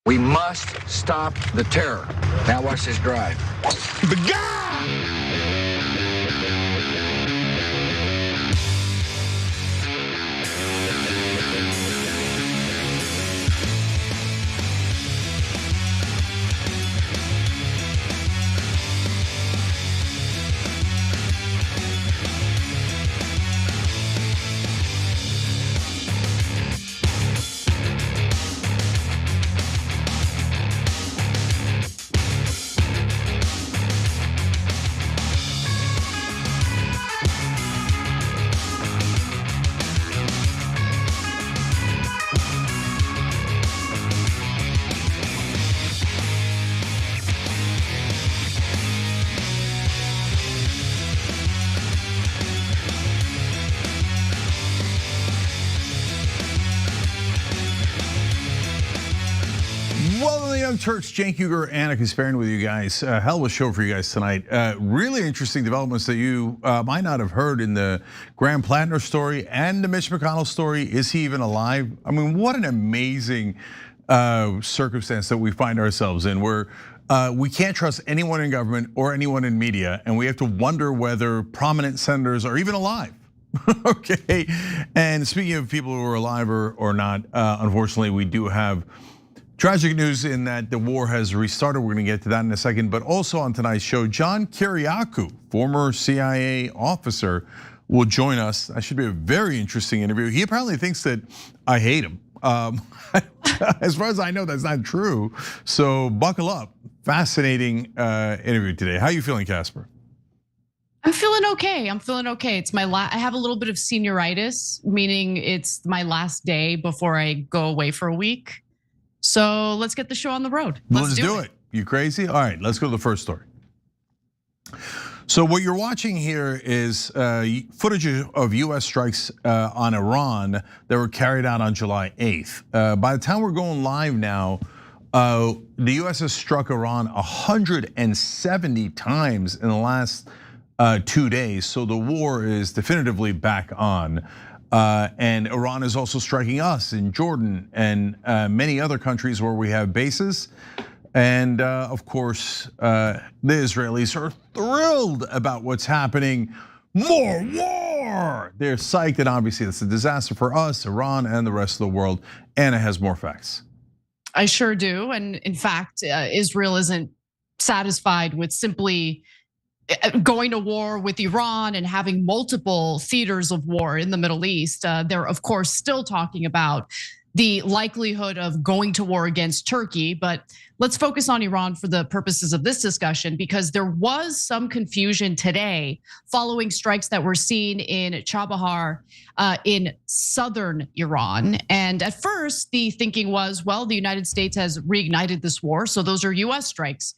We must stop the terror. Now watch this drive. The guy! Well, the Young Turks, Cenk, Anna Kasparin with you guys. Hell of a show for you guys tonight. Really interesting developments that you might not have heard in the Graham Platner story and the Mitch McConnell story. Is he even alive? I mean, what an amazing circumstance that we find ourselves in, where we can't trust anyone in government or anyone in media, and we have to wonder whether prominent senators are even alive. Okay, and speaking of people who are alive or not, unfortunately, we do have tragic news in that the war has restarted. We're going to get to that in a second. But also on tonight's show, John Kiriakou, former CIA officer, will join us. That should be a very interesting interview. He apparently thinks that I hate him. As far as I know, that's not true. So buckle up. Fascinating interview today. How are you feeling, Casper? I'm feeling okay. It's I have a little bit of senioritis, meaning it's my last day before I go away for a week. So let's get the show on the road. Let's do it. You crazy? All right, let's go to the first story. So what you're watching here is footage of US strikes on Iran that were carried out on July 8th. By the time we're going live now, the US has struck Iran 170 times in the last 2 days. So the war is definitively back on. And Iran is also striking us in Jordan and many other countries where we have bases. And of course, the Israelis are thrilled about what's happening. More war! They're psyched, and obviously it's a disaster for us, Iran, and the rest of the world. Anna has more facts. I sure do. And in fact, Israel isn't satisfied with simply going to war with Iran and having multiple theaters of war in the Middle East. They're of course still talking about the likelihood of going to war against Turkey, but let's focus on Iran for the purposes of this discussion, because there was some confusion today following strikes that were seen in Chabahar in southern Iran. And at first, the thinking was, well, the United States has reignited this war, so those are US strikes.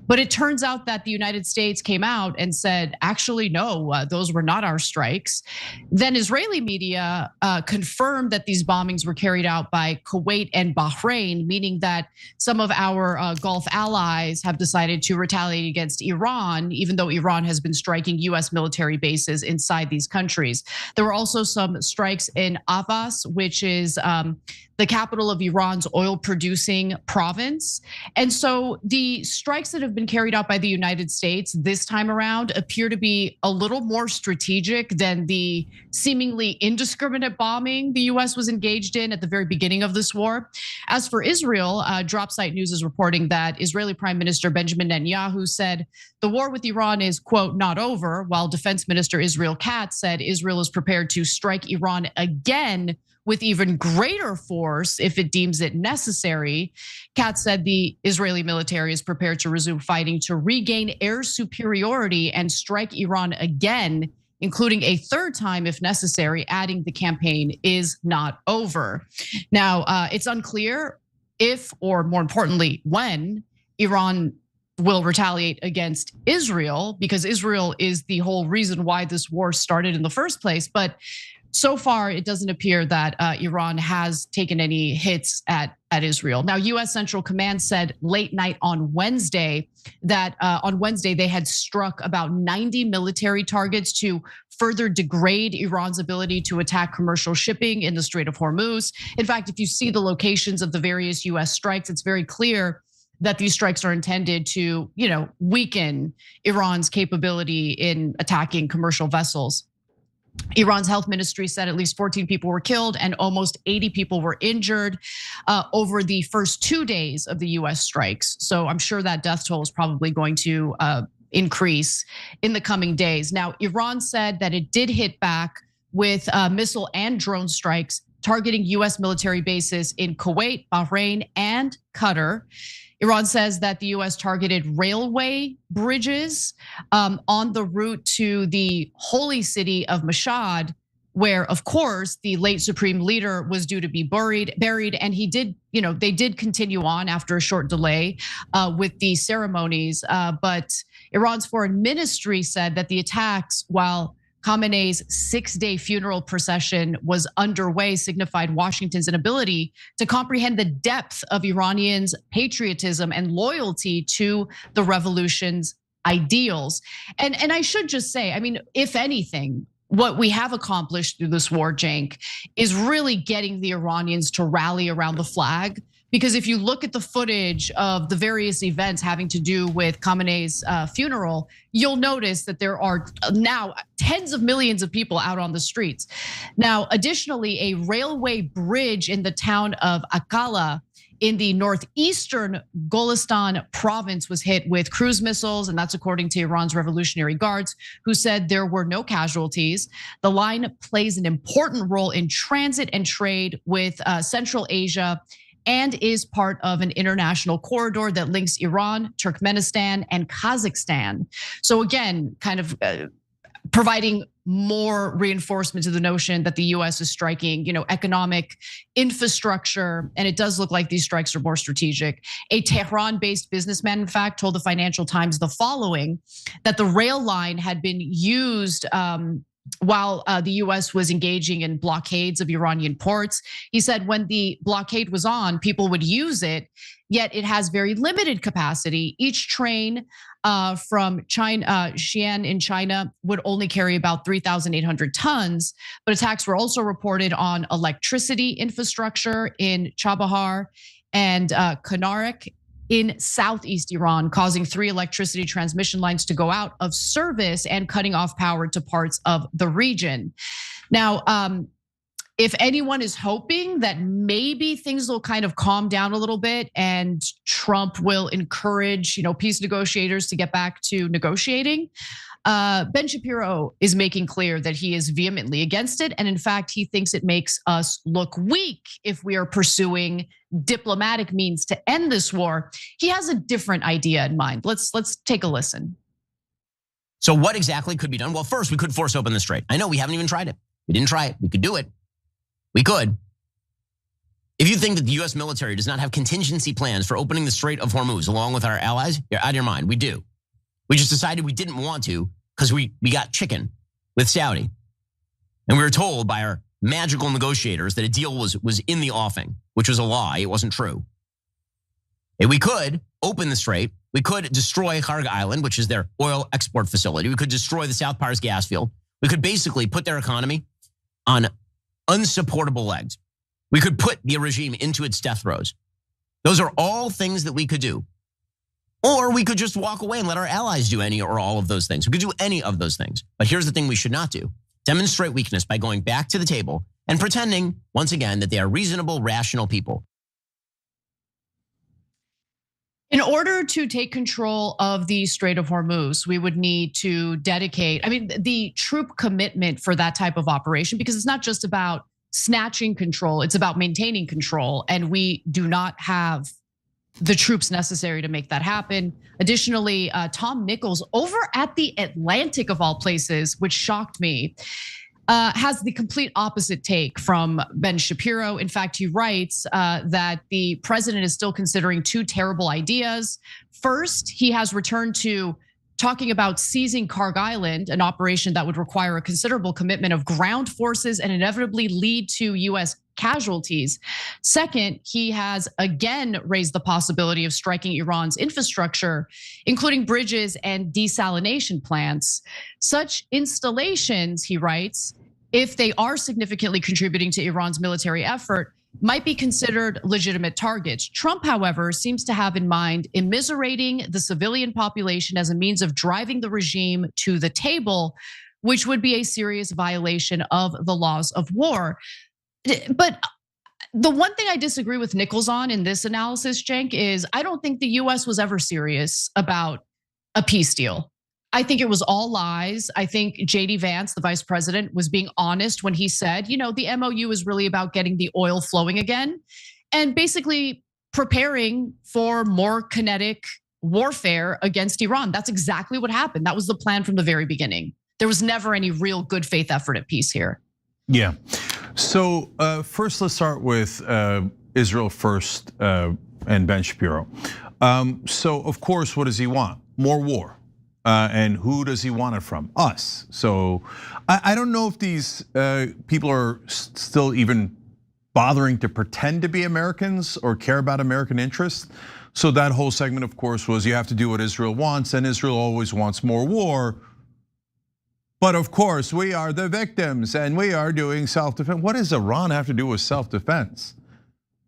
But it turns out that the United States came out and said, actually, no, those were not our strikes. Then Israeli media confirmed that these bombings were carried out by Kuwait and Bahrain, meaning that some of our Gulf allies have decided to retaliate against Iran, even though Iran has been striking US military bases inside these countries. There were also some strikes in Avas, which is the capital of Iran's oil-producing province. And so the strikes that have been carried out by the United States this time around appear to be a little more strategic than the seemingly indiscriminate bombing the US was engaged in at the very beginning of this war. As for Israel, Dropsite News is reporting that Israeli Prime Minister Benjamin Netanyahu said the war with Iran is, quote, not over, while Defense Minister Israel Katz said Israel is prepared to strike Iran again with even greater force if it deems it necessary. Katz said the Israeli military is prepared to resume fighting to regain air superiority and strike Iran again, including a third time if necessary, adding the campaign is not over. Now, it's unclear if, or more importantly, when Iran will retaliate against Israel, because Israel is the whole reason why this war started in the first place. But so far, it doesn't appear that Iran has taken any hits at Israel. Now, US Central Command said late night on Wednesday that they had struck about 90 military targets to further degrade Iran's ability to attack commercial shipping in the Strait of Hormuz. In fact, if you see the locations of the various US strikes, it's very clear that these strikes are intended to, weaken Iran's capability in attacking commercial vessels. Iran's health ministry said at least 14 people were killed and almost 80 people were injured over the first 2 days of the US strikes. So I'm sure that death toll is probably going to increase in the coming days. Now, Iran said that it did hit back with missile and drone strikes targeting US military bases in Kuwait, Bahrain, and Qatar. Iran says that the US targeted railway bridges on the route to the holy city of Mashhad, where, of course, the late supreme leader was due to be buried, and he did, they did continue on after a short delay with the ceremonies. But Iran's foreign ministry said that the attacks, while Khamenei's 6-day funeral procession was underway, signified Washington's inability to comprehend the depth of Iranians' patriotism and loyalty to the revolution's ideals. And I should just say, if anything, what we have accomplished through this war, Cenk, is really getting the Iranians to rally around the flag. Because if you look at the footage of the various events having to do with Khamenei's funeral, you'll notice that there are now tens of millions of people out on the streets. Now, additionally, a railway bridge in the town of Akala in the northeastern Golestan province was hit with cruise missiles, and that's according to Iran's Revolutionary Guards, who said there were no casualties. The line plays an important role in transit and trade with Central Asia, and is part of an international corridor that links Iran, Turkmenistan, and Kazakhstan. So again, kind of providing more reinforcement to the notion that the US is striking, economic infrastructure, and it does look like these strikes are more strategic. A Tehran-based businessman, in fact, told the Financial Times the following, that the rail line had been used while the US was engaging in blockades of Iranian ports. He said when the blockade was on, people would use it, yet it has very limited capacity. Each train from China, Xi'an in China would only carry about 3,800 tons, but attacks were also reported on electricity infrastructure in Chabahar and Kanarik in southeast Iran, causing 3 electricity transmission lines to go out of service and cutting off power to parts of the region. Now, if anyone is hoping that maybe things will kind of calm down a little bit and Trump will encourage, peace negotiators to get back to negotiating, Ben Shapiro is making clear that he is vehemently against it. And in fact, he thinks it makes us look weak if we are pursuing diplomatic means to end this war. He has a different idea in mind. Let's take a listen. So what exactly could be done? Well, first, we could force open the strait. I know we haven't even tried it. We didn't try it. We could do it. We could. If you think that the US military does not have contingency plans for opening the Strait of Hormuz along with our allies, you're out of your mind. We do. We just decided we didn't want to because we got chicken with Saudi. And we were told by our magical negotiators that a deal was in the offing, which was a lie. It wasn't true. And we could open the strait. We could destroy Kharg Island, which is their oil export facility. We could destroy the South Pars gas field. We could basically put their economy on unsupportable legs. We could put the regime into its death throes. Those are all things that we could do. Or we could just walk away and let our allies do any or all of those things. We could do any of those things. But here's the thing we should not do. Demonstrate weakness by going back to the table and pretending, once again, that they are reasonable, rational people. In order to take control of the Strait of Hormuz, we would need to dedicate, the troop commitment for that type of operation, because it's not just about snatching control, it's about maintaining control. And we do not have the troops necessary to make that happen. Additionally, Tom Nichols over at The Atlantic of all places, which shocked me, has the complete opposite take from Ben Shapiro. In fact, he writes that the president is still considering 2 terrible ideas. First, he has returned to talking about seizing Karg Island, an operation that would require a considerable commitment of ground forces and inevitably lead to US casualties. Second, he has again raised the possibility of striking Iran's infrastructure, including bridges and desalination plants. Such installations, he writes, if they are significantly contributing to Iran's military effort, might be considered legitimate targets. Trump, however, seems to have in mind immiserating the civilian population as a means of driving the regime to the table, which would be a serious violation of the laws of war. But the one thing I disagree with Nichols on in this analysis, Cenk, is I don't think the US was ever serious about a peace deal. I think it was all lies. I think JD Vance, the vice president, was being honest when he said, the MOU is really about getting the oil flowing again and basically preparing for more kinetic warfare against Iran. That's exactly what happened. That was the plan from the very beginning. There was never any real good faith effort at peace here. Yeah. So first, let's start with Israel first and Ben Shapiro. So of course, what does he want? More war. And who does he want it from? Us. So I don't know if these people are still even bothering to pretend to be Americans or care about American interests. So that whole segment, of course, was you have to do what Israel wants, and Israel always wants more war. But of course, we are the victims and we are doing self-defense. What does Iran have to do with self-defense?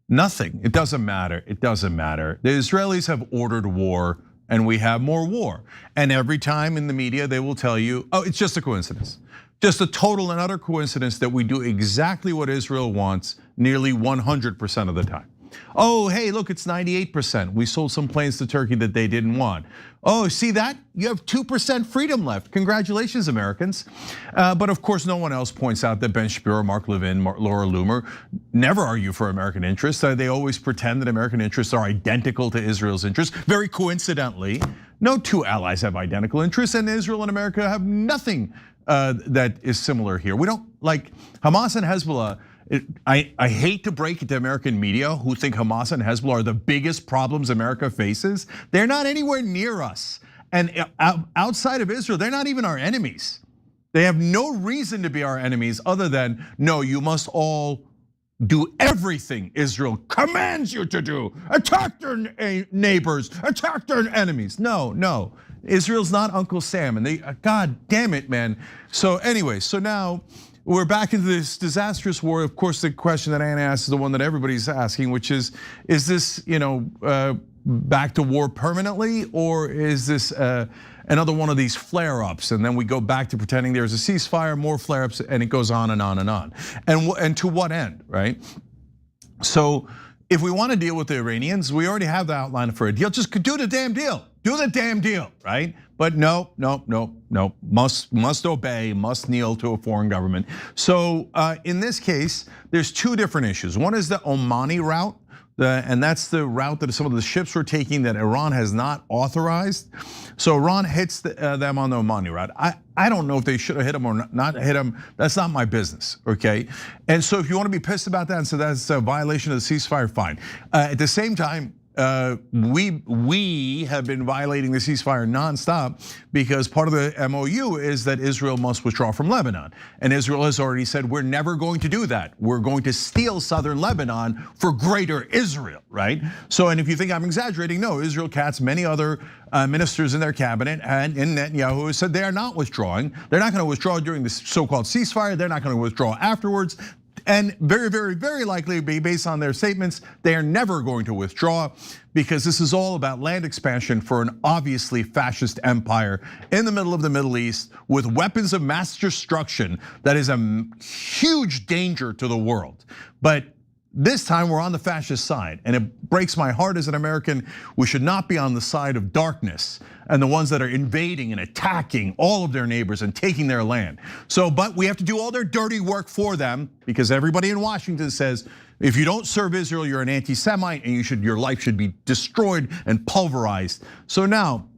Nothing. It doesn't matter. It doesn't matter. The Israelis have ordered war and we have more war. And every time in the media, they will tell you, oh, it's just a coincidence. Just a total and utter coincidence that we do exactly what Israel wants nearly 100% of the time. Oh, hey, look, it's 98%. We sold some planes to Turkey that they didn't want. Oh, see that? You have 2% freedom left. Congratulations, Americans. But of course, no one else points out that Ben Shapiro, Mark Levin, Laura Loomer never argue for American interests. They always pretend that American interests are identical to Israel's interests. Very coincidentally, no two allies have identical interests, and Israel and America have nothing that is similar here. We don't like Hamas and Hezbollah. I hate to break it to American media who think Hamas and Hezbollah are the biggest problems America faces. They're not anywhere near us. And outside of Israel, they're not even our enemies. They have no reason to be our enemies other than, no, you must all do everything Israel commands you to do. Attack their neighbors, attack their enemies. No, Israel's not Uncle Sam, and they, God damn it, man. So anyway, so now, we're back into this disastrous war. Of course, the question that Anna asked is the one that everybody's asking, which is this back to war permanently, or is this another one of these flare-ups? And then we go back to pretending there's a ceasefire, more flare-ups, and it goes on and on and on. And to what end, right? So if we want to deal with the Iranians, we already have the outline for a deal. Just do the damn deal. Do the damn deal, right? But no, must obey, must kneel to a foreign government. So in this case, there's two different issues. One is the Omani route, and that's the route that some of the ships were taking that Iran has not authorized. So Iran hits them on the Omani route. I don't know if they should have hit them or not hit them. That's not my business, okay? And so if you want to be pissed about that and so that's a violation of the ceasefire, fine. At the same time, we have been violating the ceasefire nonstop because part of the MOU is that Israel must withdraw from Lebanon. And Israel has already said, we're never going to do that. We're going to steal southern Lebanon for greater Israel, right? So, and if you think I'm exaggerating, no, Israel Katz, many other ministers in their cabinet and in Netanyahu said they are not withdrawing. They're not going to withdraw during the so-called ceasefire. They're not going to withdraw afterwards. And very likely, based on their statements, they are never going to withdraw because this is all about land expansion for an obviously fascist empire in the middle of the Middle East with weapons of mass destruction that is a huge danger to the world. But this time we're on the fascist side, and it breaks my heart as an American. We should not be on the side of darkness and the ones that are invading and attacking all of their neighbors and taking their land. So, but we have to do all their dirty work for them because everybody in Washington says, if you don't serve Israel, you're an anti-Semite and your life should be destroyed and pulverized. So now,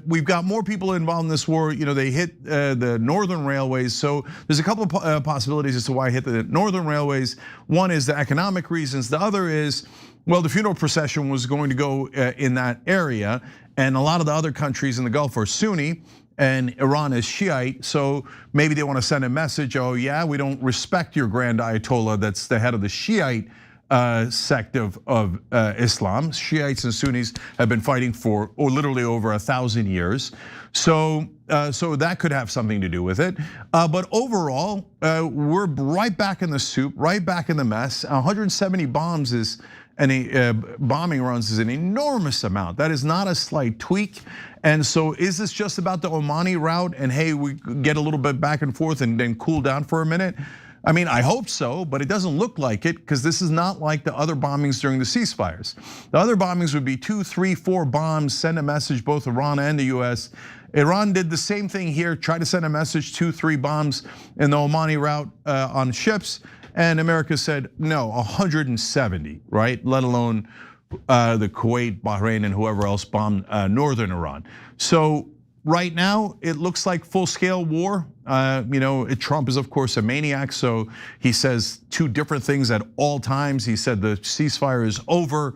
we've got more people involved in this war. They hit the northern railways. So there's a couple of possibilities as to why I hit the northern railways. One is the economic reasons. The other is, well, the funeral procession was going to go in that area, and a lot of the other countries in the Gulf are Sunni, and Iran is Shiite. So maybe they want to send a message, oh yeah, we don't respect your grand Ayatollah that's the head of the Shiite sect of Islam. Shiites and Sunnis have been fighting for literally over 1,000 years. So that could have something to do with it. But overall, we're right back in the soup, right back in the mess. 170 bombs bombing runs is an enormous amount. That is not a slight tweak. And so is this just about the Omani route? And hey, we get a little bit back and forth and then cool down for a minute? I mean, I hope so, but it doesn't look like it, because this is not like the other bombings during the ceasefires. The other bombings would be 2, 3, 4 bombs, send a message, both Iran and the US. Iran did the same thing here, try to send a message, 2, 3 bombs in the Omani route on ships. And America said, no, 170, right? Let alone the Kuwait, Bahrain, and whoever else bombed northern Iran. So right now, it looks like full-scale war. Trump is, of course, a maniac, so he says 2 different things at all times. He said the ceasefire is over,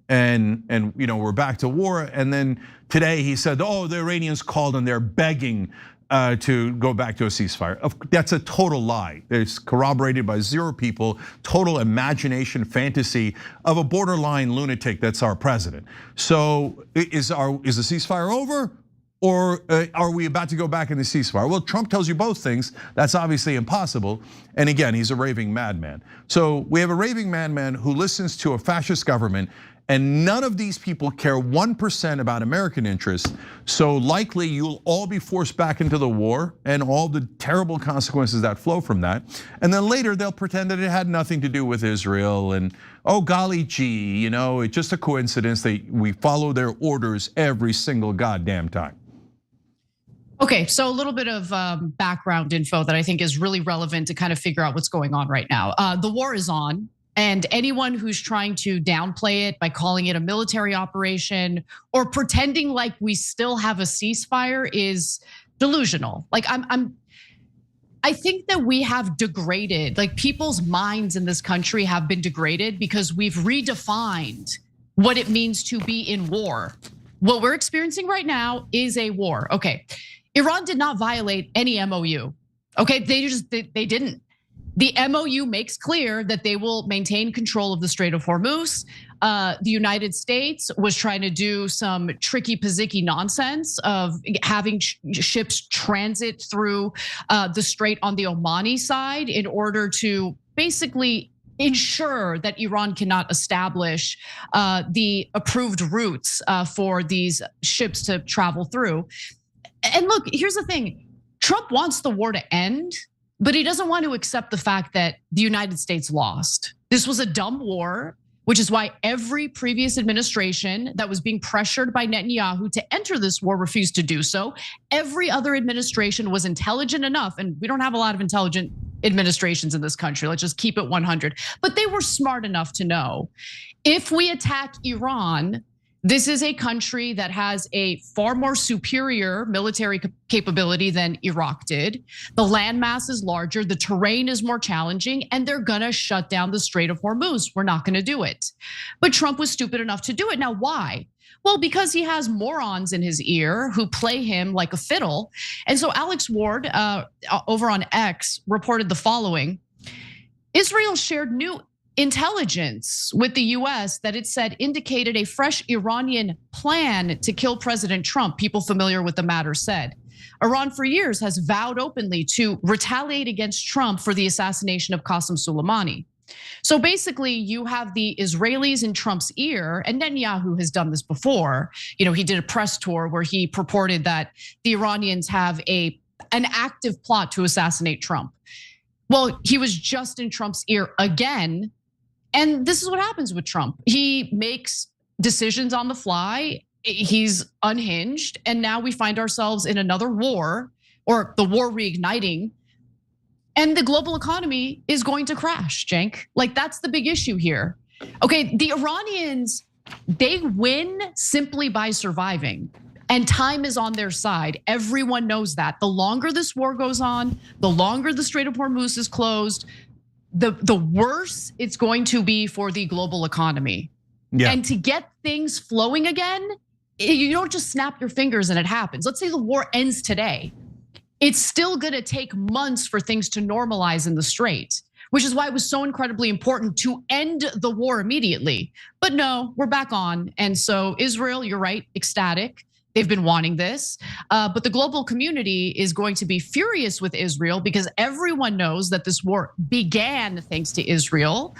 and we're back to war. And then today he said, oh, the Iranians called and they're begging to go back to a ceasefire. That's a total lie. It's corroborated by 0 people, total imagination, fantasy of a borderline lunatic that's our president. So is the ceasefire over? Or are we about to go back in the ceasefire? Well, Trump tells you both things. That's obviously impossible. And again, he's a raving madman. So we have a raving madman who listens to a fascist government, and none of these people care 1% about American interests. So likely you'll all be forced back into the war and all the terrible consequences that flow from that. And then later they'll pretend that it had nothing to do with Israel, and oh golly gee, it's just a coincidence that we follow their orders every single goddamn time. Okay, so a little bit of background info that I think is really relevant to kind of figure out what's going on right now. The war is on, and anyone who's trying to downplay it by calling it a military operation or pretending like we still have a ceasefire is delusional. Like I think that we have degraded, like people's minds in this country have been degraded because we've redefined what it means to be in war. What we're experiencing right now is a war. Okay. Iran did not violate any MOU. Okay, they didn't. The MOU makes clear that they will maintain control of the Strait of Hormuz. The United States was trying to do some tricky pizzicky nonsense of having ships transit through the strait on the Omani side in order to basically ensure that Iran cannot establish the approved routes for these ships to travel through. And look, here's the thing. Trump wants the war to end, but he doesn't want to accept the fact that the United States lost. This was a dumb war, which is why every previous administration that was being pressured by Netanyahu to enter this war refused to do so. Every other administration was intelligent enough, and we don't have a lot of intelligent administrations in this country. Let's just keep it 100. But they were smart enough to know if we attack Iran, this is a country that has a far more superior military capability than Iraq did. The landmass is larger, the terrain is more challenging, and they're gonna shut down the Strait of Hormuz. We're not gonna do it. But Trump was stupid enough to do it. Now, why? Well, because he has morons in his ear who play him like a fiddle. And so Alex Ward over on X reported the following. Israel shared new intelligence with the US that it said indicated a fresh Iranian plan to kill President Trump. People familiar with the matter said. Iran for years has vowed openly to retaliate against Trump for the assassination of Qasem Soleimani. So basically you have the Israelis in Trump's ear, and Netanyahu has done this before. He did a press tour where he purported that the Iranians have an active plot to assassinate Trump. Well, he was just in Trump's ear again. And this is what happens with Trump. He makes decisions on the fly. He's unhinged. And now we find ourselves in another war, or the war reigniting. And the global economy is going to crash, Cenk. Like, that's the big issue here. Okay, the Iranians, they win simply by surviving. And time is on their side. Everyone knows that. The longer this war goes on, the longer the Strait of Hormuz is closed, the worse it's going to be for the global economy. Yeah. And to get things flowing again, you don't just snap your fingers and it happens. Let's say the war ends today. It's still gonna take months for things to normalize in the Strait, which is why it was so incredibly important to end the war immediately. But no, we're back on. And so Israel, you're right, ecstatic. They've been wanting this, but the global community is going to be furious with Israel because everyone knows that this war began thanks to Israel.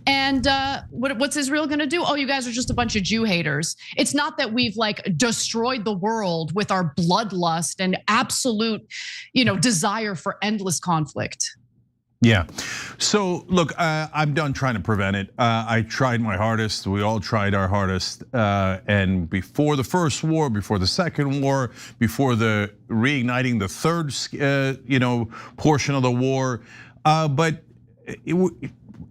And what's Israel gonna do? Oh, you guys are just a bunch of Jew haters. It's not that we've destroyed the world with our bloodlust and absolute, desire for endless conflict. Yeah, so look, I'm done trying to prevent it. I tried my hardest, we all tried our hardest. And before the first war, before the second war, before the reigniting the third portion of the war, but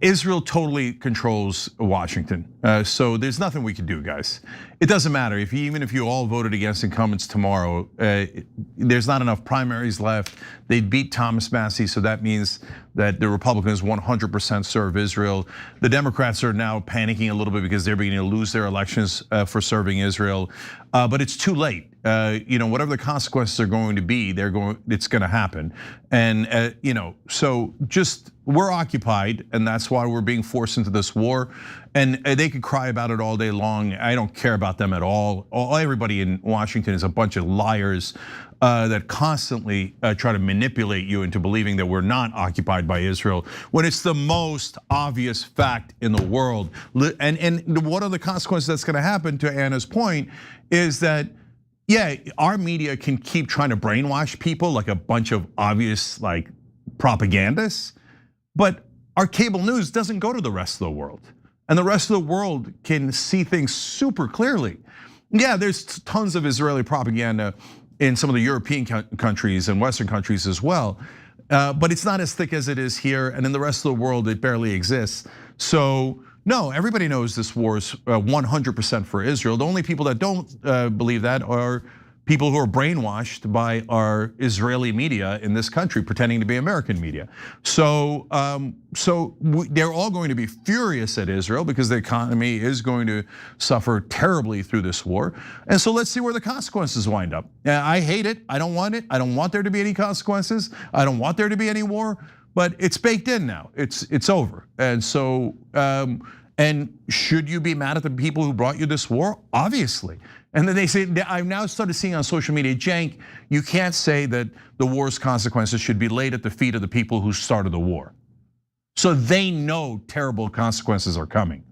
Israel totally controls Washington. So there's nothing we can do, guys. It doesn't matter even if you all voted against incumbents tomorrow, there's not enough primaries left. They beat Thomas Massie, so that means that the Republicans 100% serve Israel. The Democrats are now panicking a little bit because they're beginning to lose their elections for serving Israel. But it's too late. Whatever the consequences are going to be, it's going to happen. And so just we're occupied, and that's why we're being forced into this war. And they could cry about it all day long. I don't care about them at all. Everybody in Washington is a bunch of liars that constantly try to manipulate you into believing that we're not occupied by Israel when it's the most obvious fact in the world. And one of the consequences that's going to happen, to Anna's point, is that our media can keep trying to brainwash people like a bunch of obvious propagandists, but our cable news doesn't go to the rest of the world. And the rest of the world can see things super clearly. Yeah, there's tons of Israeli propaganda in some of the European countries and Western countries as well. But it's not as thick as it is here, and in the rest of the world, it barely exists. So no, everybody knows this war is 100% for Israel. The only people that don't believe that are people who are brainwashed by our Israeli media in this country, pretending to be American media. So they're all going to be furious at Israel because the economy is going to suffer terribly through this war. And so let's see where the consequences wind up. I hate it, I don't want it. I don't want there to be any consequences. I don't want there to be any war, but it's baked in now, it's over. And so, and should you be mad at the people who brought you this war? Obviously. And then they say, I've now started seeing on social media, Cenk, you can't say that the war's consequences should be laid at the feet of the people who started the war. So they know terrible consequences are coming.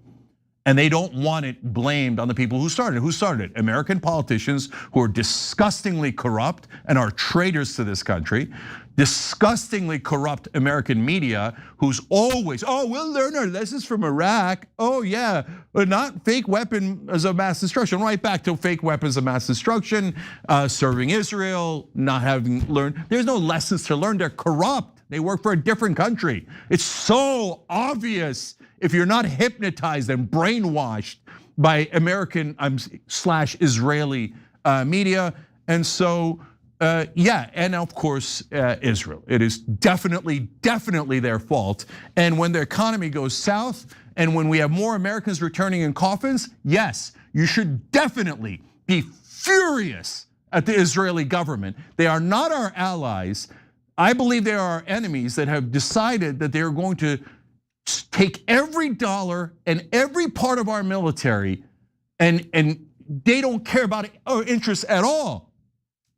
And they don't want it blamed on the people who started it. Who started it? American politicians who are disgustingly corrupt and are traitors to this country. Disgustingly corrupt American media who's always, we'll learn our lessons from Iraq. Oh yeah, but not fake weapons of mass destruction. Right back to fake weapons of mass destruction, serving Israel, not having learned. There's no lessons to learn, they're corrupt. They work for a different country. It's so obvious if you're not hypnotized and brainwashed by American / Israeli media. And so, and of course, Israel. It is definitely their fault. And when the economy goes south and when we have more Americans returning in coffins, yes, you should definitely be furious at the Israeli government. They are not our allies. I believe they are our enemies that have decided that they are going to take every dollar and every part of our military and they don't care about our interests at all.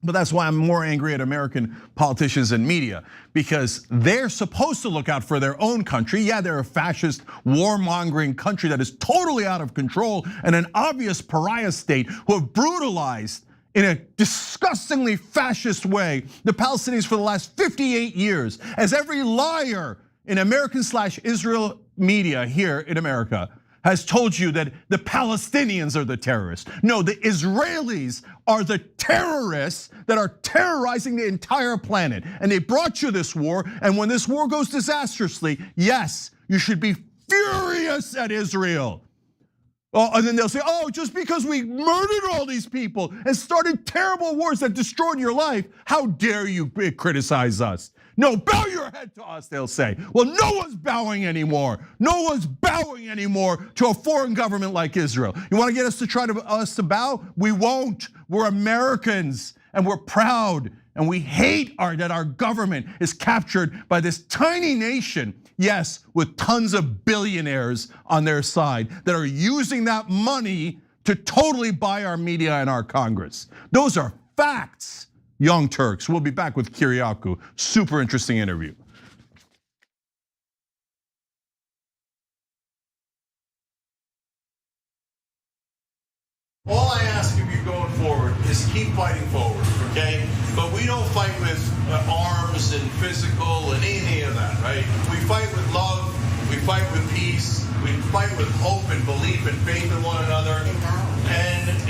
But that's why I'm more angry at American politicians and media, because they're supposed to look out for their own country. Yeah, they're a fascist, warmongering country that is totally out of control and an obvious pariah state who have brutalized in a disgustingly fascist way the Palestinians for the last 58 years. As every liar in American / Israel media here in America has told you that the Palestinians are the terrorists. No, the Israelis are the terrorists that are terrorizing the entire planet. And they brought you this war, and when this war goes disastrously, yes, you should be furious at Israel. Oh, and then they'll say, oh, just because we murdered all these people and started terrible wars that destroyed your life, how dare you criticize us? No, bow your head to us, they'll say. Well, no one's bowing anymore. No one's bowing anymore to a foreign government like Israel. You want to get us to bow? We won't. We're Americans and we're proud and we hate that our government is captured by this tiny nation. Yes, with tons of billionaires on their side that are using that money to totally buy our media and our Congress. Those are facts, Young Turks. We'll be back with Kiriakou. Super interesting interview. All I ask of you going forward is keep fighting forward, okay? But we don't fight with arms and physical and any of that, right? We fight with love, we fight with peace, we fight with hope and belief and faith in one another.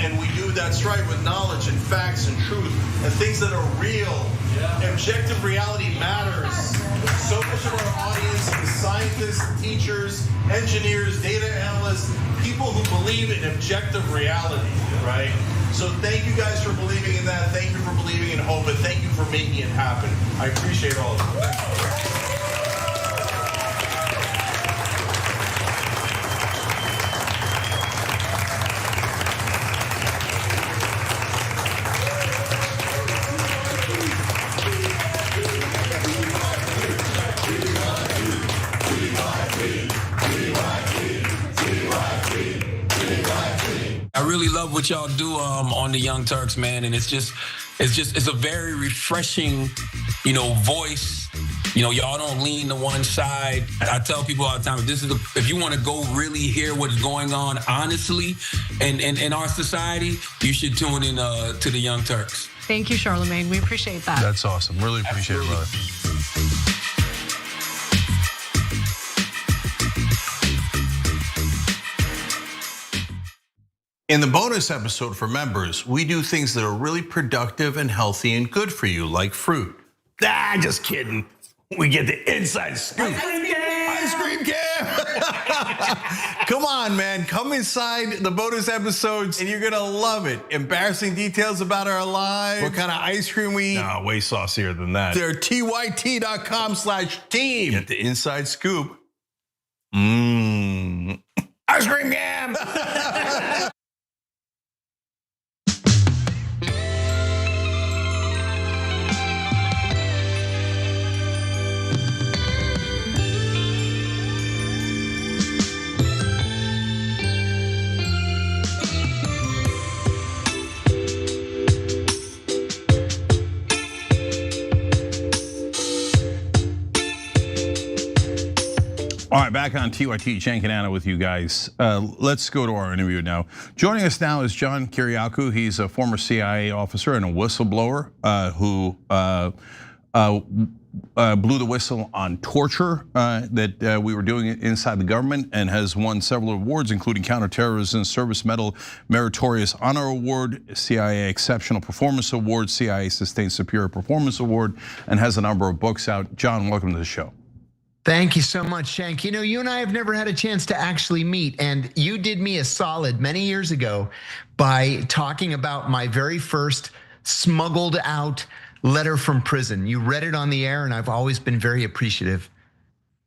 And we do that right with knowledge and facts and truth and things that are real. Yeah. Objective reality matters. So much of our audience is scientists, teachers, engineers, data analysts, people who believe in objective reality, right? So thank you guys for believing in that. Thank you for believing in hope, and thank you for making it happen. I appreciate all of you. Thank you. I really love what y'all do on the Young Turks, man, and it's a very refreshing, voice. Y'all don't lean to one side. I tell people all the time, if you want to go really hear what's going on honestly in our society, you should tune in to the Young Turks. Thank you, Charlemagne. We appreciate that. That's awesome. Really appreciate it, brother. In the bonus episode for members, we do things that are really productive and healthy and good for you, like fruit. Just kidding. We get the inside scoop. Ice cream cam! Come on, man. Come inside the bonus episodes and you're gonna love it. Embarrassing details about our lives, what kind of ice cream we eat. No, way saucier than that. They're tyt.com/team. Get the inside scoop. Ice cream cam! All right, back on TYT, Cenk and Anna with you guys. Let's go to our interview now. Joining us now is John Kiriakou. He's a former CIA officer and a whistleblower who blew the whistle on torture that we were doing inside the government and has won several awards, including Counterterrorism Service Medal Meritorious Honor Award, CIA Exceptional Performance Award, CIA Sustained Superior Performance Award, and has a number of books out. John, welcome to the show. Thank you so much, Cenk. You and I have never had a chance to actually meet, and you did me a solid many years ago by talking about my very first smuggled out letter from prison. You read it on the air, and I've always been very appreciative.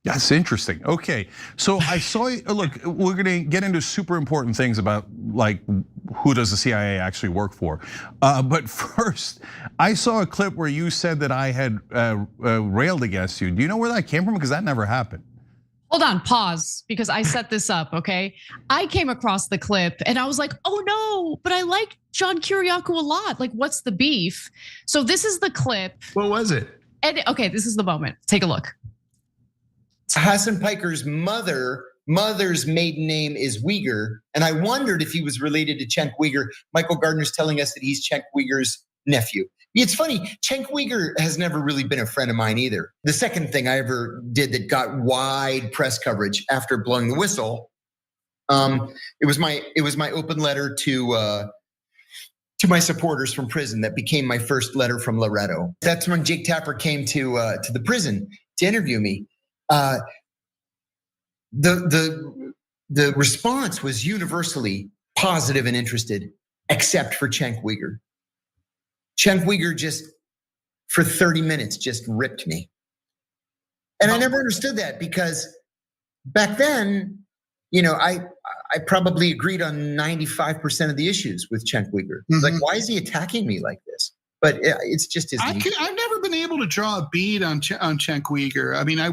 That's interesting. Okay, so I saw, look, we're gonna get into super important things about like who does the CIA actually work for. But first, I saw a clip where you said that I had railed against you. Do you know where that came from? Because that never happened. Hold on, pause, because I set this up, okay? I came across the clip and I was like, oh no, but I like John Kiriakou a lot. Like, what's the beef? So this is the clip. What was it? And okay, this is the moment. Take a look. Hassan Piker's mother's maiden name is Uyghur, and I wondered if he was related to Cenk Uyghur. Michael Gardner's telling us that he's Cenk Uyghur's nephew. It's funny, Cenk Uyghur has never really been a friend of mine either. The second thing I ever did that got wide press coverage after blowing the whistle, it was my open letter to my supporters from prison that became my first letter from Loretto. That's when Jake Tapper came to the prison to interview me. The the response was universally positive and interested, except for Cenk Uygur. Cenk Uygur just, for 30 minutes, just ripped me. And I never understood that because back then, I probably agreed on 95% of the issues with Cenk Uygur. Like, why is he attacking me like this? But it's just his nature. I've never been able to draw a bead on Cenk Uygur. I mean, I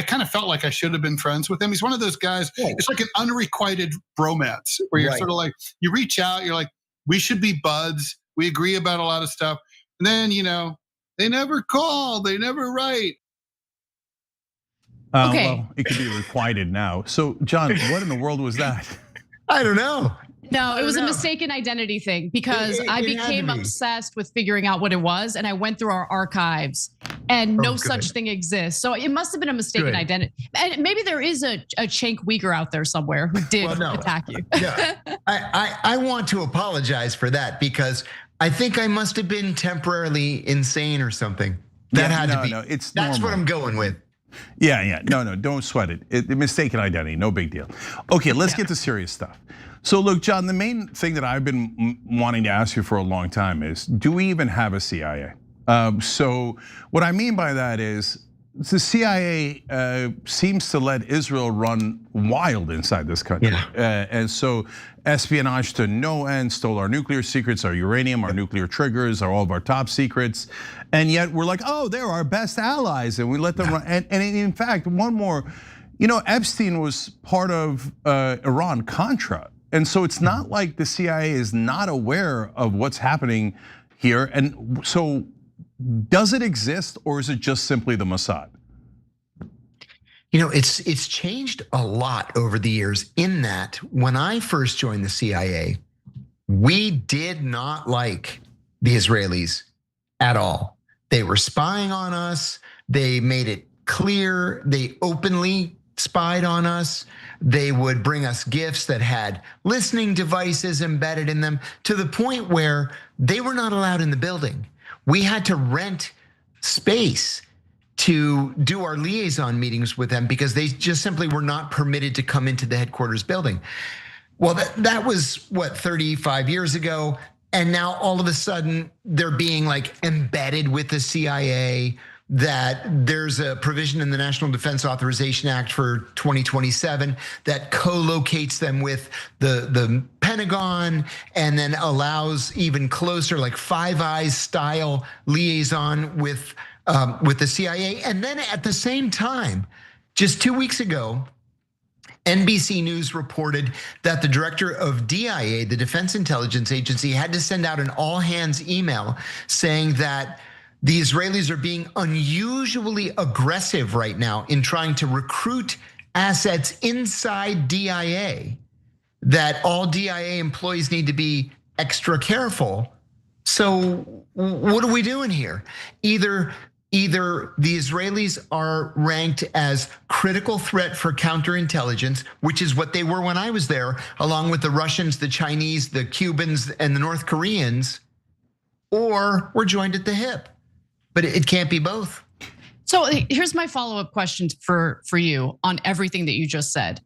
kind of felt like I should have been friends with him. He's one of those guys, it's like an unrequited bromance where you're sort of like, you reach out, you're like, we should be buds. We agree about a lot of stuff. And then, they never call, they never write. Okay. Well, it could be requited now. So, John, what in the world was that? I don't know. No, it was a mistaken identity thing because I became obsessed with figuring out what it was, and I went through our archives, and no such thing exists. So it must have been a mistaken identity, and maybe there is a Cenk Uygur out there somewhere who did attack you. Yeah. I want to apologize for that because I think I must have been temporarily insane or something. That had to be. No, that's normal. What I'm going with. Yeah. No, don't sweat it. Mistaken identity, no big deal. Okay, let's get to serious stuff. So look, John, the main thing that I've been wanting to ask you for a long time is, do we even have a CIA? So what I mean by that is the CIA seems to let Israel run wild inside this country. And so espionage to no end, stole our nuclear secrets, our uranium, our nuclear triggers, all of our top secrets. And yet we're like, oh, they're our best allies. And we let them run. And in fact, one more, Epstein was part of Iran-Contra. And so it's not like the CIA is not aware of what's happening here. And so does it exist or is it just simply the Mossad? It's changed a lot over the years in that when I first joined the CIA, we did not like the Israelis at all. They were spying on us. They made it clear. They openly spied on us. They would bring us gifts that had listening devices embedded in them to the point where they were not allowed in the building. We had to rent space to do our liaison meetings with them because they just simply were not permitted to come into the headquarters building. Well, that was 35 years ago. And now all of a sudden they're being like embedded with the CIA, that there's a provision in the National Defense Authorization Act for 2027 that co-locates them with the Pentagon and then allows even closer, like Five Eyes style liaison with the CIA. And then at the same time, just 2 weeks ago, NBC News reported that the director of DIA, the Defense Intelligence Agency, had to send out an all hands email saying that the Israelis are being unusually aggressive right now in trying to recruit assets inside DIA, that all DIA employees need to be extra careful. So what are we doing here? Either the Israelis are ranked as critical threat for counterintelligence, which is what they were when I was there, along with the Russians, the Chinese, the Cubans, and the North Koreans, or we're joined at the hip. But it can't be both. So here's my follow-up question for you on everything that you just said.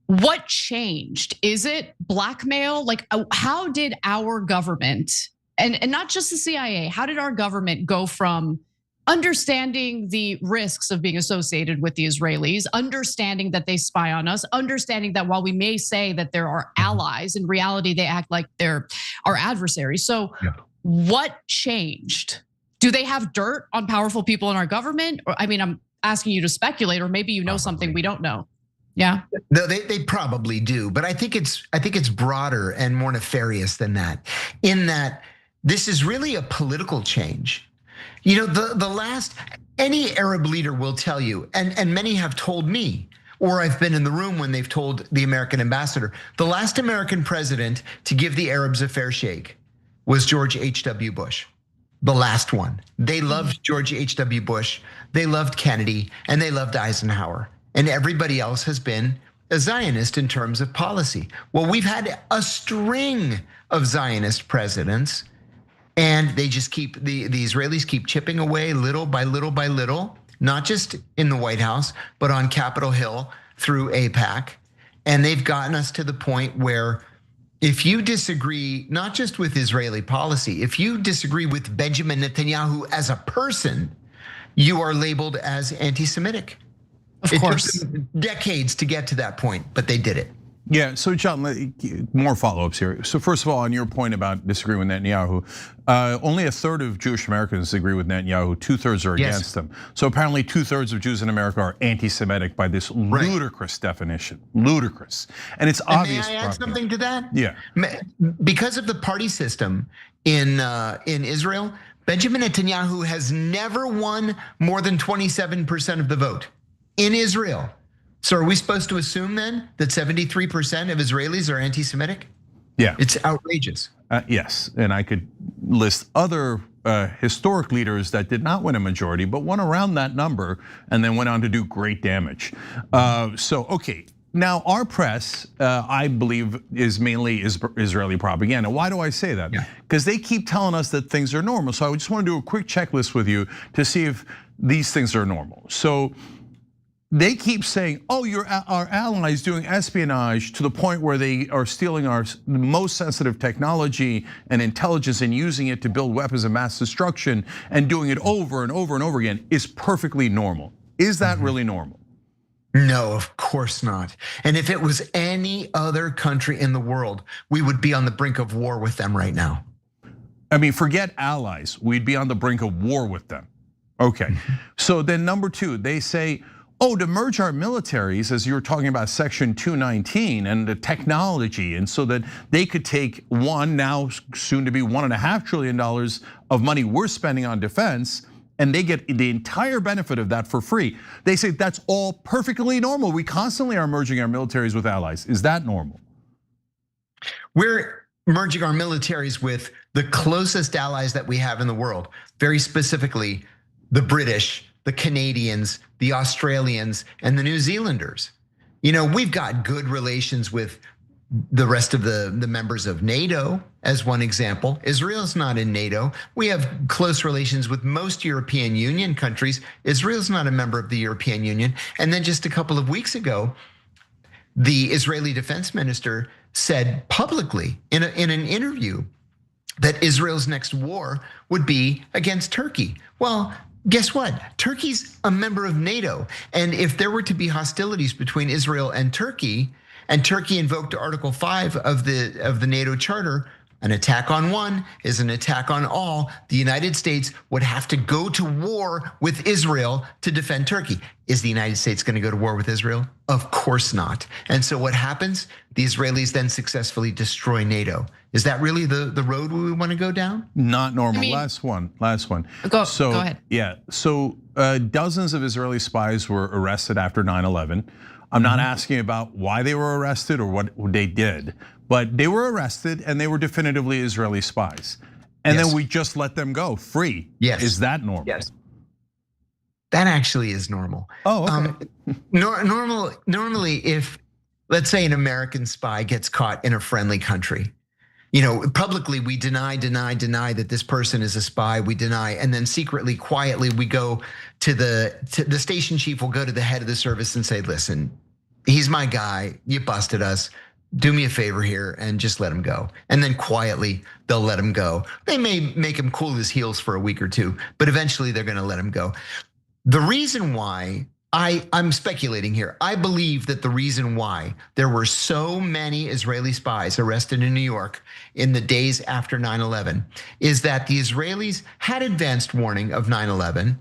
What changed? Is it blackmail? Like, how did our government, and not just the CIA, how did our government go from understanding the risks of being associated with the Israelis, understanding that they spy on us, understanding that while we may say that they're our allies, in reality, they act like they're our adversaries. So what changed? Do they have dirt on powerful people in our government? Or I mean, I'm asking you to speculate, or maybe you know something we don't know. Yeah. No, they probably do, but I think it's broader and more nefarious than that. In that this is really a political change. Any Arab leader will tell you, and many have told me, or I've been in the room when they've told the American ambassador, the last American president to give the Arabs a fair shake was George H.W. Bush. The last one. They loved George H.W. Bush, they loved Kennedy, and they loved Eisenhower. And everybody else has been a Zionist in terms of policy. Well, we've had a string of Zionist presidents, and they just keep, the Israelis keep chipping away little by little by little, not just in the White House, but on Capitol Hill, through AIPAC, and they've gotten us to the point where if you disagree, not just with Israeli policy, if you disagree with Benjamin Netanyahu as a person, you are labeled as anti-Semitic. Of course. It took them decades to get to that point, but they did it. Yeah, so John, more follow-ups here. So first of all, on your point about disagreeing with Netanyahu, only a third of Jewish Americans agree with Netanyahu, 2/3 are against him. So apparently 2/3 of Jews in America are anti-Semitic by this ludicrous definition, ludicrous. And it's obvious. May I add something to that? Yeah. Because of the party system in Israel, Benjamin Netanyahu has never won more than 27% of the vote in Israel. So are we supposed to assume then that 73% of Israelis are anti-Semitic? Yeah. It's outrageous. Yes, and I could list other historic leaders that did not win a majority, but won around that number and then went on to do great damage. So, okay, now our press, I believe, is mainly Israeli propaganda. Why do I say that? Because they keep telling us that things are normal. So I just want to do a quick checklist with you to see if these things are normal. So they keep saying, oh, our allies doing espionage to the point where they are stealing our most sensitive technology and intelligence and using it to build weapons of mass destruction and doing it over and over and over again is perfectly normal. Is that really normal? No, of course not. And if it was any other country in the world, we would be on the brink of war with them right now. I mean, forget allies, we'd be on the brink of war with them. Okay, so then number two, they say, oh, to merge our militaries, as you were talking about Section 219 and the technology, and so that they could take now soon to be $1.5 trillion of money we're spending on defense, and they get the entire benefit of that for free. They say that's all perfectly normal. We constantly are merging our militaries with allies. Is that normal? We're merging our militaries with the closest allies that we have in the world, very specifically the British, the Canadians, the Australians, and the New Zealanders. You know, we've got good relations with the rest of the members of NATO, as one example. Israel's not in NATO. We have close relations with most European Union countries. Israel's not a member of the European Union. And then just a couple of weeks ago, the Israeli defense minister said publicly in an interview that Israel's next war would be against Turkey. Well, guess what? Turkey's a member of NATO. And if there were to be hostilities between Israel and Turkey invoked Article 5 of the NATO Charter, an attack on one is an attack on all. The United States would have to go to war with Israel to defend Turkey. Is the United States going to go to war with Israel? Of course not. And so what happens? The Israelis then successfully destroy NATO. Is that really the road we want to go down? Not normal. Last one. Go ahead. Yeah, so dozens of Israeli spies were arrested after 9/11. I'm not asking about why they were arrested or what they did, but they were arrested and they were definitively Israeli spies. And then we just let them go free. Yes. Is that normal? Yes. That actually is normal. Oh, okay. Normally, if let's say an American spy gets caught in a friendly country, you know, publicly we deny that this person is a spy. We deny, and then secretly, quietly, we go to the station chief. Will go to the head of the service and say, "Listen, he's my guy. You busted us. Do me a favor here and just let him go." And then quietly they'll let him go. They may make him cool his heels for a week or two, but eventually they're going to let him go. The reason why I'm speculating here. I believe that the reason why there were so many Israeli spies arrested in New York in the days after 9/11 is that the Israelis had advanced warning of 9/11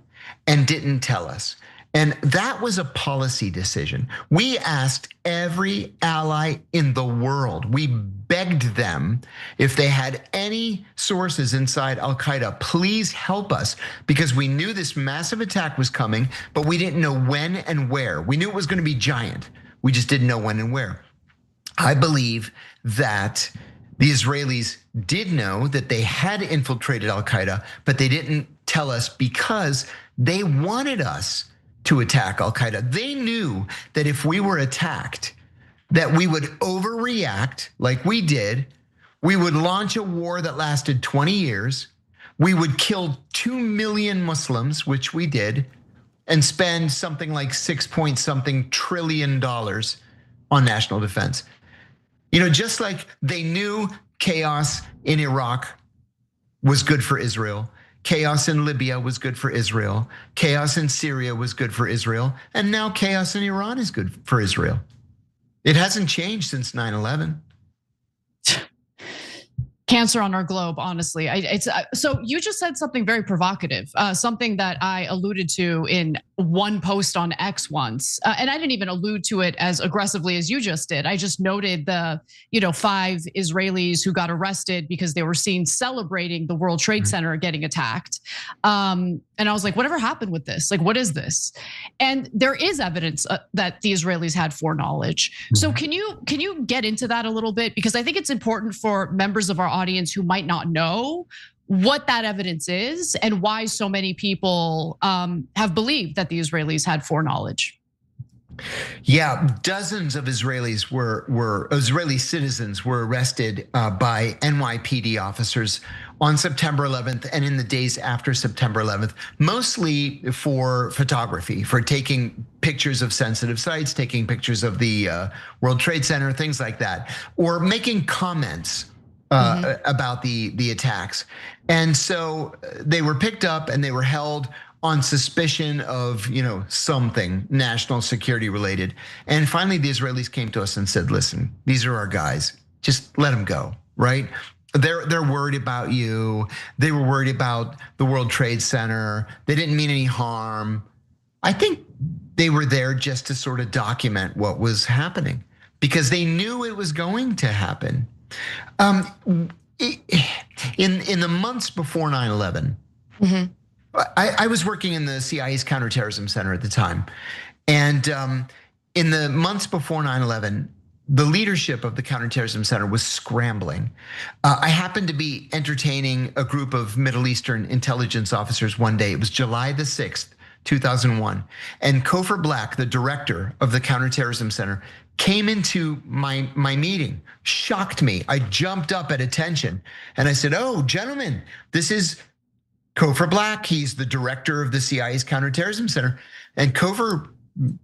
and didn't tell us. And that was a policy decision. We asked every ally in the world, we begged them if they had any sources inside Al-Qaeda, please help us, because we knew this massive attack was coming, but we didn't know when and where. We knew it was gonna be giant. We just didn't know when and where. I believe that the Israelis did know that they had infiltrated Al-Qaeda, but they didn't tell us because they wanted us to attack Al-Qaeda. They knew that if we were attacked, that we would overreact like we did. We would launch a war that lasted 20 years. We would kill 2 million Muslims, which we did. and spend something like 6-point-something trillion on national defense. Just like they knew chaos in Iraq was good for Israel, chaos in Libya was good for Israel, chaos in Syria was good for Israel, and now chaos in Iran is good for Israel. It hasn't changed since 9/11. Cancer on our globe, honestly. So you just said something very provocative, something that I alluded to in one post on X once, and I didn't even allude to it as aggressively as you just did. I just noted the 5 Israelis who got arrested because they were seen celebrating the World Trade Center getting attacked, and I was like, whatever happened with this? Like, what is this? And there is evidence that the Israelis had foreknowledge. So can you get into that a little bit? Because I think it's important for members of our audience who might not know what that evidence is and why so many people have believed that the Israelis had foreknowledge. Yeah, dozens of Israelis Israeli citizens were arrested by NYPD officers on September 11th and in the days after September 11th, mostly for photography, for taking pictures of sensitive sites, taking pictures of the World Trade Center, things like that, or making comments about the attacks. And so they were picked up and they were held on suspicion of something national security related. And finally, the Israelis came to us and said, listen, these are our guys, just let them go, right? They're worried about you. They were worried about the World Trade Center. They didn't mean any harm. I think they were there just to sort of document what was happening because they knew it was going to happen. In the months before 9/11, I was working in the CIA's counterterrorism center at the time. And in the months before 9/11, the leadership of the counterterrorism center was scrambling. I happened to be entertaining a group of Middle Eastern intelligence officers one day. It was July the 6th, 2001. And Kofor Black, the director of the counterterrorism center, came into my meeting, shocked me. I jumped up at attention and I said, oh, gentlemen, this is Kofor Black. He's the director of the CIA's counterterrorism center. And Kofor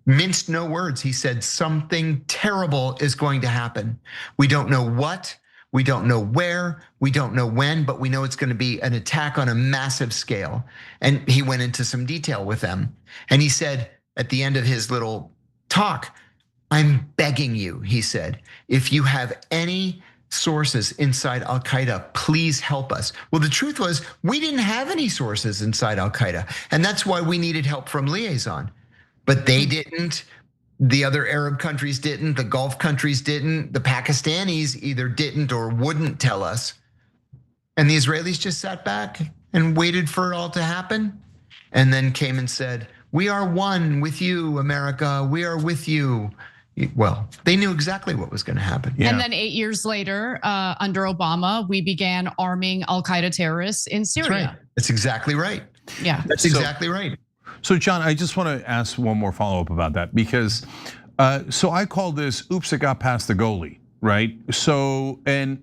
minced no words. He said, something terrible is going to happen. We don't know what, we don't know where, we don't know when, but we know it's going to be an attack on a massive scale. And he went into some detail with them. And he said at the end of his little talk, I'm begging you, he said, if you have any sources inside Al-Qaeda, please help us. Well, the truth was we didn't have any sources inside Al-Qaeda. And that's why we needed help from Liaison. But they didn't, the other Arab countries didn't, the Gulf countries didn't, the Pakistanis either didn't or wouldn't tell us. And the Israelis just sat back and waited for it all to happen. And then came and said, we are one with you, America, we are with you. Well, they knew exactly what was going to happen. Yeah. And then 8 years later, under Obama, we began arming Al-Qaeda terrorists in Syria. That's right. That's exactly right. Yeah, that's exactly right. So John, I just want to ask one more follow-up about that because, so I call this, oops, it got past the goalie, right? So, and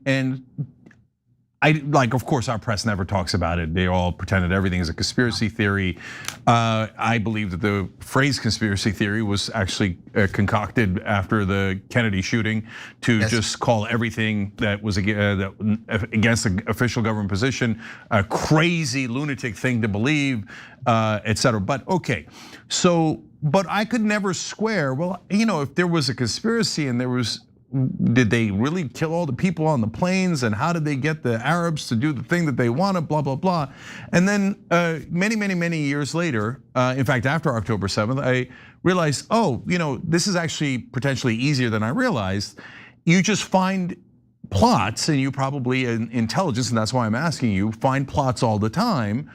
I like, of course, our press never talks about it. They all pretended everything is a conspiracy theory. I believe that the phrase conspiracy theory was actually concocted after the Kennedy shooting to just call everything that was against the official government position a crazy lunatic thing to believe, et cetera. But okay, so, but I could never square, well, if there was a conspiracy and there was, did they really kill all the people on the planes and how did they get the Arabs to do the thing that they wanted, blah, blah, blah. And then many years later, in fact, after October 7th, I realized, this is actually potentially easier than I realized. You just find plots and you probably in intelligence, and that's why I'm asking you, find plots all the time.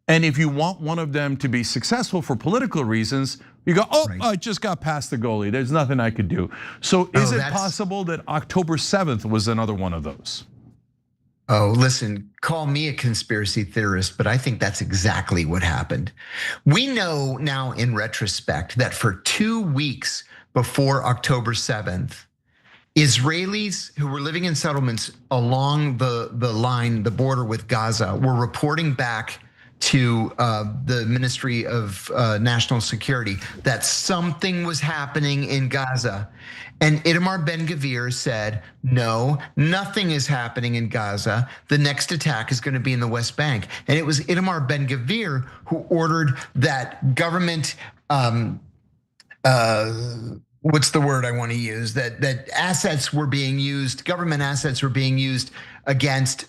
And if you want one of them to be successful for political reasons, you go, I just got past the goalie. There's nothing I could do. So is it possible that October 7th was another one of those? Oh, listen, call me a conspiracy theorist, but I think that's exactly what happened. We know now in retrospect that for 2 weeks before October 7th, Israelis who were living in settlements along the line, the border with Gaza, were reporting back to the Ministry of National Security that something was happening in Gaza. And Itamar Ben-Gvir said, no, nothing is happening in Gaza. The next attack is going to be in the West Bank. And it was Itamar Ben-Gvir who ordered that government, what's the word I want to use? That assets were being used, government assets were being used against,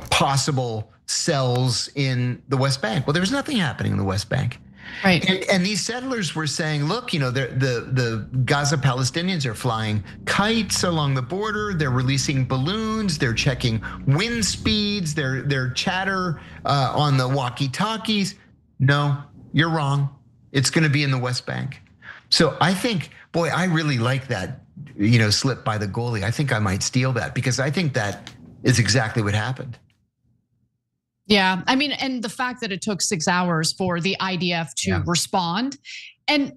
possible cells in the West Bank. Well, there was nothing happening in the West Bank. Right. And these settlers were saying, look, the Gaza Palestinians are flying kites along the border. They're releasing balloons. They're checking wind speeds. Their chatter on the walkie-talkies. No, you're wrong. It's going to be in the West Bank. So I think, boy, I really like that, slip by the goalie. I think I might steal that because I think that is exactly what happened. Yeah, I mean, and the fact that it took 6 hours for the IDF to respond, and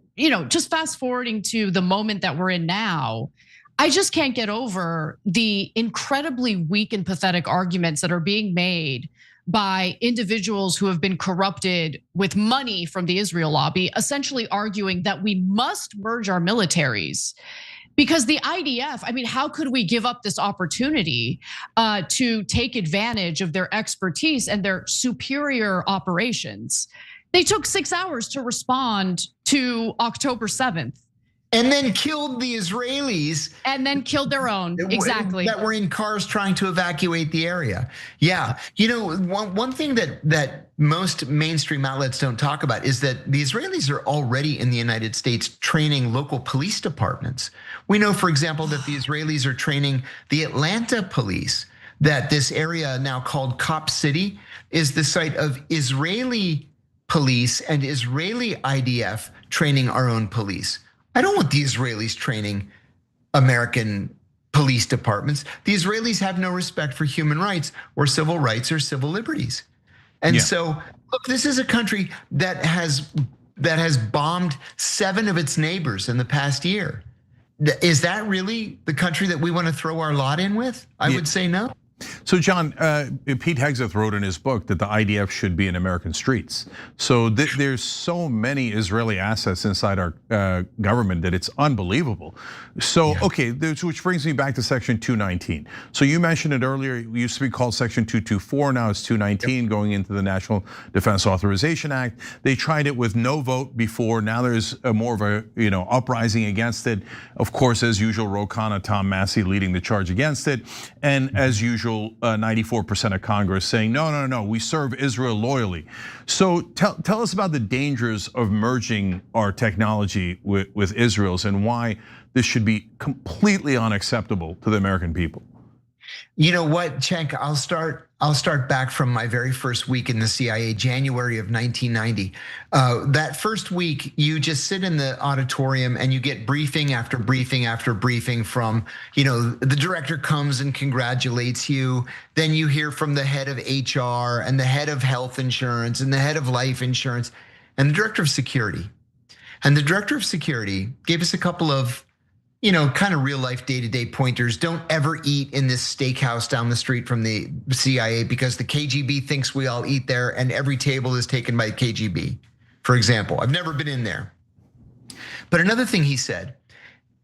just fast forwarding to the moment that we're in now, I just can't get over the incredibly weak and pathetic arguments that are being made by individuals who have been corrupted with money from the Israel lobby, essentially arguing that we must merge our militaries. Because the IDF, I mean, how could we give up this opportunity to take advantage of their expertise and their superior operations? They took 6 hours to respond to October 7th. And then killed the Israelis. And then killed their own, exactly. That were in cars trying to evacuate the area. Yeah, one thing that most mainstream outlets don't talk about is that the Israelis are already in the United States training local police departments. We know, for example, that the Israelis are training the Atlanta police, that this area now called Cop City is the site of Israeli police and Israeli IDF training our own police. I don't want the Israelis training American police departments. The Israelis have no respect for human rights or civil liberties. And so, look, this is a country that has bombed 7 of its neighbors in the past year. Is that really the country that we want to throw our lot in with? I would say no. So John, Pete Hegseth wrote in his book that the IDF should be in American streets. So there's so many Israeli assets inside our government that it's unbelievable. So, okay, which brings me back to Section 219. So you mentioned it earlier, it used to be called Section 224, now it's 219 going into the National Defense Authorization Act. They tried it with no vote before, now there's more of a uprising against it. Of course, as usual, Ro Khanna, Tom Massey leading the charge against it. And as usual, 94% of Congress saying, no, we serve Israel loyally. So tell us about the dangers of merging our technology with Israel's and why this should be completely unacceptable to the American people. You know what, Cenk, I'll start back from my very first week in the CIA, January of 1990. That first week, you just sit in the auditorium and you get briefing after briefing after briefing from, the director comes and congratulates you. Then you hear from the head of HR and the head of health insurance and the head of life insurance and the director of security. And the director of security gave us a couple of kind of real life day-to-day pointers. Don't ever eat in this steakhouse down the street from the CIA because the KGB thinks we all eat there and every table is taken by KGB, for example. I've never been in there. But another thing he said,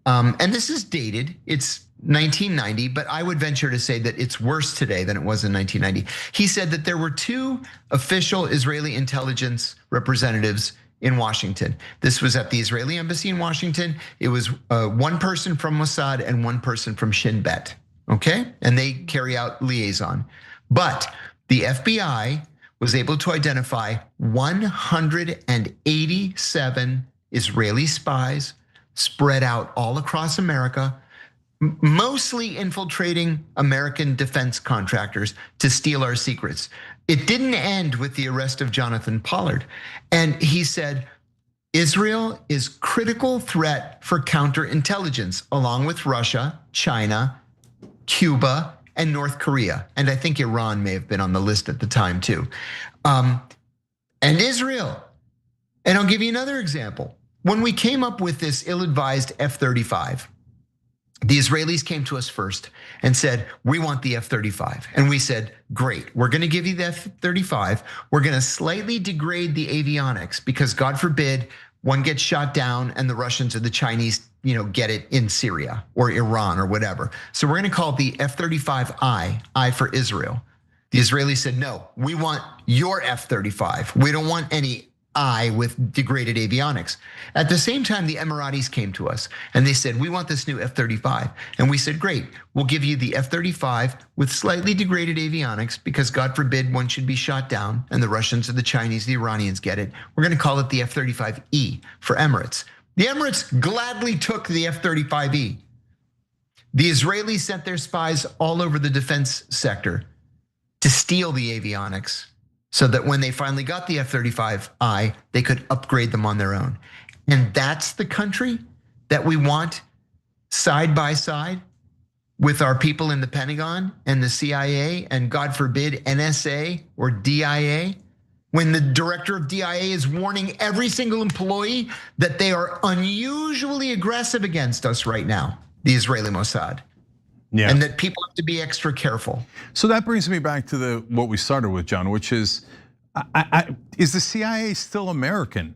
and this is dated, it's 1990, but I would venture to say that it's worse today than it was in 1990. He said that there were 2 official Israeli intelligence representatives in Washington. This was at the Israeli embassy in Washington. It was one person from Mossad and one person from Shin Bet, okay? And they carry out liaison. But the FBI was able to identify 187 Israeli spies spread out all across America, mostly infiltrating American defense contractors to steal our secrets. It didn't end with the arrest of Jonathan Pollard. And he said, Israel is critical threat for counterintelligence, along with Russia, China, Cuba, and North Korea. And I think Iran may have been on the list at the time too. And Israel. And I'll give you another example. When we came up with this ill-advised F-35, the Israelis came to us first and said, we want the F-35. And we said, great, we're gonna give you the F-35. We're gonna slightly degrade the avionics because God forbid one gets shot down and the Russians or the Chinese, get it in Syria or Iran or whatever. So we're gonna call it the F-35I, I for Israel. The Israelis said, no, we want your F-35. We don't want any I with degraded avionics. At the same time, the Emiratis came to us and they said, we want this new F-35. And we said, great, we'll give you the F-35 with slightly degraded avionics because God forbid one should be shot down and the Russians or the Chinese, the Iranians get it. We're gonna call it the F-35E for Emirates. The Emirates gladly took the F-35E. The Israelis sent their spies all over the defense sector to steal the avionics, so that when they finally got the F-35I, they could upgrade them on their own. And that's the country that we want side by side with our people in the Pentagon and the CIA and God forbid NSA or DIA, when the director of DIA is warning every single employee that they are unusually aggressive against us right now, the Israeli Mossad. Yeah. And that people have to be extra careful. So that brings me back to what we started with, John, which is the CIA still American?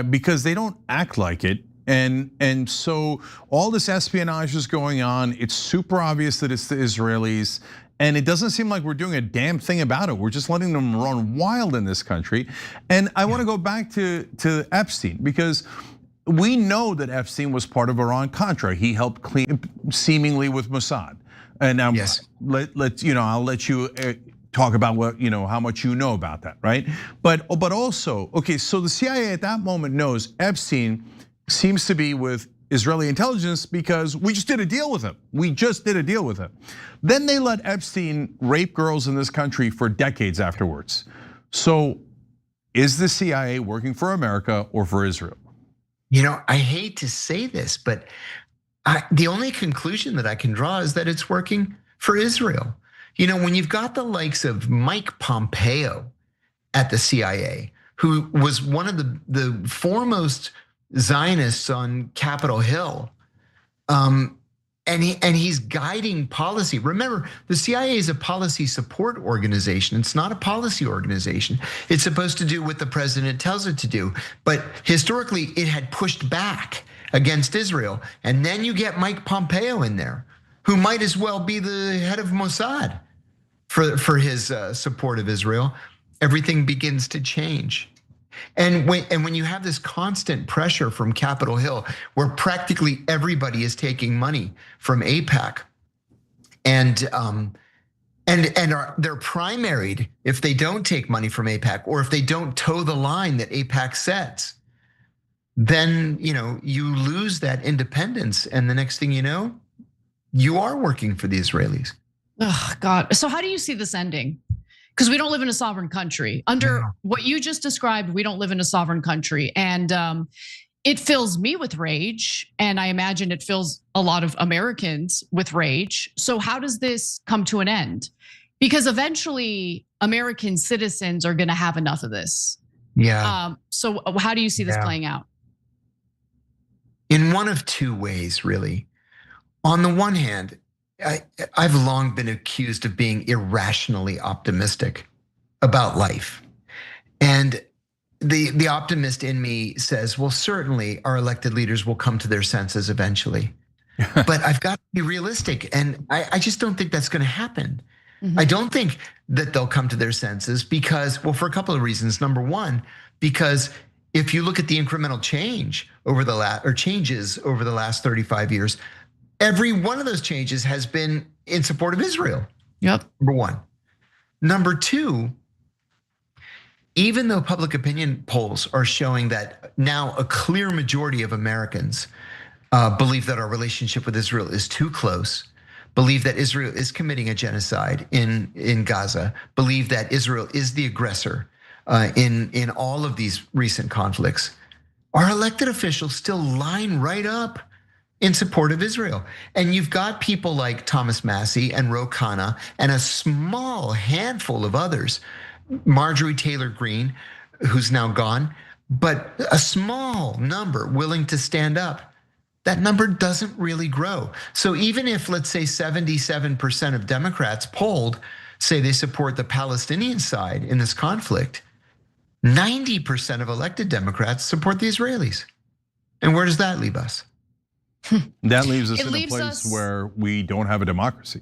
Because they don't act like it. And so all this espionage is going on. It's super obvious that it's the Israelis. And it doesn't seem like we're doing a damn thing about it. We're just letting them run wild in this country. And I want to go back to Epstein, because we know that Epstein was part of Iran-Contra. He helped clean seemingly with Mossad. And now yes. I'll let you talk about what how much you know about that, right? But also, okay, so the CIA at that moment knows Epstein seems to be with Israeli intelligence because we just did a deal with him. Then they let Epstein rape girls in this country for decades afterwards. So is the CIA working for America or for Israel? I hate to say this, but the only conclusion that I can draw is that it's working for Israel. When you've got the likes of Mike Pompeo at the CIA, who was one of the foremost Zionists on Capitol Hill, and he's guiding policy. Remember, the CIA is a policy support organization. It's not a policy organization. It's supposed to do what the president tells it to do. But historically, it had pushed back against Israel. And then you get Mike Pompeo in there, who might as well be the head of Mossad for his support of Israel. Everything begins to change. And when you have this constant pressure from Capitol Hill, where practically everybody is taking money from AIPAC, and they're primaried if they don't take money from AIPAC, or if they don't toe the line that AIPAC sets, then you lose that independence, and the next thing you know, you are working for the Israelis. Oh God! So how do you see this ending? Because we don't live in a sovereign country. Under what you just described, we don't live in a sovereign country. And it fills me with rage. And I imagine it fills a lot of Americans with rage. So how does this come to an end? Because eventually American citizens are gonna have enough of this. Yeah. So how do you see this playing out? In one of two ways, really. On the one hand, I've long been accused of being irrationally optimistic about life. And the optimist in me says, well, certainly our elected leaders will come to their senses eventually. But I've got to be realistic, and I just don't think that's gonna happen. Mm-hmm. I don't think that they'll come to their senses because, well, for a couple of reasons. Number one, because if you look at the incremental changes over the last 35 years, every one of those changes has been in support of Israel. Yep. Number one. Number two, even though public opinion polls are showing that now a clear majority of Americans believe that our relationship with Israel is too close, believe that Israel is committing a genocide in Gaza, believe that Israel is the aggressor in all of these recent conflicts, our elected officials still line right up in support of Israel. And you've got people like Thomas Massey and Ro Khanna and a small handful of others, Marjorie Taylor Greene, who's now gone, but a small number willing to stand up that number doesn't really grow. So even if, let's say, 77% of Democrats polled say they support the Palestinian side in this conflict, 90% of elected Democrats support the Israelis. And where does that leave us? That leaves us in a place where we don't have a democracy.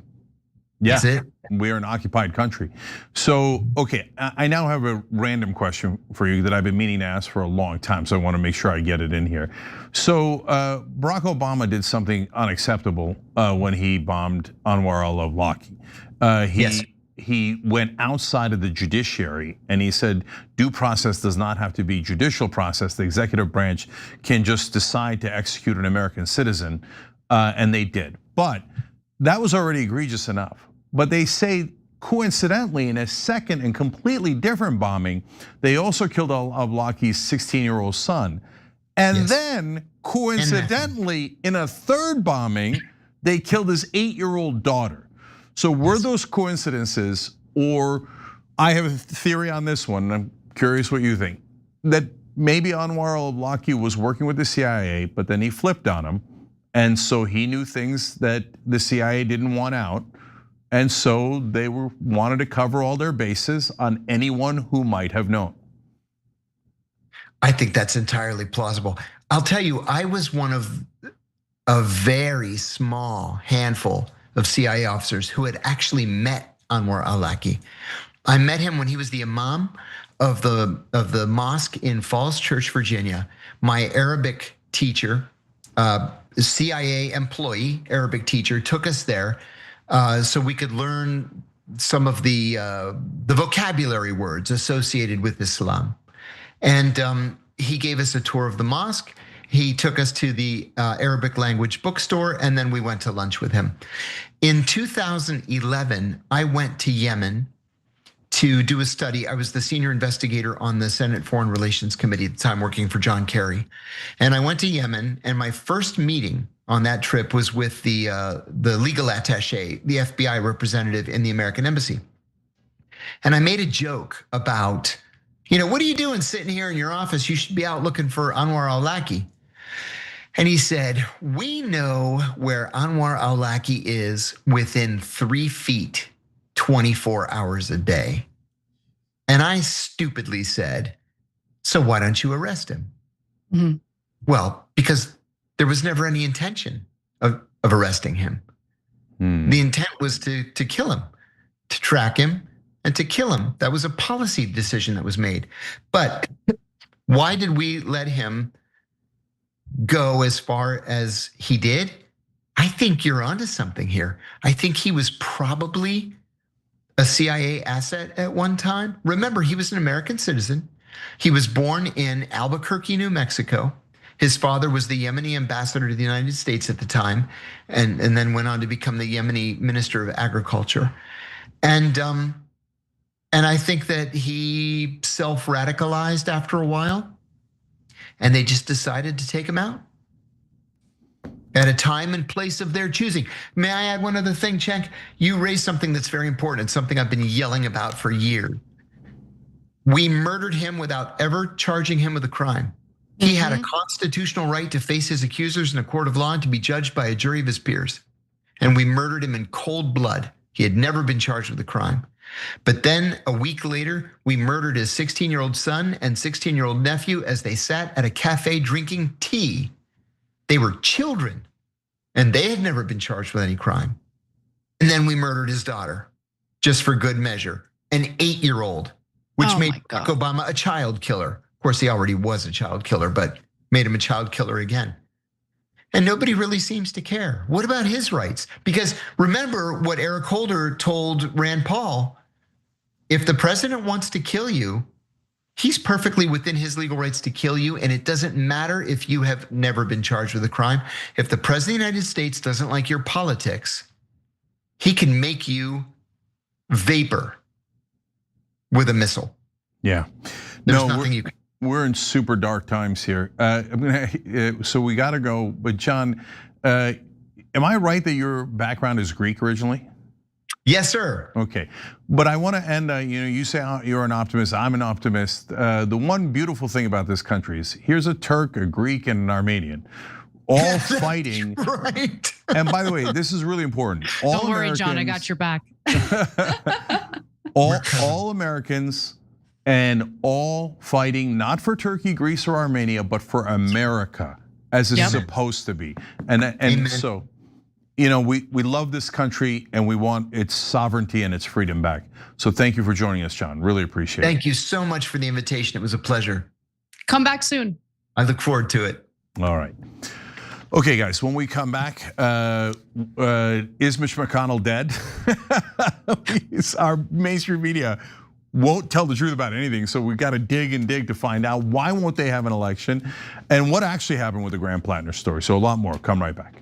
Yeah, we're an occupied country. So, okay, I now have a random question for you that I've been meaning to ask for a long time, so I want to make sure I get it in here. So, Barack Obama did something unacceptable when he bombed Anwar al-Awlaki. Yes. He went outside of the judiciary and he said, due process does not have to be judicial process. The executive branch can just decide to execute an American citizen, and they did. But that was already egregious enough. But they say, coincidentally, in a second and completely different bombing, they also killed al-Awlaki's 16-year-old son. And then, coincidentally, in a third bombing, they killed his 8-year-old daughter. So were those coincidences, or I have a theory on this one, and I'm curious what you think, that maybe Anwar al-Awlaki was working with the CIA, but then he flipped on him, and so he knew things that the CIA didn't want out, and so they wanted to cover all their bases on anyone who might have known. I think that's entirely plausible. I'll tell you, I was one of a very small handful of CIA officers who had actually met Anwar al-Awlaki. I met him when he was the imam of the mosque in Falls Church, Virginia. My Arabic teacher, CIA employee, Arabic teacher, took us there so we could learn some of the vocabulary words associated with Islam. And he gave us a tour of the mosque. He took us to the Arabic language bookstore, and then we went to lunch with him. In 2011, I went to Yemen to do a study. I was the senior investigator on the Senate Foreign Relations Committee at the time, working for John Kerry. And I went to Yemen, and my first meeting on that trip was with the legal attaché, the FBI representative in the American embassy. And I made a joke about, what are you doing sitting here in your office? You should be out looking for Anwar al-Awlaki. And he said, we know where Anwar al-Awlaki is within 3 feet, 24 hours a day. And I stupidly said, so why don't you arrest him? Mm-hmm. Well, because there was never any intention of arresting him. The intent was to kill him, to track him, and to kill him. That was a policy decision that was made. But why did we let him go as far as he did? I think you're onto something here. I think he was probably a CIA asset at one time. Remember, he was an American citizen. He was born in Albuquerque, New Mexico. His father was the Yemeni ambassador to the United States at the time, and then went on to become the Yemeni Minister of Agriculture. And I think that he self-radicalized after a while, and they just decided to take him out at a time and place of their choosing. May I add one other thing, Cenk? You raised something that's very important, something I've been yelling about for years. We murdered him without ever charging him with a crime. He had a constitutional right to face his accusers in a court of law and to be judged by a jury of his peers. And we murdered him in cold blood. He had never been charged with a crime. But then a week later, we murdered his 16-year-old son and 16-year-old nephew as they sat at a cafe drinking tea. They were children, and they had never been charged with any crime. And then we murdered his daughter, just for good measure, an 8-year-old, which made Barack Obama a child killer. Of course, he already was a child killer, but made him a child killer again. And nobody really seems to care. What about his rights? Because remember what Eric Holder told Rand Paul: if the president wants to kill you, he's perfectly within his legal rights to kill you, and it doesn't matter if you have never been charged with a crime. If the president of the United States doesn't like your politics, he can make you vapor with a missile. Yeah. There's nothing you can. We're in super dark times here. So we got to go. But John, am I right that your background is Greek originally? Yes, sir. Okay, but I want to end. You say you're an optimist. I'm an optimist. The one beautiful thing about this country is here's a Turk, a Greek, and an Armenian. all fighting. Right. And by the way, this is really important. Don't worry, John, I got your back. all Americans and all fighting not for Turkey, Greece, or Armenia, but for America, as it's supposed to be. And so, we love this country and we want its sovereignty and its freedom back. So thank you for joining us, John. Really appreciate it. Thank you so much for the invitation. It was a pleasure. Come back soon. I look forward to it. All right. Okay, guys, when we come back, is Mitch McConnell dead? Our mainstream media won't tell the truth about anything, so we've got to dig and dig to find out why won't they have an election and what actually happened with the Graham Platner story. So a lot more. Come right back.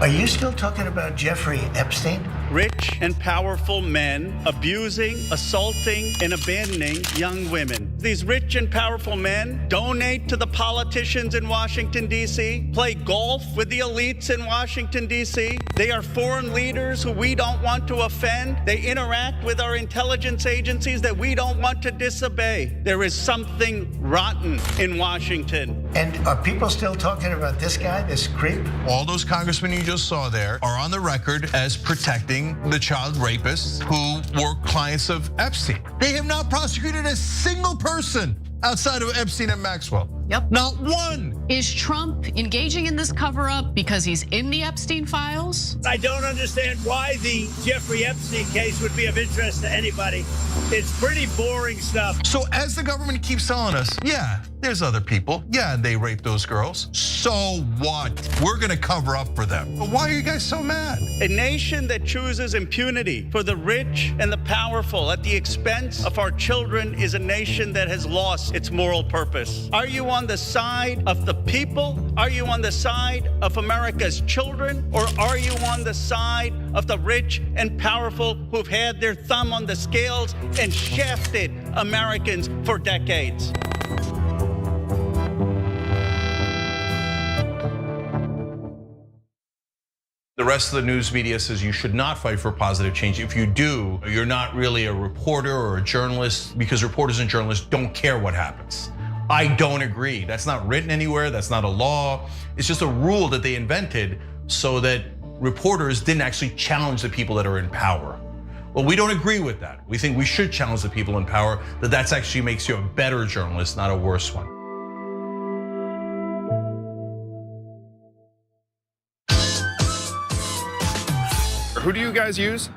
Are you still talking about Jeffrey Epstein? Rich and powerful men abusing, assaulting, and abandoning young women. These rich and powerful men donate to the politicians in Washington, D.C., play golf with the elites in Washington, D.C. They are foreign leaders who we don't want to offend. They interact with our intelligence agencies that we don't want to disobey. There is something rotten in Washington. And are people still talking about this guy, this creep? All those congressmen you just saw there are on the record as protecting the child rapists who were clients of Epstein. They have not prosecuted a single person outside of Epstein and Maxwell. Yep. Not one. Is Trump engaging in this cover-up because he's in the Epstein files? I don't understand why the Jeffrey Epstein case would be of interest to anybody. It's pretty boring stuff. So as the government keeps telling us, yeah, there's other people. Yeah, they raped those girls. So what? We're gonna cover up for them. But why are you guys so mad? A nation that chooses impunity for the rich and the powerful at the expense of our children is a nation that has lost its moral purpose. Are you on the side of the people? Are you on the side of America's children? Or are you on the side of the rich and powerful who've had their thumb on the scales and shafted Americans for decades? The rest of the news media says you should not fight for positive change. If you do, you're not really a reporter or a journalist, because reporters and journalists don't care what happens. I don't agree. That's not written anywhere. That's not a law. It's just a rule that they invented so that reporters didn't actually challenge the people that are in power. Well, we don't agree with that. We think we should challenge the people in power, that actually makes you a better journalist, not a worse one. Who do you guys use?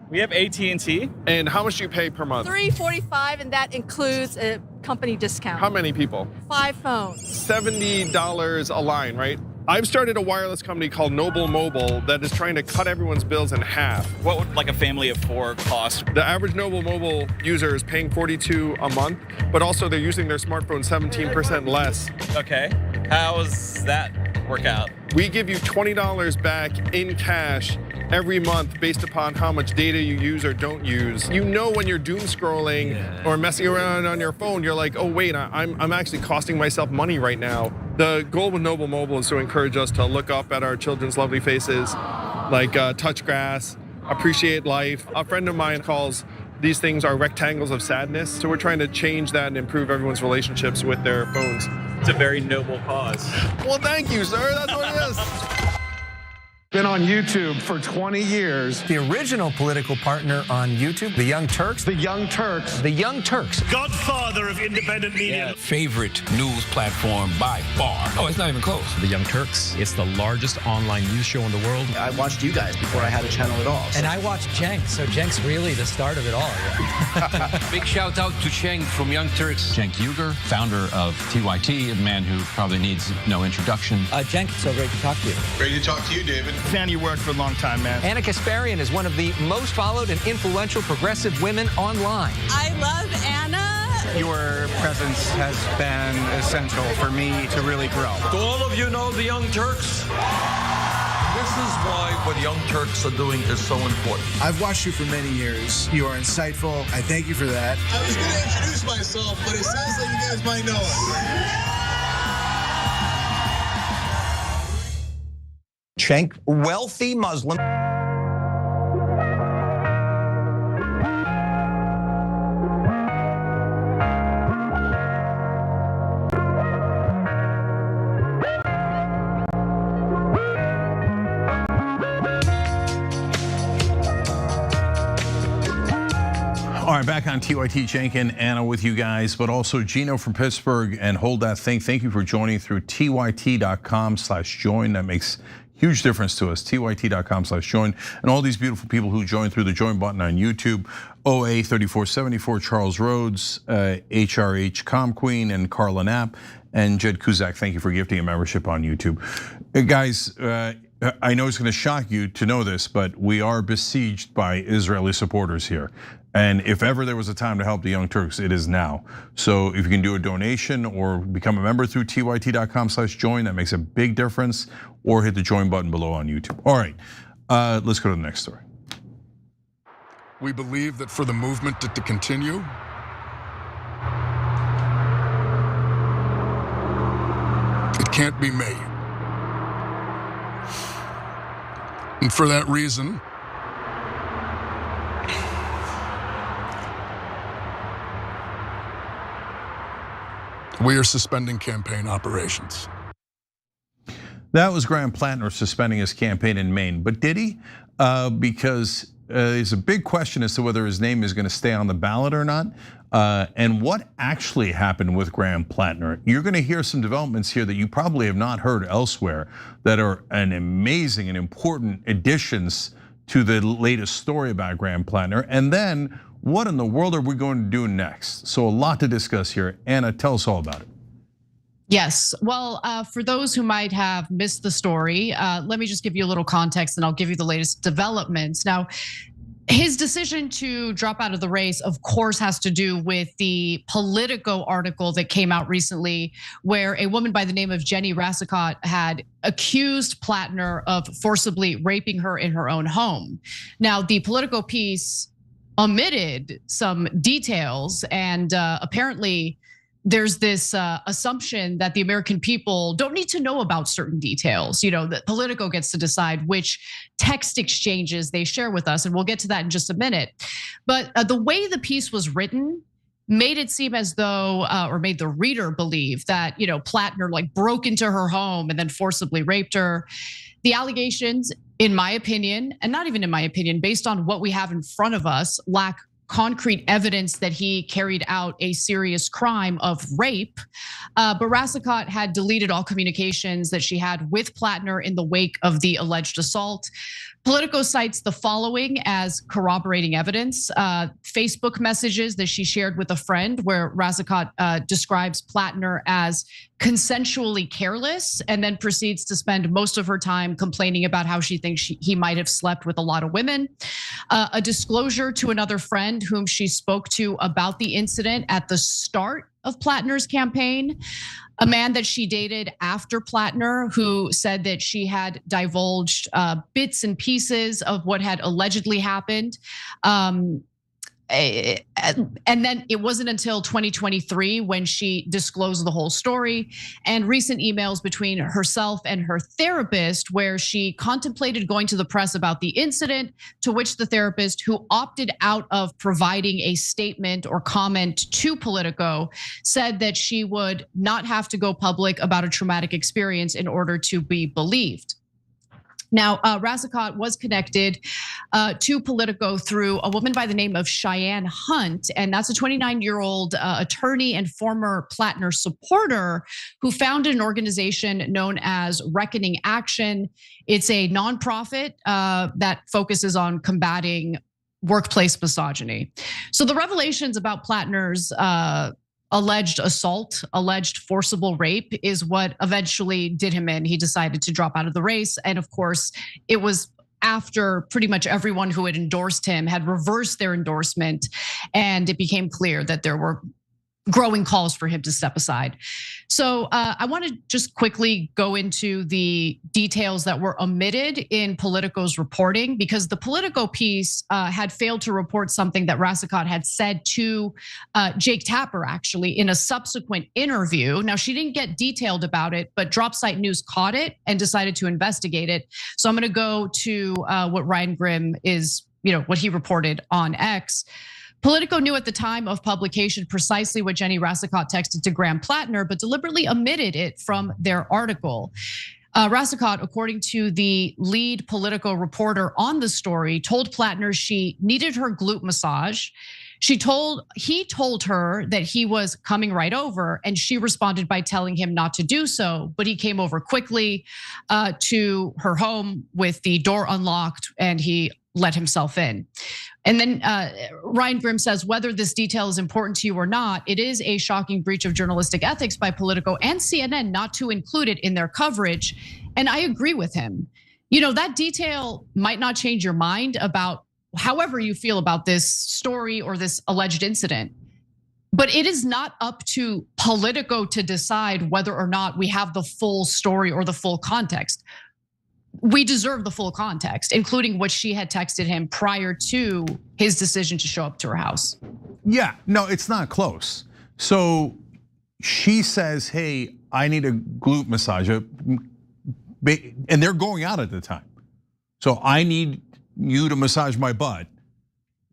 We have AT&T. And how much do you pay per month? $345, and that includes a company discount. How many people? 5 phones. $70 a line, right? I've started a wireless company called Noble Mobile that is trying to cut everyone's bills in half. What would like a family of 4 cost? The average Noble Mobile user is paying $42 a month, but also they're using their smartphone 17% less. Okay, how does that work out? We give you $20 back in cash every month based upon how much data you use or don't use. You know when you're doom scrolling or messing around on your phone, you're like, oh wait, I'm actually costing myself money right now. The goal with Noble Mobile is to encourage us to look up at our children's lovely faces, like touch grass, appreciate life. A friend of mine calls these things are rectangles of sadness. So we're trying to change that and improve everyone's relationships with their phones. It's a very noble cause. Well, thank you, sir. That's what it is. Been on YouTube for 20 years. The original political partner on YouTube, the Young Turks. The Young Turks. The Young Turks. Godfather of independent media. Favorite news platform by far. Oh, it's not even close. The Young Turks. It's the largest online news show in the world. I watched you guys before I had a channel at all. And I watched Cenk, so Cenk's really the start of it all. Big shout out to Cenk from Young Turks. Cenk Uygur, founder of TYT, a man who probably needs no introduction. Cenk, so great to talk to you. Great to talk to you, David. Fan of your work for a long time, man. Anna Kasparian is one of the most followed and influential progressive women online. I love Anna. Your presence has been essential for me to really grow. Do all of you know the Young Turks? This is why what Young Turks are doing is so important. I've watched you for many years. You are insightful. I thank you for that. I was going to introduce myself, but it sounds like you guys might know us. Cenk, wealthy Muslim. back on TYT. Cenk and Anna with you guys, but also Gino from Pittsburgh and Hold That Thing. Thank you for joining through tyt.com/join. That makes huge difference to us. tyt.com/join, and all these beautiful people who join through the join button on YouTube. OA3474, Charles Rhodes, HRH Com Queen, and Carla Knapp, and Jed Kuzak. Thank you for gifting a membership on YouTube, guys. I know it's going to shock you to know this, but we are besieged by Israeli supporters here. And if ever there was a time to help the Young Turks, it is now. So if you can do a donation or become a member through tyt.com/join, that makes a big difference, or hit the join button below on YouTube. All right, let's go to the next story. We believe that for the movement to continue, it can't be made. And for that reason, we are suspending campaign operations. That was Graham Platner suspending his campaign in Maine, but did he? Because there's a big question as to whether his name is going to stay on the ballot or not, and what actually happened with Graham Platner. You're going to hear some developments here that you probably have not heard elsewhere that are an amazing and important additions to the latest story about Graham Platner. And then what in the world are we going to do next? So a lot to discuss here. Anna, tell us all about it. Yes, well, for those who might have missed the story, let me just give you a little context and I'll give you the latest developments. Now, his decision to drop out of the race, of course, has to do with the Politico article that came out recently, where a woman by the name of Jenny Rasicot had accused Platner of forcibly raping her in her own home. Now, the Politico piece omitted some details, and apparently there's this assumption that the American people don't need to know about certain details. You know, that Politico gets to decide which text exchanges they share with us, and we'll get to that in just a minute. But the way the piece was written made it seem as though, or made the reader believe that, you know, Platner like broke into her home and then forcibly raped her. The allegations, in my opinion, and not even in my opinion, based on what we have in front of us, lack concrete evidence that he carried out a serious crime of rape. But Rasicot had deleted all communications that she had with Platner in the wake of the alleged assault. Politico cites the following as corroborating evidence: Facebook messages that she shared with a friend, where Rasicot describes Platner as consensually careless, and then proceeds to spend most of her time complaining about how she thinks he might have slept with a lot of women. A disclosure to another friend whom she spoke to about the incident at the start of Platner's campaign. A man that she dated after Platner, who said that she had divulged bits and pieces of what had allegedly happened. And then it wasn't until 2023 when she disclosed the whole story, and recent emails between herself and her therapist, where she contemplated going to the press about the incident, to which the therapist, who opted out of providing a statement or comment to Politico, said that she would not have to go public about a traumatic experience in order to be believed. Now, Rasicot was connected to Politico through a woman by the name of Cheyenne Hunt, and that's a 29-year-old attorney and former Platner supporter who founded an organization known as Reckoning Action. It's a nonprofit that focuses on combating workplace misogyny. So the revelations about Platner's alleged assault, alleged forcible rape is what eventually did him in. He decided to drop out of the race. And of course, it was after pretty much everyone who had endorsed him had reversed their endorsement, and it became clear that there were growing calls for him to step aside. So I want to just quickly go into the details that were omitted in Politico's reporting, because the Politico piece had failed to report something that Rasicot had said to Jake Tapper, actually, in a subsequent interview. Now, she didn't get detailed about it, but Dropsite News caught it and decided to investigate it. So I'm going to go to what Ryan Grimm is, what he reported on X. Politico knew at the time of publication precisely what Jenny Rasicot texted to Graham Platner, but deliberately omitted it from their article. Rasicot, according to the lead Politico reporter on the story, told Platner she needed her glute massage. He told her that he was coming right over, and she responded by telling him not to do so. But he came over quickly to her home with the door unlocked, and he let himself in. And then Ryan Grimm says, whether this detail is important to you or not, it is a shocking breach of journalistic ethics by Politico and CNN not to include it in their coverage. And I agree with him. That detail might not change your mind about however you feel about this story or this alleged incident. But it is not up to Politico to decide whether or not we have the full story or the full context. We deserve the full context, including what she had texted him prior to his decision to show up to her house. Yeah, no, it's not close. So she says, hey, I need a glute massager. And they're going out at the time. So I need you to massage my butt.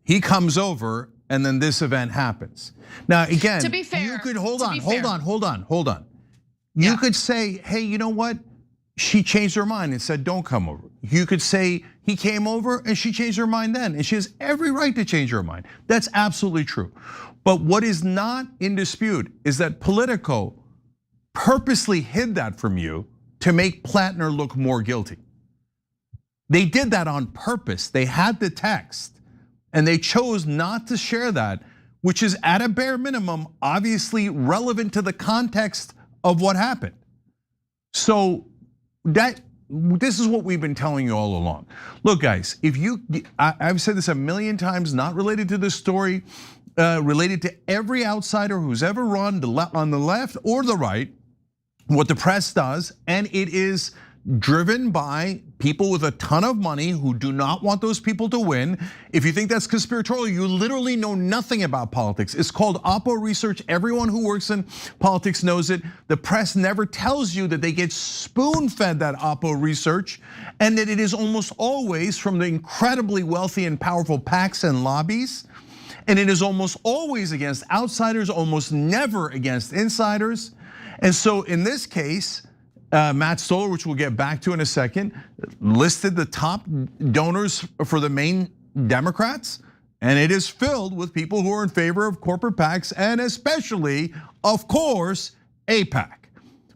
He comes over and then this event happens. Now, again, to be fair, you could hold on. You could say, hey, you know what? She changed her mind and said, don't come over. You could say he came over and she changed her mind then, and she has every right to change her mind. That's absolutely true. But what is not in dispute is that Politico purposely hid that from you to make Platner look more guilty. They did that on purpose. They had the text and they chose not to share that, which is at a bare minimum, obviously relevant to the context of what happened. So this is what we've been telling you all along. Look, guys, I've said this a million times, not related to this story, related to every outsider who's ever run on the left or the right, what the press does, and it is driven by people with a ton of money who do not want those people to win. If you think that's conspiratorial, you literally know nothing about politics. It's called Oppo research. Everyone who works in politics knows it. The press never tells you that they get spoon-fed that Oppo research, and that it is almost always from the incredibly wealthy and powerful PACs and lobbies. And it is almost always against outsiders, almost never against insiders. And so in this case, Matt Stoller, which we'll get back to in a second, listed the top donors for the Maine Democrats, and it is filled with people who are in favor of corporate PACs and especially, of course, AIPAC.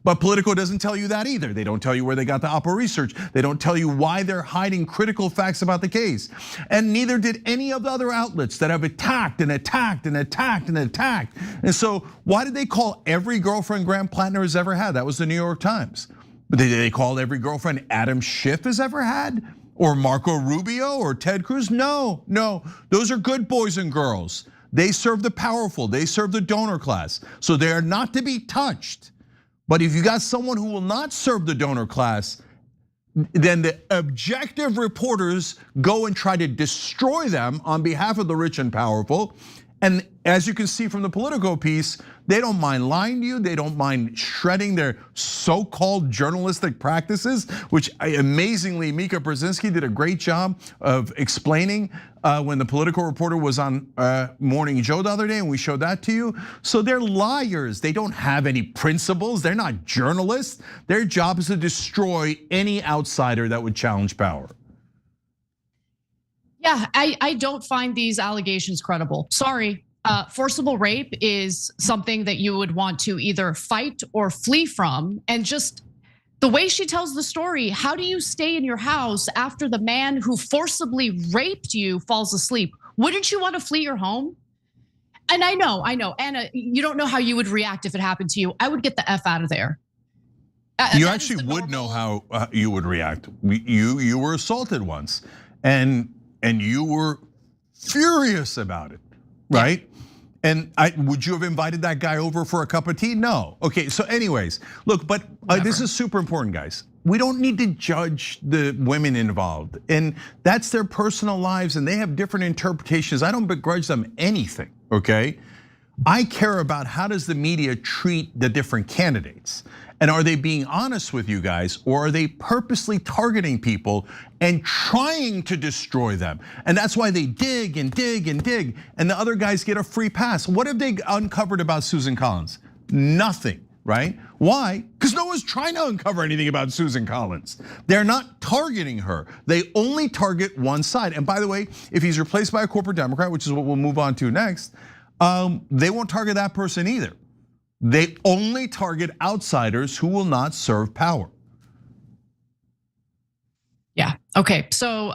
But Politico doesn't tell you that either. They don't tell you where they got the Oppo research. They don't tell you why they're hiding critical facts about the case. And neither did any of the other outlets that have attacked and attacked and attacked and attacked. And so why did they call every girlfriend Graham Platner has ever had? That was the New York Times. But they called every girlfriend Adam Schiff has ever had? Or Marco Rubio or Ted Cruz? No, those are good boys and girls. They serve the powerful, they serve the donor class. So they are not to be touched. But if you got someone who will not serve the donor class, then the objective reporters go and try to destroy them on behalf of the rich and powerful. And as you can see from the Politico piece, they don't mind lying to you. They don't mind shredding their so-called journalistic practices, which amazingly Mika Brzezinski did a great job of explaining when the Politico reporter was on Morning Joe the other day, and we showed that to you. So they're liars. They don't have any principles. They're not journalists. Their job is to destroy any outsider that would challenge power. Yeah, I don't find these allegations credible. Sorry. Forcible rape is something that you would want to either fight or flee from. And just the way she tells the story, how do you stay in your house after the man who forcibly raped you falls asleep? Wouldn't you want to flee your home? And I know, Anna, you don't know how you would react if it happened to you. I would get the F out of there. You actually would know how you would react. You were assaulted once, and you were furious about it, right? And would you have invited that guy over for a cup of tea? No. Okay, so anyways, look, but this is super important, guys. We don't need to judge the women involved, and that's their personal lives, and they have different interpretations. I don't begrudge them anything, okay? I care about how does the media treat the different candidates. And are they being honest with you guys, or are they purposely targeting people and trying to destroy them? And that's why they dig and dig and dig, and the other guys get a free pass. What have they uncovered about Susan Collins? Nothing, right? Why? Because no one's trying to uncover anything about Susan Collins. They're not targeting her. They only target one side. And by the way, if he's replaced by a corporate Democrat, which is what we'll move on to next, they won't target that person either. They only target outsiders who will not serve power. Yeah, okay, so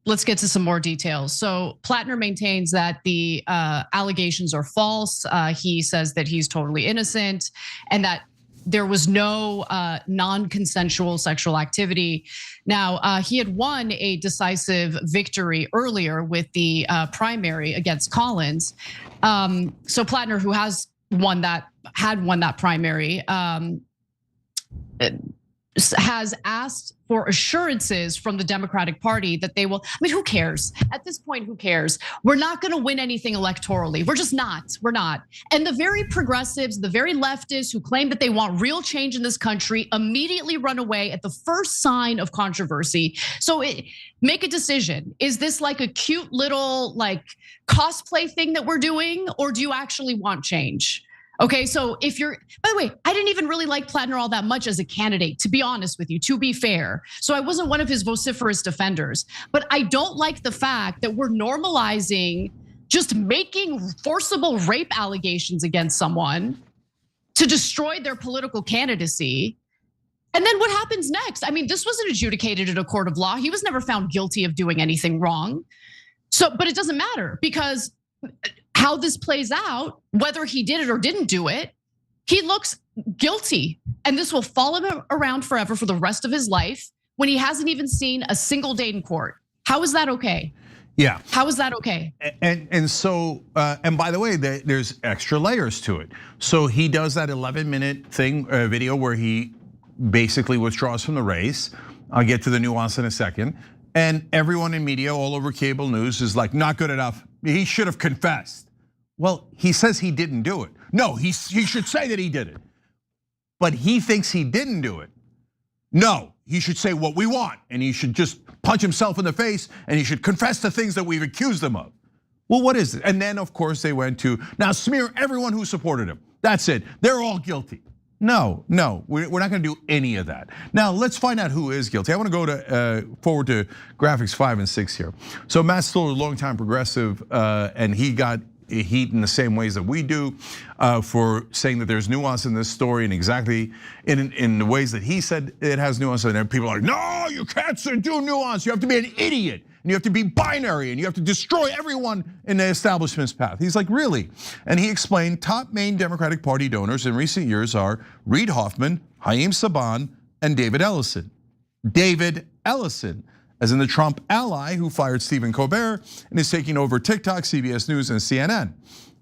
let's get to some more details. So Platner maintains that the allegations are false. He says that he's totally innocent and that there was no non-consensual sexual activity. Now, he had won a decisive victory earlier with the primary against Collins. So Platner, who had won that primary, has asked for assurances from the Democratic Party that they will, I mean, who cares? At this point, who cares? We're not gonna win anything electorally. We're just not, we're not. And the very progressives, the very leftists who claim that they want real change in this country immediately run away at the first sign of controversy. So make a decision. Is this like a cute little like cosplay thing that we're doing, or do you actually want change? Okay, so if you're, by the way, I didn't even really like Platner all that much as a candidate, to be honest with you, to be fair. So I wasn't one of his vociferous defenders, but I don't like the fact that we're normalizing just making forcible rape allegations against someone to destroy their political candidacy. And then what happens next? I mean, this wasn't adjudicated in a court of law. He was never found guilty of doing anything wrong. So, but it doesn't matter because how this plays out, whether he did it or didn't do it, he looks guilty. And this will follow him around forever for the rest of his life when he hasn't even seen a single day in court. How is that okay? Yeah. How is that okay? And so, and by the way, there's extra layers to it. So he does that 11-minute video where he basically withdraws from the race. I'll get to the nuance in a second. And everyone in media all over cable news is like, not good enough. He should have confessed. Well, he says he didn't do it. No, he should say that he did it. But he thinks he didn't do it. No, he should say what we want. And he should just punch himself in the face and he should confess to things that we've accused him of. Well, what is it? And then of course they went to, now smear everyone who supported him. That's it, they're all guilty. No, we're not gonna do any of that. Now let's find out who is guilty. I wanna go forward to graphics 5 and 6 here. So Matt Stoller, longtime progressive, and he got heat in the same ways that we do for saying that there's nuance in this story and exactly in the ways that he said it has nuance. And people are like, no, you can't do nuance. You have to be an idiot and you have to be binary and you have to destroy everyone in the establishment's path. He's like, really? And he explained top Maine Democratic Party donors in recent years are Reid Hoffman, Haim Saban, and David Ellison. David Ellison, as in the Trump ally who fired Stephen Colbert and is taking over TikTok, CBS News, and CNN.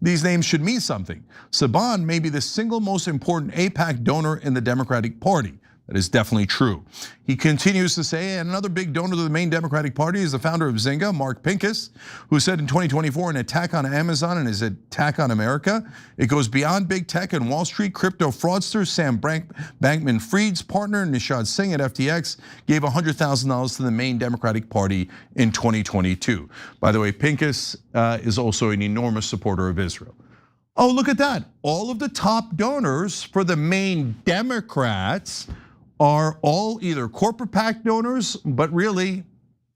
These names should mean something. Saban may be the single most important AIPAC donor in the Democratic Party. That is definitely true. He continues to say, and another big donor to the Maine Democratic Party is the founder of Zynga, Mark Pincus, who said in 2024, an attack on Amazon and his attack on America, it goes beyond big tech and Wall Street. Crypto fraudster Sam Bankman-Fried's partner, Nishad Singh at FTX, gave $100,000 to the Maine Democratic Party in 2022. By the way, Pincus is also an enormous supporter of Israel. Oh, look at that. All of the top donors for the Maine Democrats are all either corporate PAC donors, but really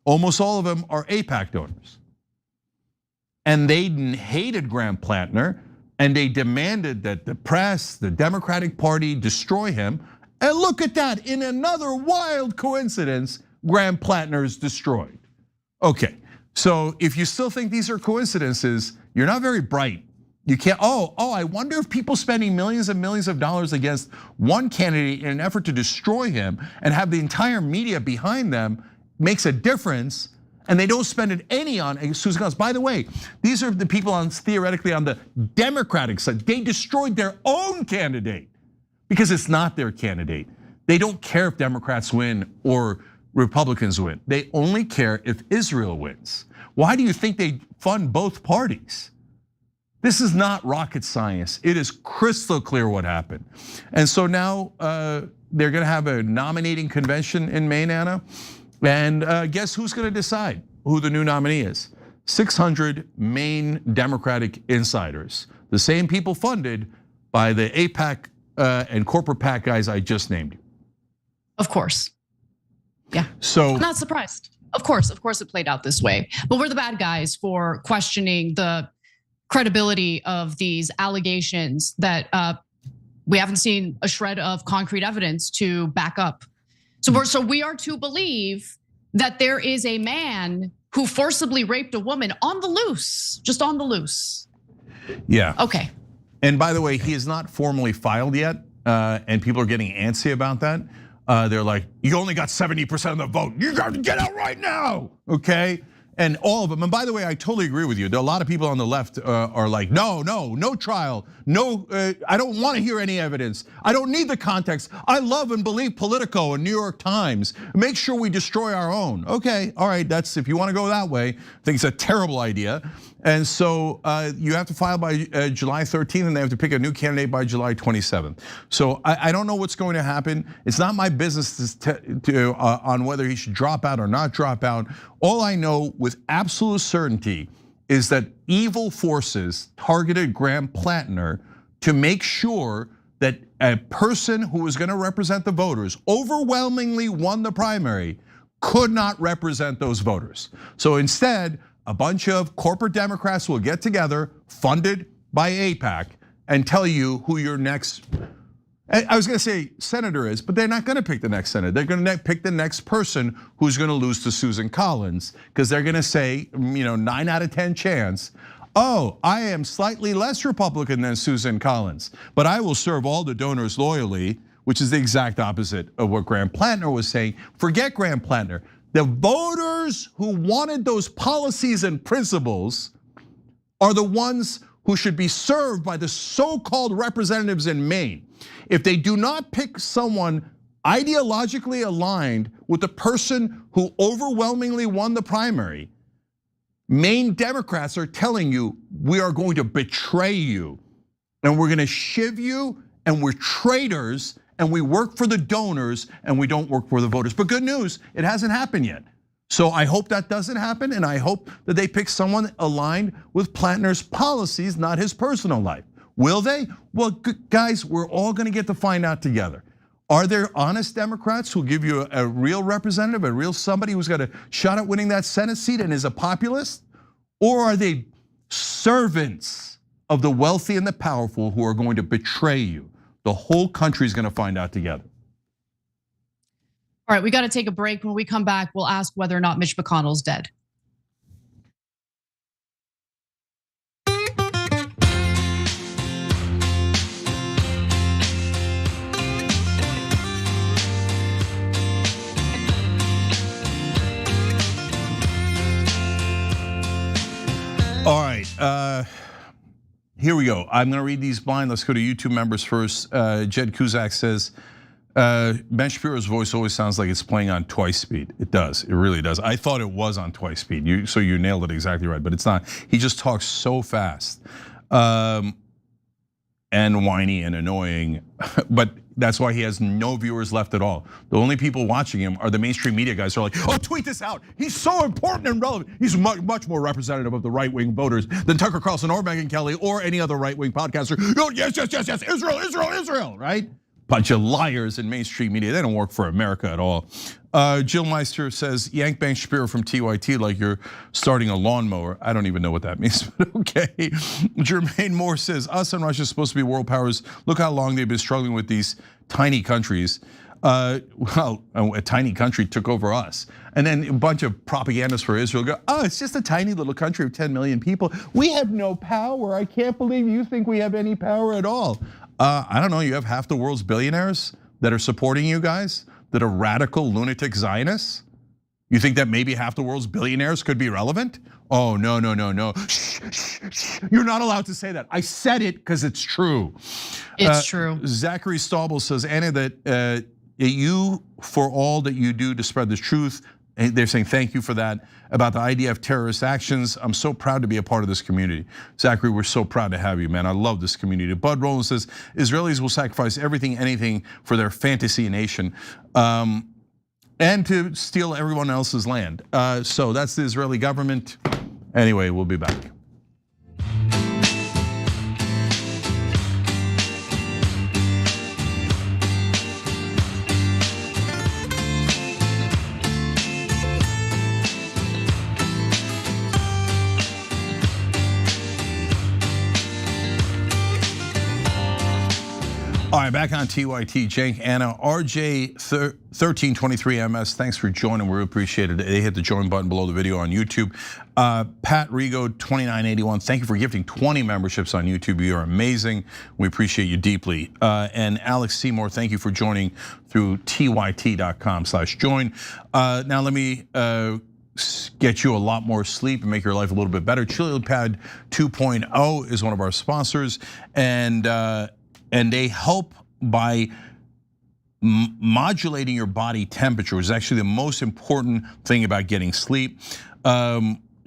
almost all of them are AIPAC donors. And they hated Graham Platner and they demanded that the press, the Democratic Party destroy him. And look at that, in another wild coincidence, Graham Platner is destroyed. Okay, so if you still think these are coincidences, you're not very bright. You can't, I wonder if people spending millions and millions of dollars against one candidate in an effort to destroy him and have the entire media behind them makes a difference, and they don't spend it any on Susan Collins. By the way, these are the people theoretically on the Democratic side. They destroyed their own candidate because it's not their candidate. They don't care if Democrats win or Republicans win. They only care if Israel wins. Why do you think they fund both parties? This is not rocket science. It is crystal clear what happened. And so now they're gonna have a nominating convention in Maine, Anna. And guess who's gonna decide who the new nominee is? 600 Maine Democratic insiders. The same people funded by the AIPAC and corporate PAC guys I just named you. Of course. Yeah. So I'm not surprised. Of course it played out this way. But we're the bad guys for questioning the credibility of these allegations that we haven't seen a shred of concrete evidence to back up. So we are to believe that there is a man who forcibly raped a woman on the loose, just on the loose. Yeah. Okay. And by the way, he is not formally filed yet, and people are getting antsy about that. They're like, you only got 70% of the vote. You got to get out right now, okay? And all of them, and by the way, I totally agree with you. There are a lot of people on the left are like, no trial. No, I don't want to hear any evidence. I don't need the context. I love and believe Politico and New York Times. Make sure we destroy our own. Okay, all right, that's if you want to go that way. I think it's a terrible idea. And so you have to file by July 13th, and they have to pick a new candidate by July 27th. So I don't know what's going to happen. It's not my business on whether he should drop out or not drop out. All I know with absolute certainty is that evil forces targeted Graham Platner to make sure that a person who was going to represent the voters, overwhelmingly won the primary, could not represent those voters. So instead, a bunch of corporate Democrats will get together, funded by AIPAC, and tell you who your next, I was gonna say senator is, but they're not gonna pick the next senator. They're gonna pick the next person who's gonna lose to Susan Collins, because they're gonna say, 9 out of 10 chance, oh, I am slightly less Republican than Susan Collins, but I will serve all the donors loyally, which is the exact opposite of what Graham Platner was saying. Forget Graham Platner. The voters who wanted those policies and principles are the ones who should be served by the so-called representatives in Maine. If they do not pick someone ideologically aligned with the person who overwhelmingly won the primary, Maine Democrats are telling you, we are going to betray you, and we're gonna shiv you, and we're traitors, and we work for the donors and we don't work for the voters. But good news, it hasn't happened yet. So I hope that doesn't happen, and I hope that they pick someone aligned with Platner's policies, not his personal life. Will they? Well, guys, we're all gonna get to find out together. Are there honest Democrats who give you a real representative, a real somebody who's got a shot at winning that Senate seat and is a populist? Or are they servants of the wealthy and the powerful who are going to betray you? The whole country is going to find out together. All right, we got to take a break. When we come back, we'll ask whether or not Mitch McConnell's dead. All right. Here we go. I'm gonna read these blind. Let's go to YouTube members first. Jed Kuzak says, Ben Shapiro's voice always sounds like it's playing on twice speed. It does, it really does. I thought it was on twice speed, so you nailed it exactly right, but it's not. He just talks so fast and whiny and annoying, but that's why he has no viewers left at all. The only people watching him are the mainstream media guys who are like, oh, tweet this out. He's so important and relevant. He's much more representative of the right-wing voters than Tucker Carlson or Megyn Kelly or any other right-wing podcaster. Oh, yes, Israel, right? Bunch of liars in mainstream media. They don't work for America at all. Jill Meister says, yank Ben Shapiro from TYT like you're starting a lawnmower. I don't even know what that means, but okay. Jermaine Moore says, us and Russia are supposed to be world powers. Look how long they've been struggling with these tiny countries. Well, a tiny country took over us. And then a bunch of propagandists for Israel go, oh, it's just a tiny little country of 10 million people. We have no power. I can't believe you think we have any power at all. I don't know, you have half the world's billionaires that are supporting you guys, that are radical lunatic Zionists? You think that maybe half the world's billionaires could be relevant? Oh, no. Shh. You're not allowed to say that. I said it because it's true. It's true. Zachary Staubel says, Anna, that you, for all that you do to spread the truth, and they're saying thank you for that, about the idea of terrorist actions. I'm so proud to be a part of this community. Zachary, we're so proud to have you, man. I love this community. Bud Rowland says, Israelis will sacrifice everything, anything for their fantasy nation. And to steal everyone else's land. So that's the Israeli government. Anyway, we'll be back. All right, back on TYT, Cenk, Anna, RJ 1323MS. Thanks for joining. We really appreciate it. They hit the join button below the video on YouTube. Pat Rigo 2981. Thank you for gifting 20 memberships on YouTube. You are amazing. We appreciate you deeply. And Alex Seymour, thank you for joining through tyt.com/join. Now let me get you a lot more sleep and make your life a little bit better. ChiliPad 2.0 is one of our sponsors, and they help by modulating your body temperature, which is actually the most important thing about getting sleep.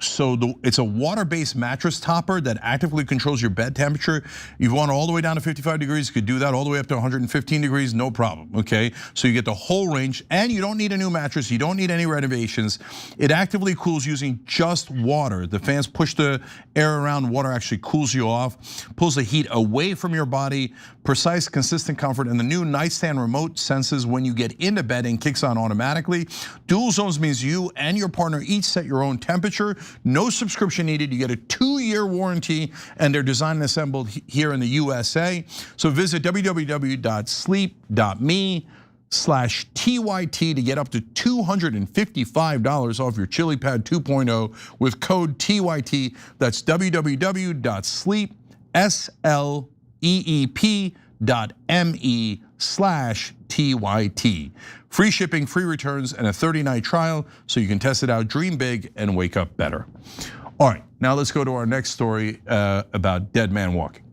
So it's a water-based mattress topper that actively controls your bed temperature. You want it all the way down to 55 degrees, you could do that all the way up to 115 degrees, no problem, okay? So you get the whole range, and you don't need a new mattress, you don't need any renovations. It actively cools using just water. The fans push the air around, water actually cools you off, pulls the heat away from your body, precise, consistent comfort, and the new nightstand remote senses when you get into bed and kicks on automatically. Dual zones means you and your partner each set your own temperature. No subscription needed. You get a 2-year warranty, and they're designed and assembled here in the USA. So visit www.sleep.me/TYT to get up to $255 off your ChiliPad 2.0 with code TYT. That's www.sleep.me/TYT. Free shipping, free returns, and a 30-night trial so you can test it out, dream big, and wake up better. All right, now let's go to our next story about Dead Man Walking.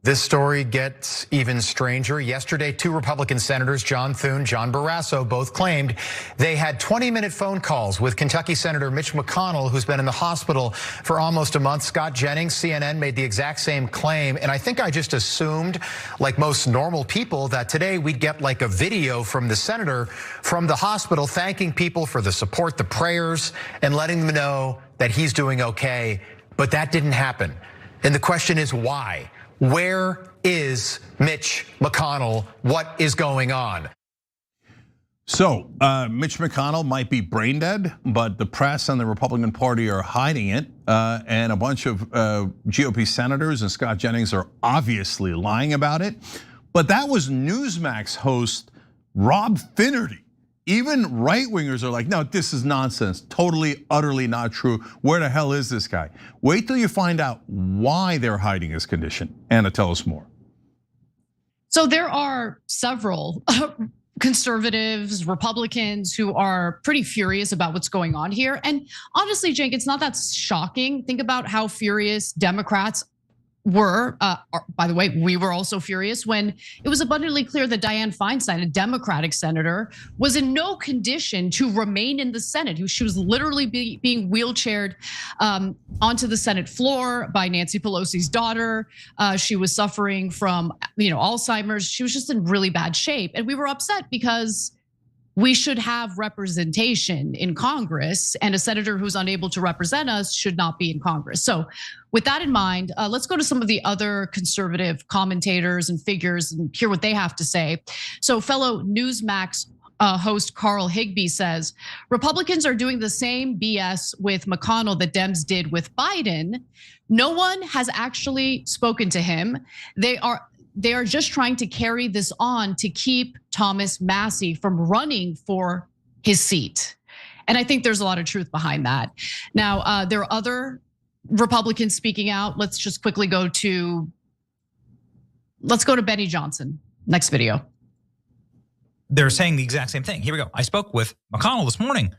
This story gets even stranger. Yesterday, 2 Republican senators, John Thune, John Barrasso, both claimed they had 20-minute phone calls with Kentucky Senator Mitch McConnell, who's been in the hospital for almost a month. Scott Jennings, CNN, made the exact same claim. And I think I just assumed, like most normal people, that today we'd get like a video from the senator from the hospital thanking people for the support, the prayers, and letting them know that he's doing okay. But that didn't happen. And the question is why? Where is Mitch McConnell? What is going on? So Mitch McConnell might be brain dead, but the press and the Republican Party are hiding it. And a bunch of GOP senators and Scott Jennings are obviously lying about it. But that was Newsmax host Rob Finnerty. Even right-wingers are like, no, this is nonsense, totally, utterly not true. Where the hell is this guy? Wait till you find out why they're hiding his condition. Anna, tell us more. So there are several conservatives, Republicans who are pretty furious about what's going on here. And honestly, Cenk, it's not that shocking. Think about how furious Democrats were. By the way, we were also furious when it was abundantly clear that Dianne Feinstein, a Democratic senator, was in no condition to remain in the Senate. She was literally being wheelchaired onto the Senate floor by Nancy Pelosi's daughter. She was suffering from Alzheimer's. She was just in really bad shape, and we were upset because we should have representation in Congress, and a senator who's unable to represent us should not be in Congress. So with that in mind, let's go to some of the other conservative commentators and figures and hear what they have to say. So fellow Newsmax host Carl Higbee says, Republicans are doing the same BS with McConnell that Dems did with Biden. No one has actually spoken to him. They are just trying to carry this on to keep Thomas Massie from running for his seat. And I think there's a lot of truth behind that. Now, there are other Republicans speaking out. Let's just quickly go to Benny Johnson. Next video. They're saying the exact same thing. Here we go. I spoke with McConnell this morning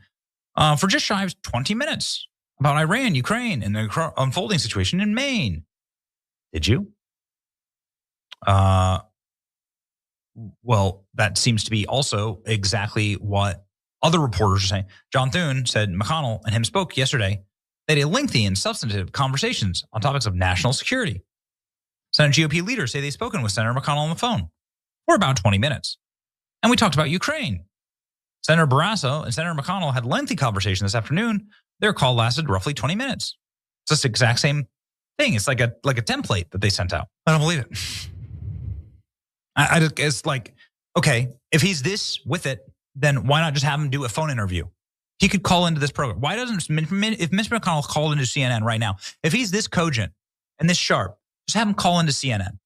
for just shy of 20 minutes about Iran, Ukraine, and the unfolding situation in Maine. Did you? Well, that seems to be also exactly what other reporters are saying. John Thune said McConnell and him spoke yesterday. They had lengthy and substantive conversations on topics of national security. Senate GOP leaders say they've spoken with Senator McConnell on the phone for about 20 minutes. And we talked about Ukraine. Senator Barrasso and Senator McConnell had lengthy conversation this afternoon. Their call lasted roughly 20 minutes. It's just the exact same thing. It's like a template that they sent out. I don't believe it. It's like, okay, if he's this with it, then why not just have him do a phone interview? He could call into this program. Why doesn't, if Mitch McConnell called into CNN right now, if he's this cogent and this sharp, just have him call into CNN.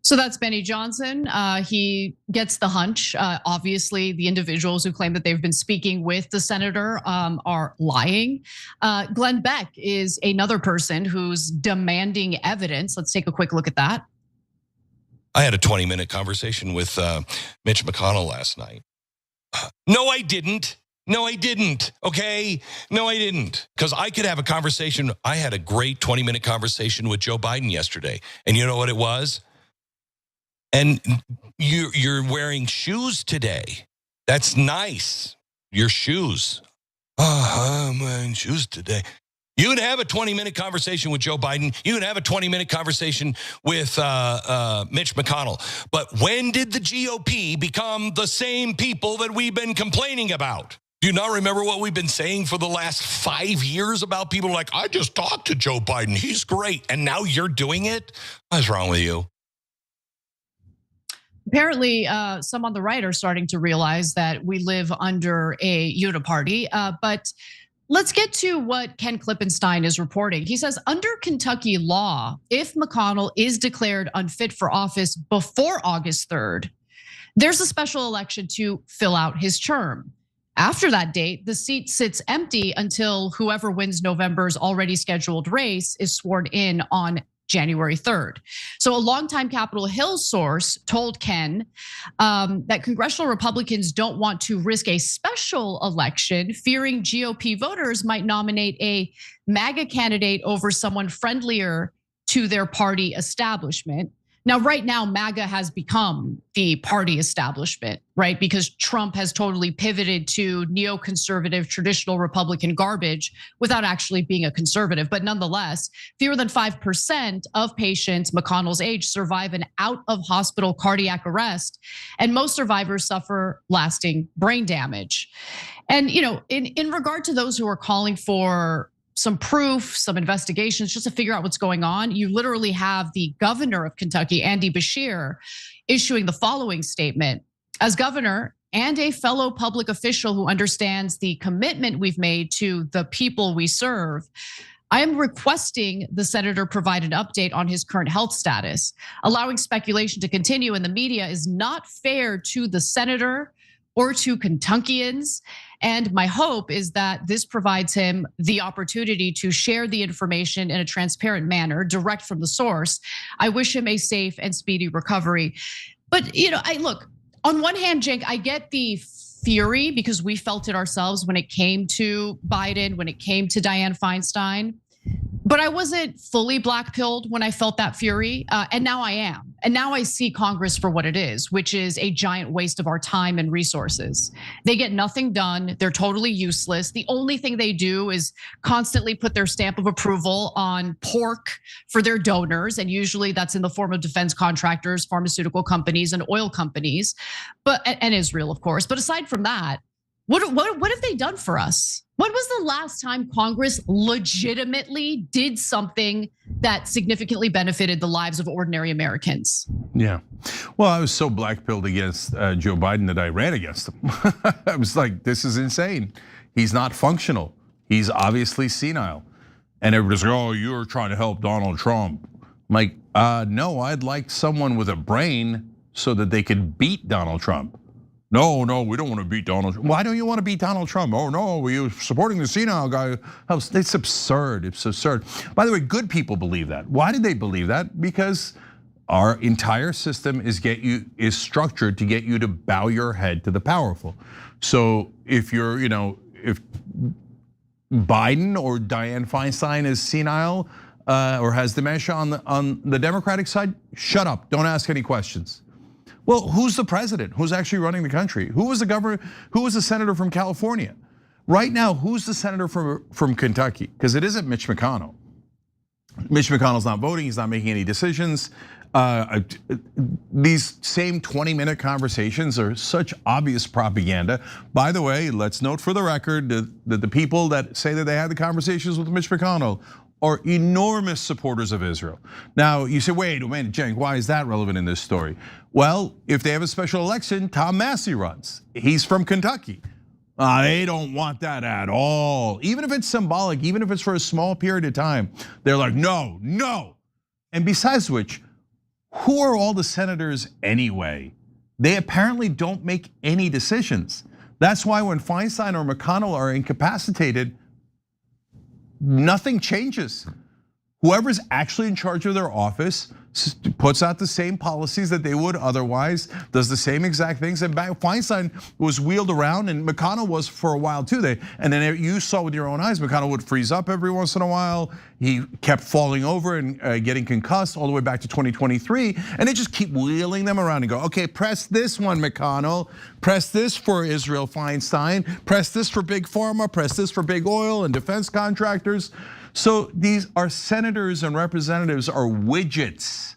So that's Benny Johnson. He gets the hunch. Obviously, the individuals who claim that they've been speaking with the senator are lying. Glenn Beck is another person who's demanding evidence. Let's take a quick look at that. I had a 20-minute conversation with Mitch McConnell last night. No, I didn't. No, I didn't. Okay. No, I didn't. Because I could have a conversation. I had a great 20-minute conversation with Joe Biden yesterday. And you know what it was? And you're wearing shoes today. That's nice. Your shoes. Oh, I'm wearing shoes today. You can have a 20-minute conversation with Joe Biden. You can have a 20-minute conversation with Mitch McConnell. But when did the GOP become the same people that we've been complaining about? Do you not remember what we've been saying for the last 5 years about people like, I just talked to Joe Biden. He's great. And now you're doing it? What's wrong with you? Apparently, some on the right are starting to realize that we live under a uniparty. But let's get to what Ken Klippenstein is reporting. He says, under Kentucky law, if McConnell is declared unfit for office before August 3rd, there's a special election to fill out his term. After that date, the seat sits empty until whoever wins November's already scheduled race is sworn in on January 3rd. So a longtime Capitol Hill source told Ken that congressional Republicans don't want to risk a special election, fearing GOP voters might nominate a MAGA candidate over someone friendlier to their party establishment. Now, right now, MAGA has become the party establishment, right? Because Trump has totally pivoted to neoconservative, traditional Republican garbage without actually being a conservative. But nonetheless, fewer than 5% of patients McConnell's age survive an out-of-hospital cardiac arrest, and most survivors suffer lasting brain damage. And in regard to those who are calling for some proof, some investigations, just to figure out what's going on, you literally have the governor of Kentucky, Andy Beshear, issuing the following statement. As governor and a fellow public official who understands the commitment we've made to the people we serve, I am requesting the senator provide an update on his current health status. Allowing speculation to continue in the media is not fair to the senator or to Kentuckians. And my hope is that this provides him the opportunity to share the information in a transparent manner, direct from the source. I wish him a safe and speedy recovery. But I look, on one hand, Cenk, I get the fury because we felt it ourselves when it came to Biden, when it came to Dianne Feinstein. But I wasn't fully black-pilled when I felt that fury, and now I am. And now I see Congress for what it is, which is a giant waste of our time and resources. They get nothing done. They're totally useless. The only thing they do is constantly put their stamp of approval on pork for their donors, and usually that's in the form of defense contractors, pharmaceutical companies, and oil companies, and Israel, of course. But aside from that, what have they done for us? When was the last time Congress legitimately did something that significantly benefited the lives of ordinary Americans? Yeah. Well, I was so black-pilled against Joe Biden that I ran against him. I was like, this is insane. He's not functional. He's obviously senile. And everybody's like, oh, you're trying to help Donald Trump. I'm like, no, I'd like someone with a brain so that they could beat Donald Trump. No, we don't want to beat Donald Trump. Why don't you want to beat Donald Trump? Oh no, you're supporting the senile guy. It's absurd, it's absurd. By the way, good people believe that. Why did they believe that? Because our entire system is structured to get you to bow your head to the powerful. So if you're, if Biden or Dianne Feinstein is senile or has dementia on the Democratic side, shut up, don't ask any questions. Well, who's the president? Who's actually running the country? Who was the governor? Who was the senator from California? Right now, who's the senator from Kentucky? Because it isn't Mitch McConnell. Mitch McConnell's not voting, he's not making any decisions. These same 20-minute conversations are such obvious propaganda. By the way, let's note for the record that the people that say that they had the conversations with Mitch McConnell are enormous supporters of Israel. Now, you say, wait a minute, Cenk, why is that relevant in this story? Well, if they have a special election, Tom Massey runs. He's from Kentucky. They don't want that at all. Even if it's symbolic, even if it's for a small period of time, they're like, no. And besides which, who are all the senators anyway? They apparently don't make any decisions. That's why when Feinstein or McConnell are incapacitated, nothing changes. Whoever's actually in charge of their office puts out the same policies that they would otherwise, does the same exact things. And Feinstein was wheeled around, and McConnell was for a while too. And then you saw with your own eyes, McConnell would freeze up every once in a while. He kept falling over and getting concussed all the way back to 2023. And they just keep wheeling them around and go, okay, press this one, McConnell. Press this for Israel Feinstein. Press this for Big Pharma. Press this for big oil and defense contractors. So these are senators and representatives are widgets.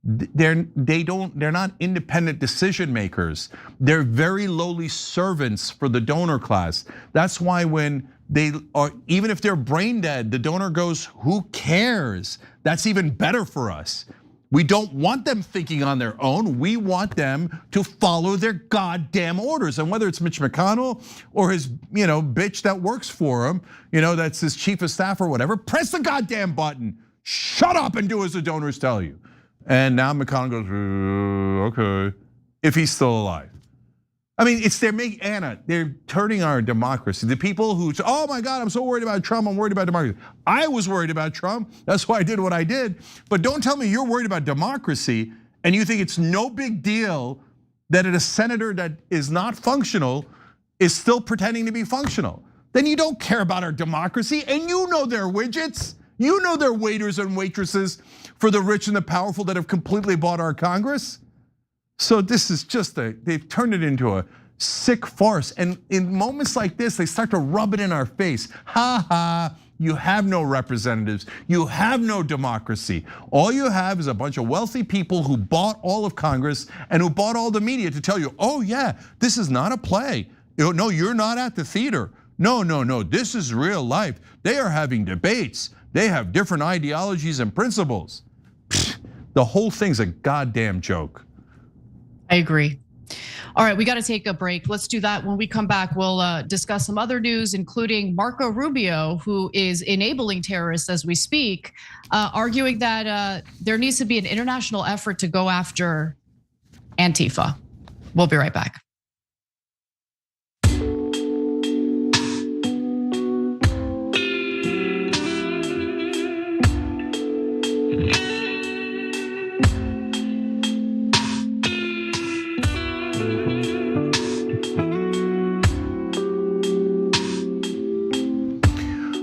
They're not independent decision makers. They're very lowly servants for the donor class. That's why when they are, even if they're brain dead, the donor goes, who cares? That's even better for us. We don't want them thinking on their own. We want them to follow their goddamn orders. And whether it's Mitch McConnell or his, bitch that works for him, that's his chief of staff or whatever, press the goddamn button. Shut up and do as the donors tell you. And now McConnell goes, okay, if he's still alive. I mean, they're turning our democracy. The people who, oh my God, I'm so worried about Trump, I'm worried about democracy. I was worried about Trump, that's why I did what I did. But don't tell me you're worried about democracy and you think it's no big deal that a senator that is not functional is still pretending to be functional. Then you don't care about our democracy, and you know they're widgets. You know they're waiters and waitresses for the rich and the powerful that have completely bought our Congress. So this is just they've turned it into a sick farce. And in moments like this, they start to rub it in our face. Ha ha, you have no representatives. You have no democracy. All you have is a bunch of wealthy people who bought all of Congress and who bought all the media to tell you, oh yeah, this is not a play. No, you're not at the theater. No, this is real life. They are having debates. They have different ideologies and principles. The whole thing's a goddamn joke. I agree. All right, we got to take a break. Let's do that. When we come back, we'll discuss some other news, including Marco Rubio, who is enabling terrorists as we speak, arguing that there needs to be an international effort to go after Antifa. We'll be right back.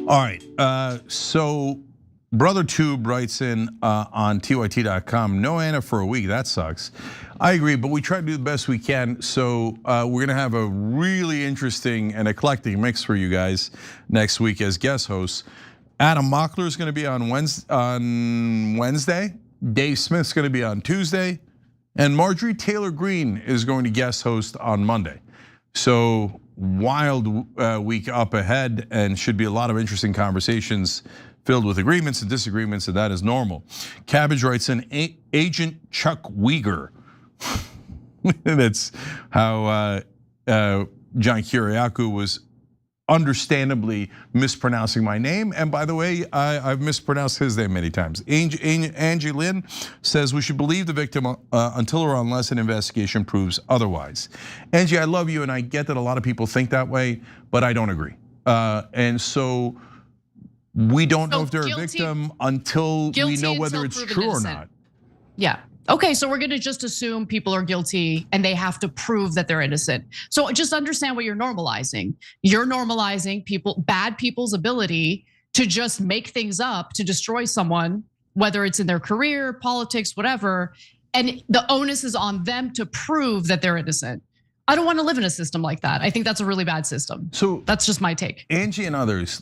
All right, so Brother Tube writes in on tyt.com, no Anna for a week, that sucks. I agree, but we try to do the best we can. So we're gonna have a really interesting and eclectic mix for you guys next week as guest hosts. Adam Mockler is gonna be on Wednesday. Dave Smith's gonna be on Tuesday. And Marjorie Taylor Greene is going to guest host on Monday. So wild week up ahead, and should be a lot of interesting conversations filled with agreements and disagreements, and that is normal. Cabbage writes in, Agent Chuck Uyghur. That's how John Kiriakou was understandably mispronouncing my name. And by the way, I've mispronounced his name many times. Angie Lynn says we should believe the victim until or unless an investigation proves otherwise. Angie, I love you, and I get that a lot of people think that way, but I don't agree. And so we don't know if they're a victim until we know whether it's true or not. Yeah. Okay, so we're gonna just assume people are guilty and they have to prove that they're innocent. So just understand what you're normalizing. You're normalizing bad people's ability to just make things up to destroy someone, whether it's in their career, politics, whatever. And the onus is on them to prove that they're innocent. I don't want to live in a system like that. I think that's a really bad system. So that's just my take. Angie and others,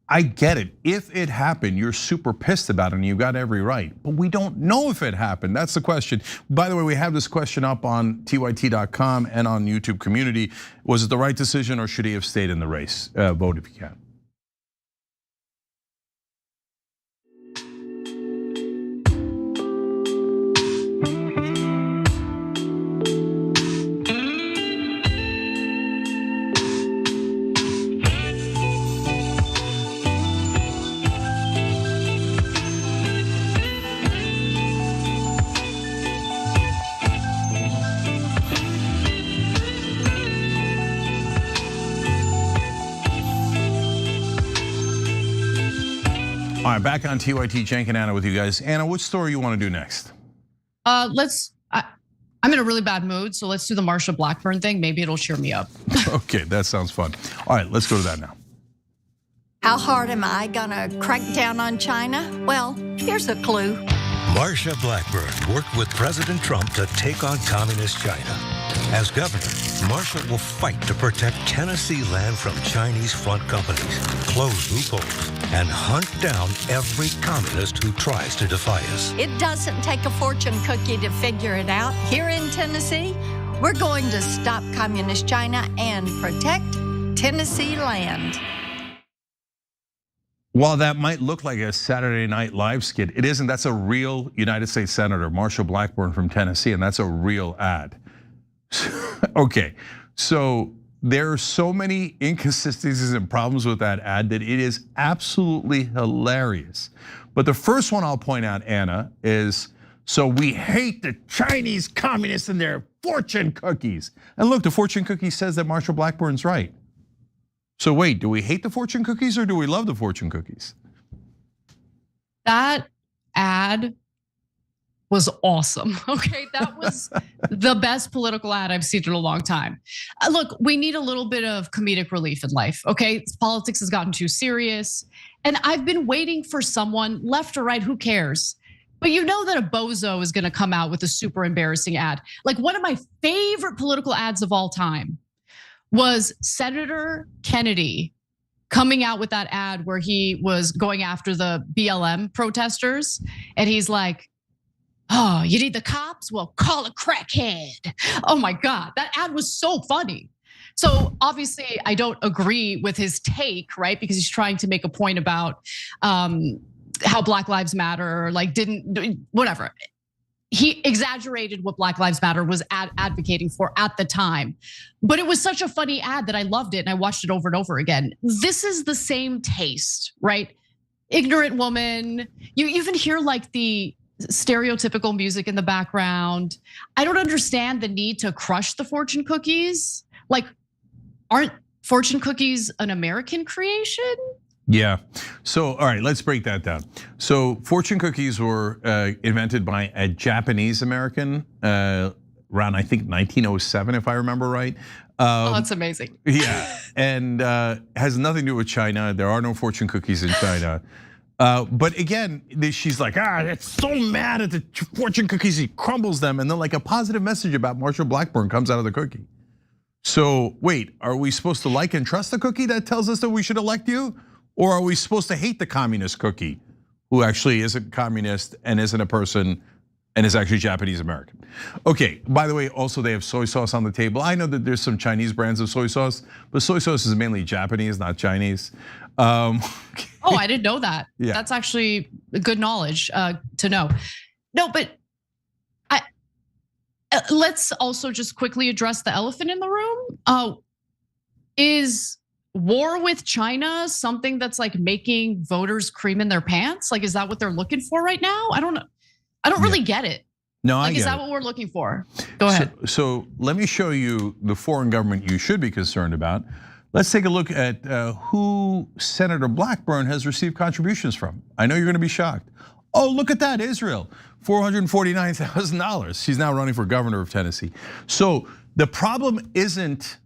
I get it. If it happened, you're super pissed about it and you've got every right. But we don't know if it happened. That's the question. By the way, we have this question up on tyt.com and on YouTube community. Was it the right decision or should he have stayed in the race? Vote if you can. back on TYT, Cenk and Anna with you guys. Anna, which story you want to do next? I'm in a really bad mood, so let's do the Marsha Blackburn thing. Maybe it'll cheer me up. Okay, that sounds fun. All right, let's go to that now. How hard am I gonna crack down on China? Well, here's a clue. Marsha Blackburn worked with President Trump to take on communist China. As governor, Marsha will fight to protect Tennessee land from Chinese front companies, close loopholes, and hunt down every communist who tries to defy us. It doesn't take a fortune cookie to figure it out. Here in Tennessee, we're going to stop communist China and protect Tennessee land. While that might look like a Saturday Night Live skit, it isn't. That's a real United States Senator, Marsha Blackburn from Tennessee, and that's a real ad. Okay, so there are so many inconsistencies and problems with that ad that it is absolutely hilarious. But the first one I'll point out, Anna, is so we hate the Chinese communists and their fortune cookies. And look, the fortune cookie says that Marsha Blackburn's right. So wait, do we hate the fortune cookies or do we love the fortune cookies? That ad was awesome. Okay, that was the best political ad I've seen in a long time. Look, we need a little bit of comedic relief in life, okay? Politics has gotten too serious. And I've been waiting for someone, left or right, who cares? But you know that a bozo is gonna come out with a super embarrassing ad. Like one of my favorite political ads of all time was Senator Kennedy coming out with that ad where he was going after the BLM protesters. And he's like, oh, you need the cops? Well, call a crackhead. Oh my God, that ad was so funny. So obviously I don't agree with his take, right? Because he's trying to make a point about how Black Lives Matter, like whatever. He exaggerated what Black Lives Matter was advocating for at the time. But it was such a funny ad that I loved it and I watched it over and over again. This is the same taste, right? Ignorant woman. You even hear like the stereotypical music in the background. I don't understand the need to crush the fortune cookies. Like, aren't fortune cookies an American creation? Yeah, so all right, let's break that down. So fortune cookies were invented by a Japanese American around, I think 1907, if I remember right. Oh, that's amazing. Yeah, and has nothing to do with China. There are no fortune cookies in China. But again, she's like, that's so mad at the fortune cookies, he crumbles them. And then like a positive message about Marsha Blackburn comes out of the cookie. So wait, are we supposed to like and trust the cookie that tells us that we should elect you? Or are we supposed to hate the communist cookie who actually isn't communist and isn't a person and is actually Japanese American? Okay, by the way, also they have soy sauce on the table. I know that there's some Chinese brands of soy sauce, but soy sauce is mainly Japanese, not Chinese. Oh, I didn't know that. Yeah. That's actually good knowledge to know. No, but let's also just quickly address the elephant in the room. Is war with China something that's like making voters cream in their pants? Like, is that what they're looking for right now? I don't know. I don't really get it. No, like, I get is that it. what we're looking for? Go ahead. So let me show you the foreign government you should be concerned about. Let's take a look at who Senator Blackburn has received contributions from. I know you're gonna be shocked. Oh, look at that, Israel, $449,000. She's now running for governor of Tennessee. So the problem isn't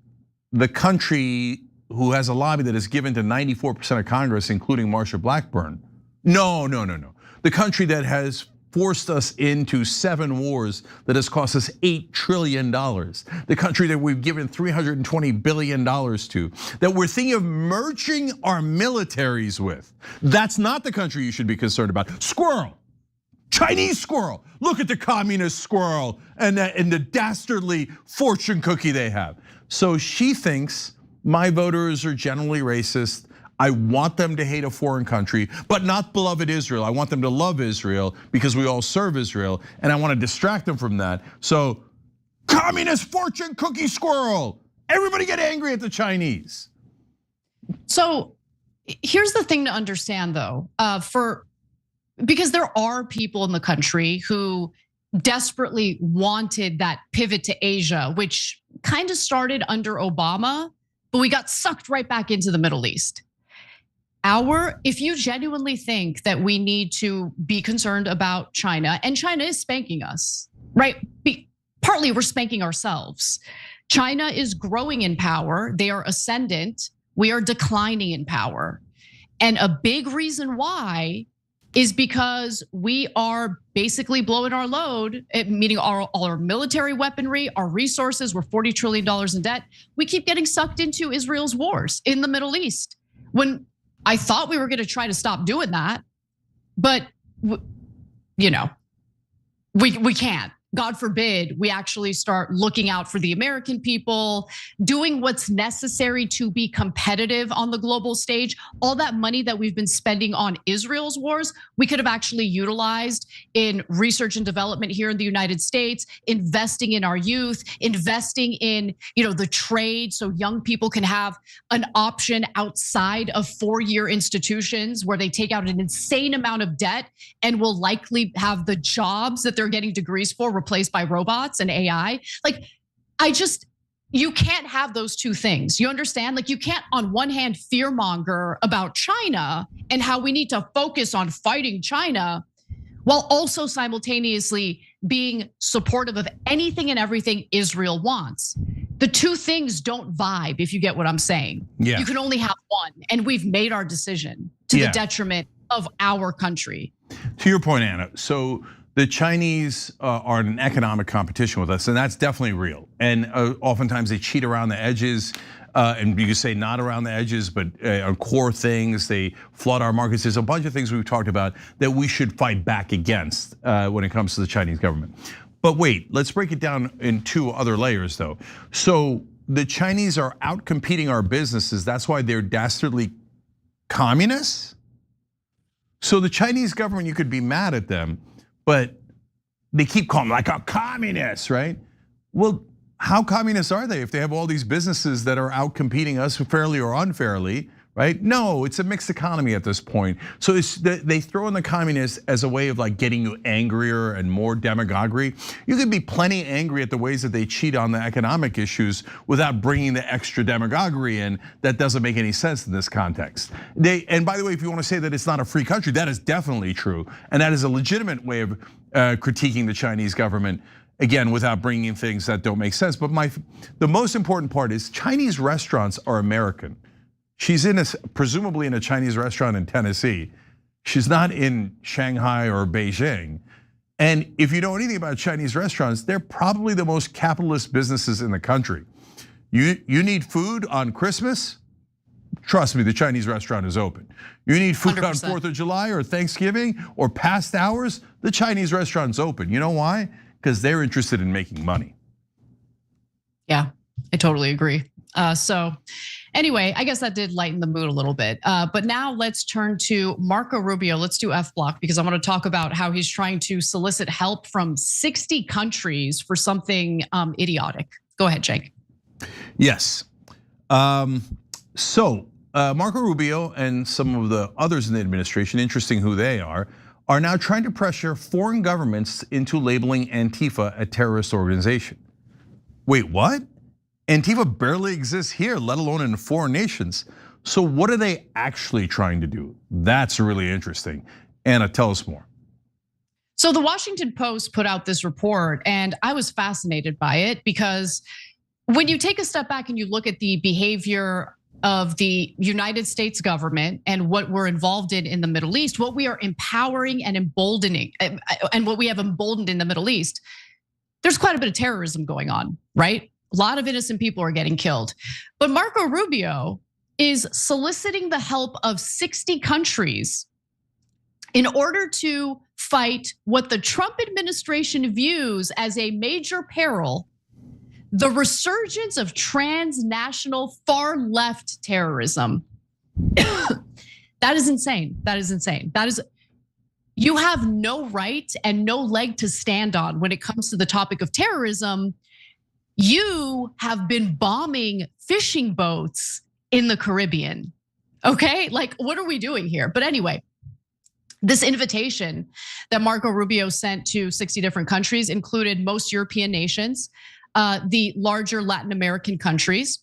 the country who has a lobby that is given to 94% of Congress, including Marsha Blackburn. No. The country that has forced us into 7 wars that has cost us $8 trillion. The country that we've given $320 billion to, that we're thinking of merging our militaries with. That's not the country you should be concerned about. Squirrel, Chinese squirrel. Look at the communist squirrel and the dastardly fortune cookie they have. So she thinks my voters are generally racist. I want them to hate a foreign country, but not beloved Israel. I want them to love Israel because we all serve Israel, and I want to distract them from that. So, communist fortune cookie squirrel. Everybody get angry at the Chinese. So here's the thing to understand though, because there are people in the country who desperately wanted that pivot to Asia, which kind of started under Obama, but we got sucked right back into the Middle East. if you genuinely think that we need to be concerned about China, and China is spanking us, right? Partly we're spanking ourselves. China is growing in power. They are ascendant. We are declining in power. And a big reason why is because we are basically blowing our load, meaning all our military weaponry, our resources, we're $40 trillion in debt. We keep getting sucked into Israel's wars in the Middle East. When I thought we were gonna try to stop doing that, but we can't. God forbid we actually start looking out for the American people, doing what's necessary to be competitive on the global stage. All that money that we've been spending on Israel's wars, we could have actually utilized in research and development here in the United States, investing in our youth, investing in the trade so young people can have an option outside of four-year institutions where they take out an insane amount of debt and will likely have the jobs that they're getting degrees for replaced by robots and AI. You can't have those two things. You understand? You can't on one hand fearmonger about China and how we need to focus on fighting China while also simultaneously being supportive of anything and everything Israel wants. The two things don't vibe, if you get what I'm saying. Yeah. You can only have one, and we've made our decision to the detriment of our country. To your point, Anna, so the Chinese are in an economic competition with us, and that's definitely real. And oftentimes they cheat around the edges, and you could say not around the edges, but on core things, they flood our markets. There's a bunch of things we've talked about that we should fight back against when it comes to the Chinese government. But wait, let's break it down in two other layers though. So the Chinese are outcompeting our businesses. That's why they're dastardly communists. So the Chinese government, you could be mad at them, but they keep calling like a communist, right? Well, how communist are they if they have all these businesses that are out competing us fairly or unfairly, right? No, it's a mixed economy at this point. So they throw in the communists as a way of getting you angrier and more demagoguery. You could be plenty angry at the ways that they cheat on the economic issues without bringing the extra demagoguery in. That doesn't make any sense in this context. And by the way, if you want to say that it's not a free country, that is definitely true. And that is a legitimate way of critiquing the Chinese government, again, without bringing in things that don't make sense. But the most important part is Chinese restaurants are American. She's presumably in a Chinese restaurant in Tennessee. She's not in Shanghai or Beijing. And if you know anything about Chinese restaurants, they're probably the most capitalist businesses in the country. You need food on Christmas? Trust me, the Chinese restaurant is open. You need food 100%. On 4th of July or Thanksgiving or past hours? The Chinese restaurant's open. You know why? Because they're interested in making money. Yeah, I totally agree. So anyway, I guess that did lighten the mood a little bit. But now let's turn to Marco Rubio. Let's do F block because I want to talk about how he's trying to solicit help from 60 countries for something idiotic. Go ahead, Cenk. Yes. So Marco Rubio and some of the others in the administration, interesting who they are now trying to pressure foreign governments into labeling Antifa a terrorist organization. Wait, what? Antifa barely exists here, let alone in foreign nations. So what are they actually trying to do? That's really interesting. Anna, tell us more. So the Washington Post put out this report and I was fascinated by it because when you take a step back and you look at the behavior of the United States government and what we're involved in the Middle East, what we are empowering and emboldening, and what we have emboldened in the Middle East, there's quite a bit of terrorism going on, right? A lot of innocent people are getting killed. But Marco Rubio is soliciting the help of 60 countries in order to fight what the Trump administration views as a major peril, the resurgence of transnational far left terrorism. That is insane. That is insane. You have no right and no leg to stand on when it comes to the topic of terrorism. You have been bombing fishing boats in the Caribbean, okay? What are we doing here? But anyway, this invitation that Marco Rubio sent to 60 different countries included most European nations, the larger Latin American countries,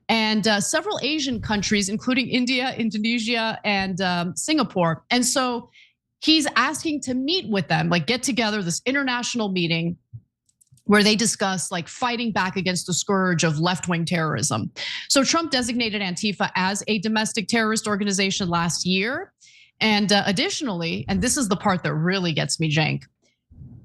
and several Asian countries, including India, Indonesia, and Singapore. And so he's asking to meet with them, like get together, this international meeting where they discuss like fighting back against the scourge of left-wing terrorism. So Trump designated Antifa as a domestic terrorist organization last year. And additionally, and this is the part that really gets me, Cenk,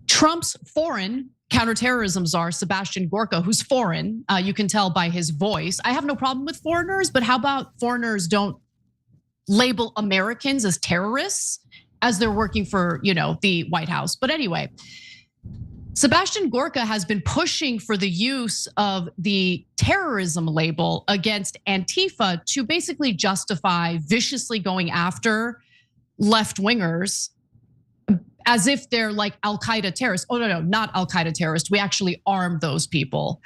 Trump's foreign counterterrorism czar, Sebastian Gorka, who's foreign, you can tell by his voice. I have no problem with foreigners, but how about foreigners don't label Americans as terrorists as they're working for, the White House? But anyway, Sebastian Gorka has been pushing for the use of the terrorism label against Antifa to basically justify viciously going after left-wingers as if they're like Al-Qaeda terrorists. Oh, no, not Al-Qaeda terrorists. We actually armed those people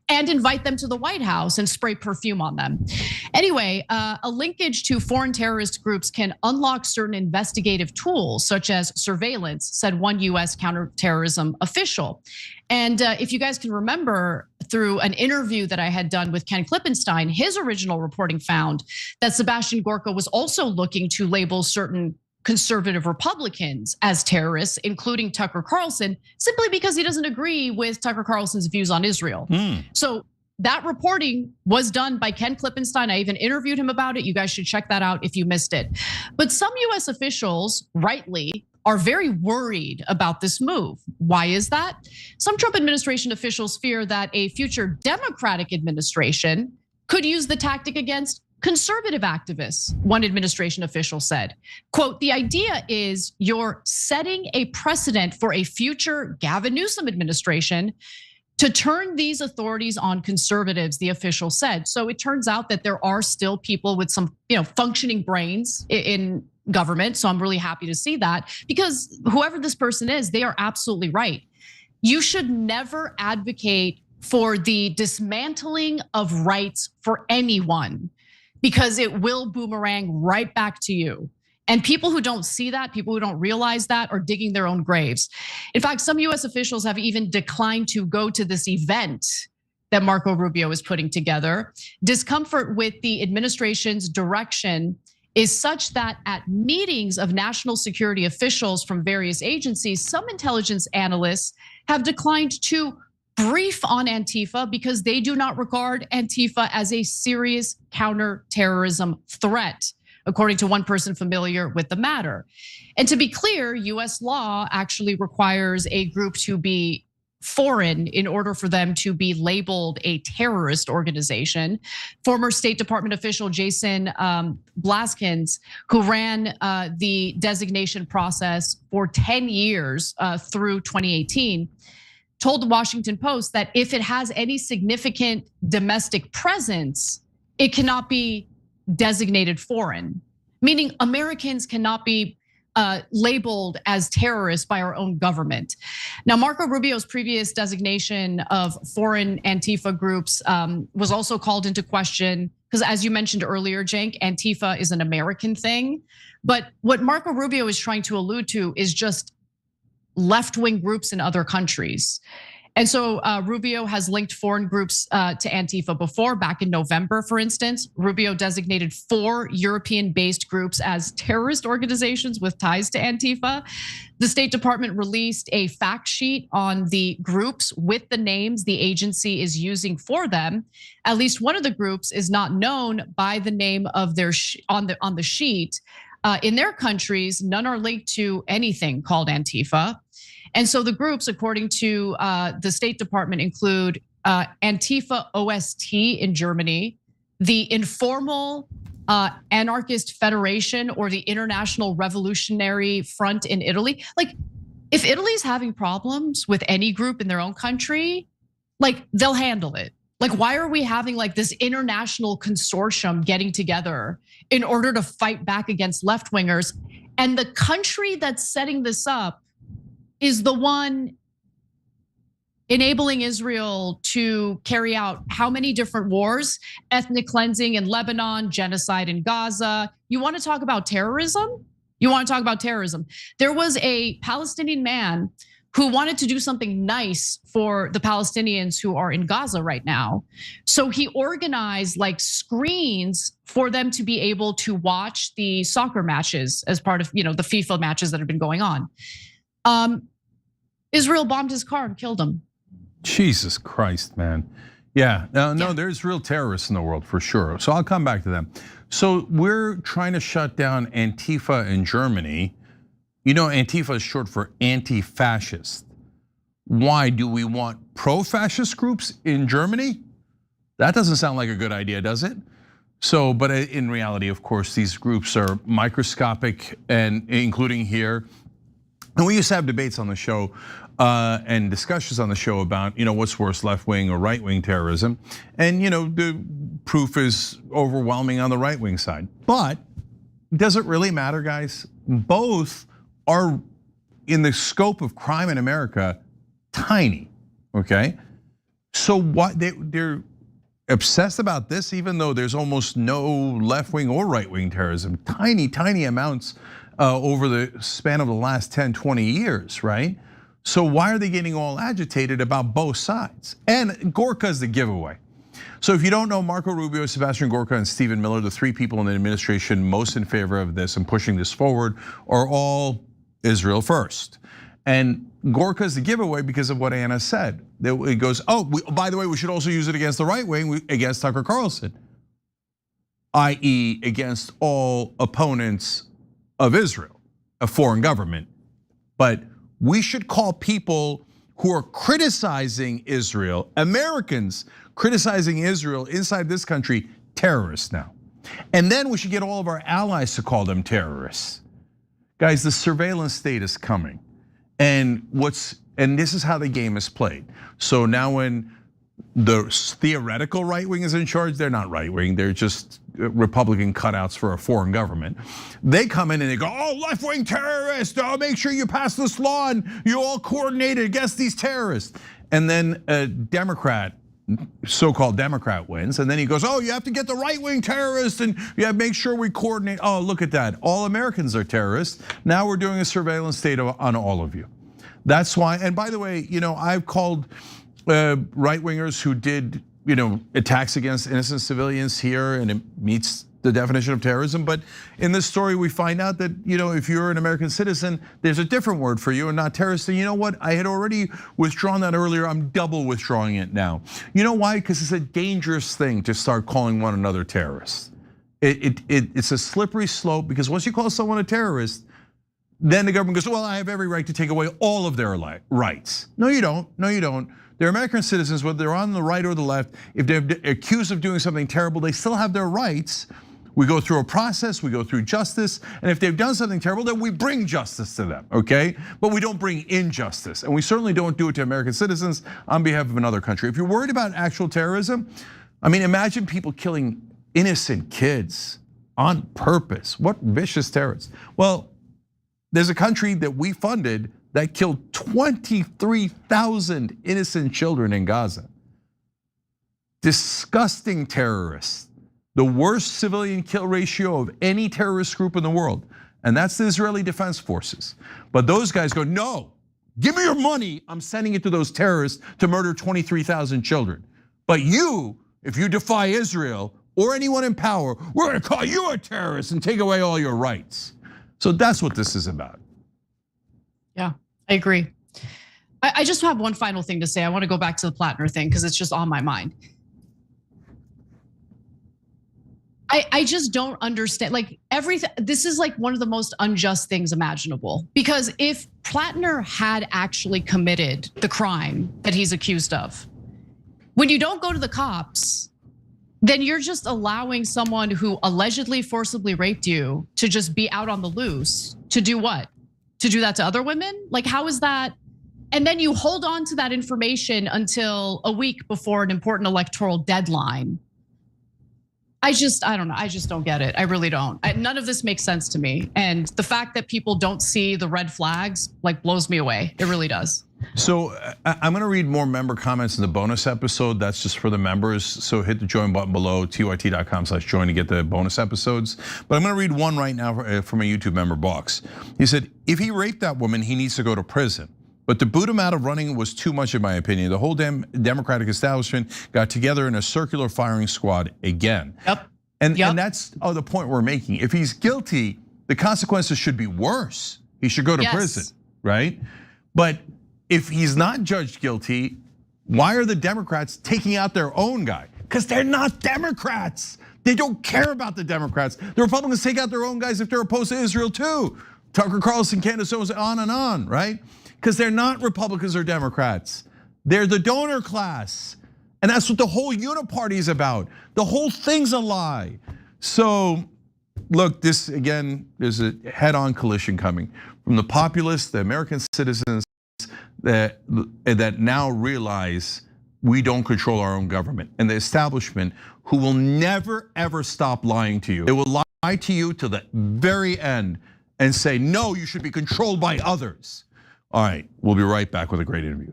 and invite them to the White House and spray perfume on them. Anyway, a linkage to foreign terrorist groups can unlock certain investigative tools, such as surveillance, said one US counterterrorism official. And if you guys can remember, through an interview that I had done with Ken Klippenstein, his original reporting found that Sebastian Gorka was also looking to label certain conservative Republicans as terrorists, including Tucker Carlson, simply because he doesn't agree with Tucker Carlson's views on Israel. So that reporting was done by Ken Klippenstein. I even interviewed him about it. You guys should check that out if you missed it. But some US officials, rightly, are very worried about this move. Why is that? Some Trump administration officials fear that a future Democratic administration could use the tactic against conservative activists, one administration official said. Quote, the idea is you're setting a precedent for a future Gavin Newsom administration to turn these authorities on conservatives, the official said. So it turns out that there are still people with some, functioning brains in government. So I'm really happy to see that, because whoever this person is, they are absolutely right. You should never advocate for the dismantling of rights for anyone, because it will boomerang right back to you. And people who don't see that, people who don't realize that, are digging their own graves. In fact, some US officials have even declined to go to this event that Marco Rubio is putting together. Discomfort with the administration's direction is such that at meetings of national security officials from various agencies, some intelligence analysts have declined to brief on Antifa because they do not regard Antifa as a serious counterterrorism threat, according to one person familiar with the matter. And to be clear, US law actually requires a group to be foreign in order for them to be labeled a terrorist organization. Former State Department official Jason Blaskins, who ran the designation process for 10 years through 2018, told the Washington Post that if it has any significant domestic presence, it cannot be designated foreign, meaning Americans cannot be labeled as terrorists by our own government. Now, Marco Rubio's previous designation of foreign Antifa groups was also called into question because, as you mentioned earlier, Cenk, Antifa is an American thing. But what Marco Rubio is trying to allude to is just left-wing groups in other countries. And so Rubio has linked foreign groups to Antifa before. Back in November, for instance, Rubio designated 4 European-based groups as terrorist organizations with ties to Antifa. The State Department released a fact sheet on the groups with the names the agency is using for them. At least one of the groups is not known by the name of their on the sheet. In their countries, none are linked to anything called Antifa. And so the groups, according to the State Department, include Antifa OST in Germany, the Informal Anarchist Federation, or the International Revolutionary Front in Italy. Like, if Italy's having problems with any group in their own country, like, they'll handle it. Like, why are we having like this international consortium getting together in order to fight back against left-wingers? And the country that's setting this up is the one enabling Israel to carry out how many different wars? Ethnic cleansing in Lebanon, genocide in Gaza. You want to talk about terrorism? You want to talk about terrorism? There was a Palestinian man who wanted to do something nice for the Palestinians who are in Gaza right now. So he organized like screens for them to be able to watch the soccer matches as part of, the FIFA matches that have been going on. Israel bombed his car and killed him. Jesus Christ, man. Yeah, no, there's real terrorists in the world for sure. So I'll come back to them. So we're trying to shut down Antifa in Germany. Antifa is short for anti-fascist. Why do we want pro-fascist groups in Germany? That doesn't sound like a good idea, does it? So, but in reality, of course, these groups are microscopic, and including here. And we used to have debates on the show and discussions on the show about, what's worse, left-wing or right-wing terrorism. And, the proof is overwhelming on the right-wing side. But does it really matter, guys? Both are, in the scope of crime in America, tiny, okay? So what they're obsessed about this, even though there's almost no left-wing or right-wing terrorism, tiny amounts over the span of the last 10, 20 years, right? So why are they getting all agitated about both sides? And Gorka's the giveaway. So if you don't know, Marco Rubio, Sebastian Gorka, and Stephen Miller, the three people in the administration most in favor of this and pushing this forward, are all Israel first. And Gorka's the giveaway because of what Anna said. It goes, by the way, we should also use it against the right wing, against Tucker Carlson, i.e. against all opponents of Israel, a foreign government. But we should call people who are criticizing Israel, Americans criticizing Israel inside this country, terrorists now. And then we should get all of our allies to call them terrorists. Guys, the surveillance state is coming. And this is how the game is played. So now when the theoretical right wing is in charge, they're not right wing, they're just Republican cutouts for a foreign government. They come in and they go, left wing terrorists, make sure you pass this law and you all coordinated against these terrorists. And then a Democrat, so-called Democrat wins, and then he goes, you have to get the right-wing terrorists and you have to make sure we coordinate. Look at that, all Americans are terrorists. Now we're doing a surveillance state on all of you. That's why, and by the way, I've called right-wingers who did, attacks against innocent civilians here, and it meets the definition of terrorism. But in this story, we find out that, if you're an American citizen, there's a different word for you and not terrorist. And you know what? I had already withdrawn that earlier. I'm double withdrawing it now. You know why? Because it's a dangerous thing to start calling one another terrorists. It's a slippery slope, because once you call someone a terrorist, then the government goes, I have every right to take away all of their rights. No, you don't. No, you don't. They're American citizens, whether they're on the right or the left. If they're accused of doing something terrible, they still have their rights. We go through a process, we go through justice, and if they've done something terrible, then we bring justice to them, okay? But we don't bring injustice, and we certainly don't do it to American citizens on behalf of another country. If you're worried about actual terrorism, imagine people killing innocent kids on purpose. What vicious terrorists. Well, there's a country that we funded that killed 23,000 innocent children in Gaza. Disgusting terrorists. The worst civilian kill ratio of any terrorist group in the world. And that's the Israeli Defense Forces. But those guys go, no, give me your money. I'm sending it to those terrorists to murder 23,000 children. But you, if you defy Israel or anyone in power, we're gonna call you a terrorist and take away all your rights. So that's what this is about. Yeah, I agree. I just have one final thing to say. I want to go back to the Platner thing because it's just on my mind. I just don't understand, everything. This is one of the most unjust things imaginable, because if Platner had actually committed the crime that he's accused of, when you don't go to the cops, then you're just allowing someone who allegedly forcibly raped you to just be out on the loose to do what? To do that to other women? How is that? And then you hold on to that information until a week before an important electoral deadline. I don't know. I just don't get it. I really don't. None of this makes sense to me. And the fact that people don't see the red flags blows me away. It really does. So I'm gonna read more member comments in the bonus episode. That's just for the members. So hit the join button below, tyt.com/join to get the bonus episodes. But I'm gonna read one right now from a YouTube member, Box. He said, if he raped that woman, he needs to go to prison. But to boot him out of running was too much, in my opinion. The whole Democratic establishment got together in a circular firing squad again. Yep. And that's the point we're making. If he's guilty, the consequences should be worse. He should go to prison, right? But if he's not judged guilty, why are the Democrats taking out their own guy? Because they're not Democrats. They don't care about the Democrats. The Republicans take out their own guys if they're opposed to Israel too. Tucker Carlson, Candace Owens, on and on, right? Because they're not Republicans or Democrats. They're the donor class. And that's what the whole uniparty is about. The whole thing's a lie. So look, this again, there's a head-on collision coming from the populists, the American citizens that now realize we don't control our own government, and the establishment who will never ever stop lying to you. They will lie to you to the very end and say, no, you should be controlled by others. All right, we'll be right back with a great interview.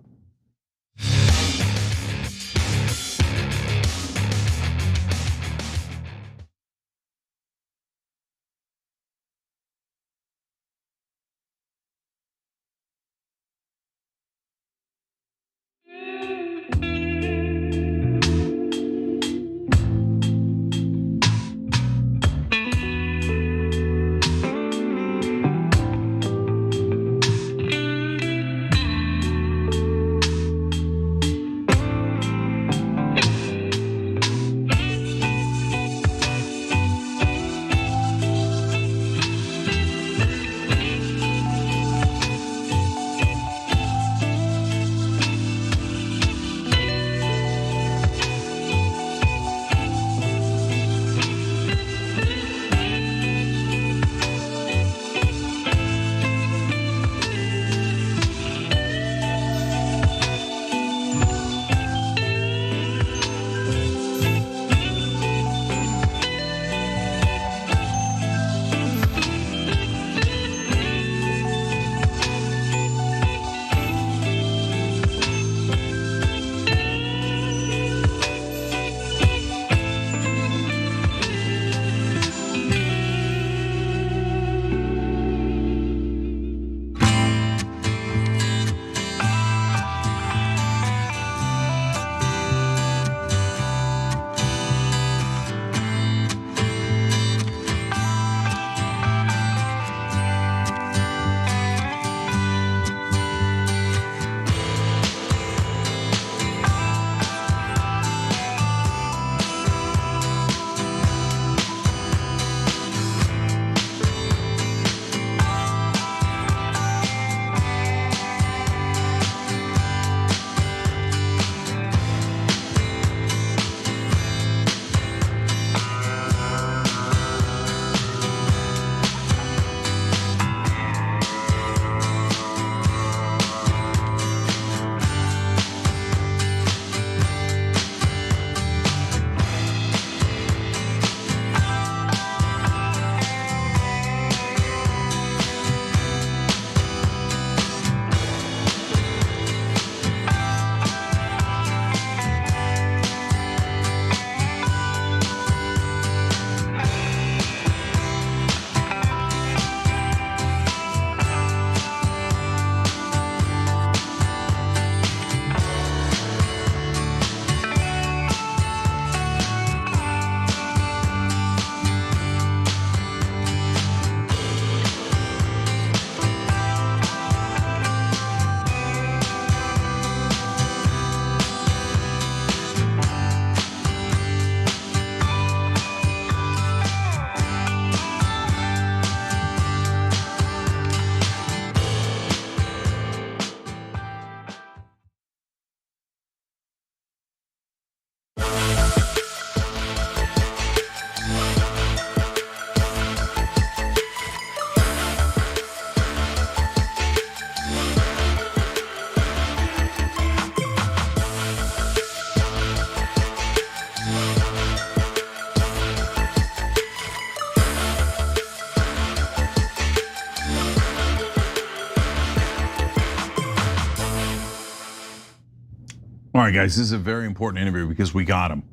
All right, guys, this is a very important interview because we got him.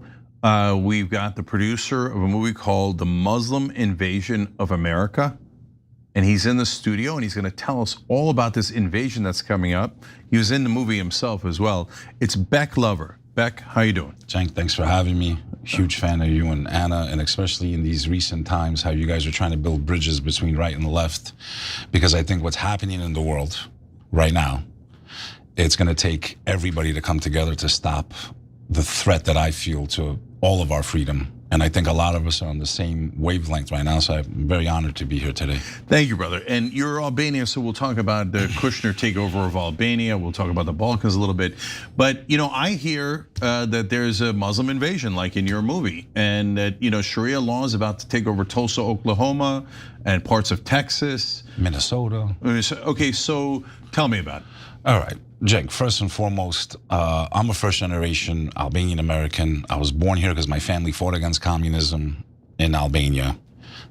We've got the producer of a movie called The Muslim Invasion of America. and he's in the studio, and he's going to tell us all about this invasion that's coming up. He was in the movie himself as well. It's Beck Lover. Beck, how you doing? Cenk, thanks for having me. Huge fan of you and Anna, and especially in these recent times, how you guys are trying to build bridges between right and left. Because I think what's happening in the world right now, it's going to take everybody to come together to stop the threat that I feel to all of our freedom. And I think a lot of us are on the same wavelength right now, so I'm very honored to be here today. Thank you, brother. And you're Albania, so we'll talk about the Kushner takeover of Albania. We'll talk about the Balkans a little bit. But I hear that there's a Muslim invasion, like in your movie, and that Sharia law is about to take over Tulsa, Oklahoma, and parts of Texas, Minnesota. Okay, so tell me about it. All right, Cenk, first and foremost, I'm a first generation Albanian American. I was born here because my family fought against communism in Albania.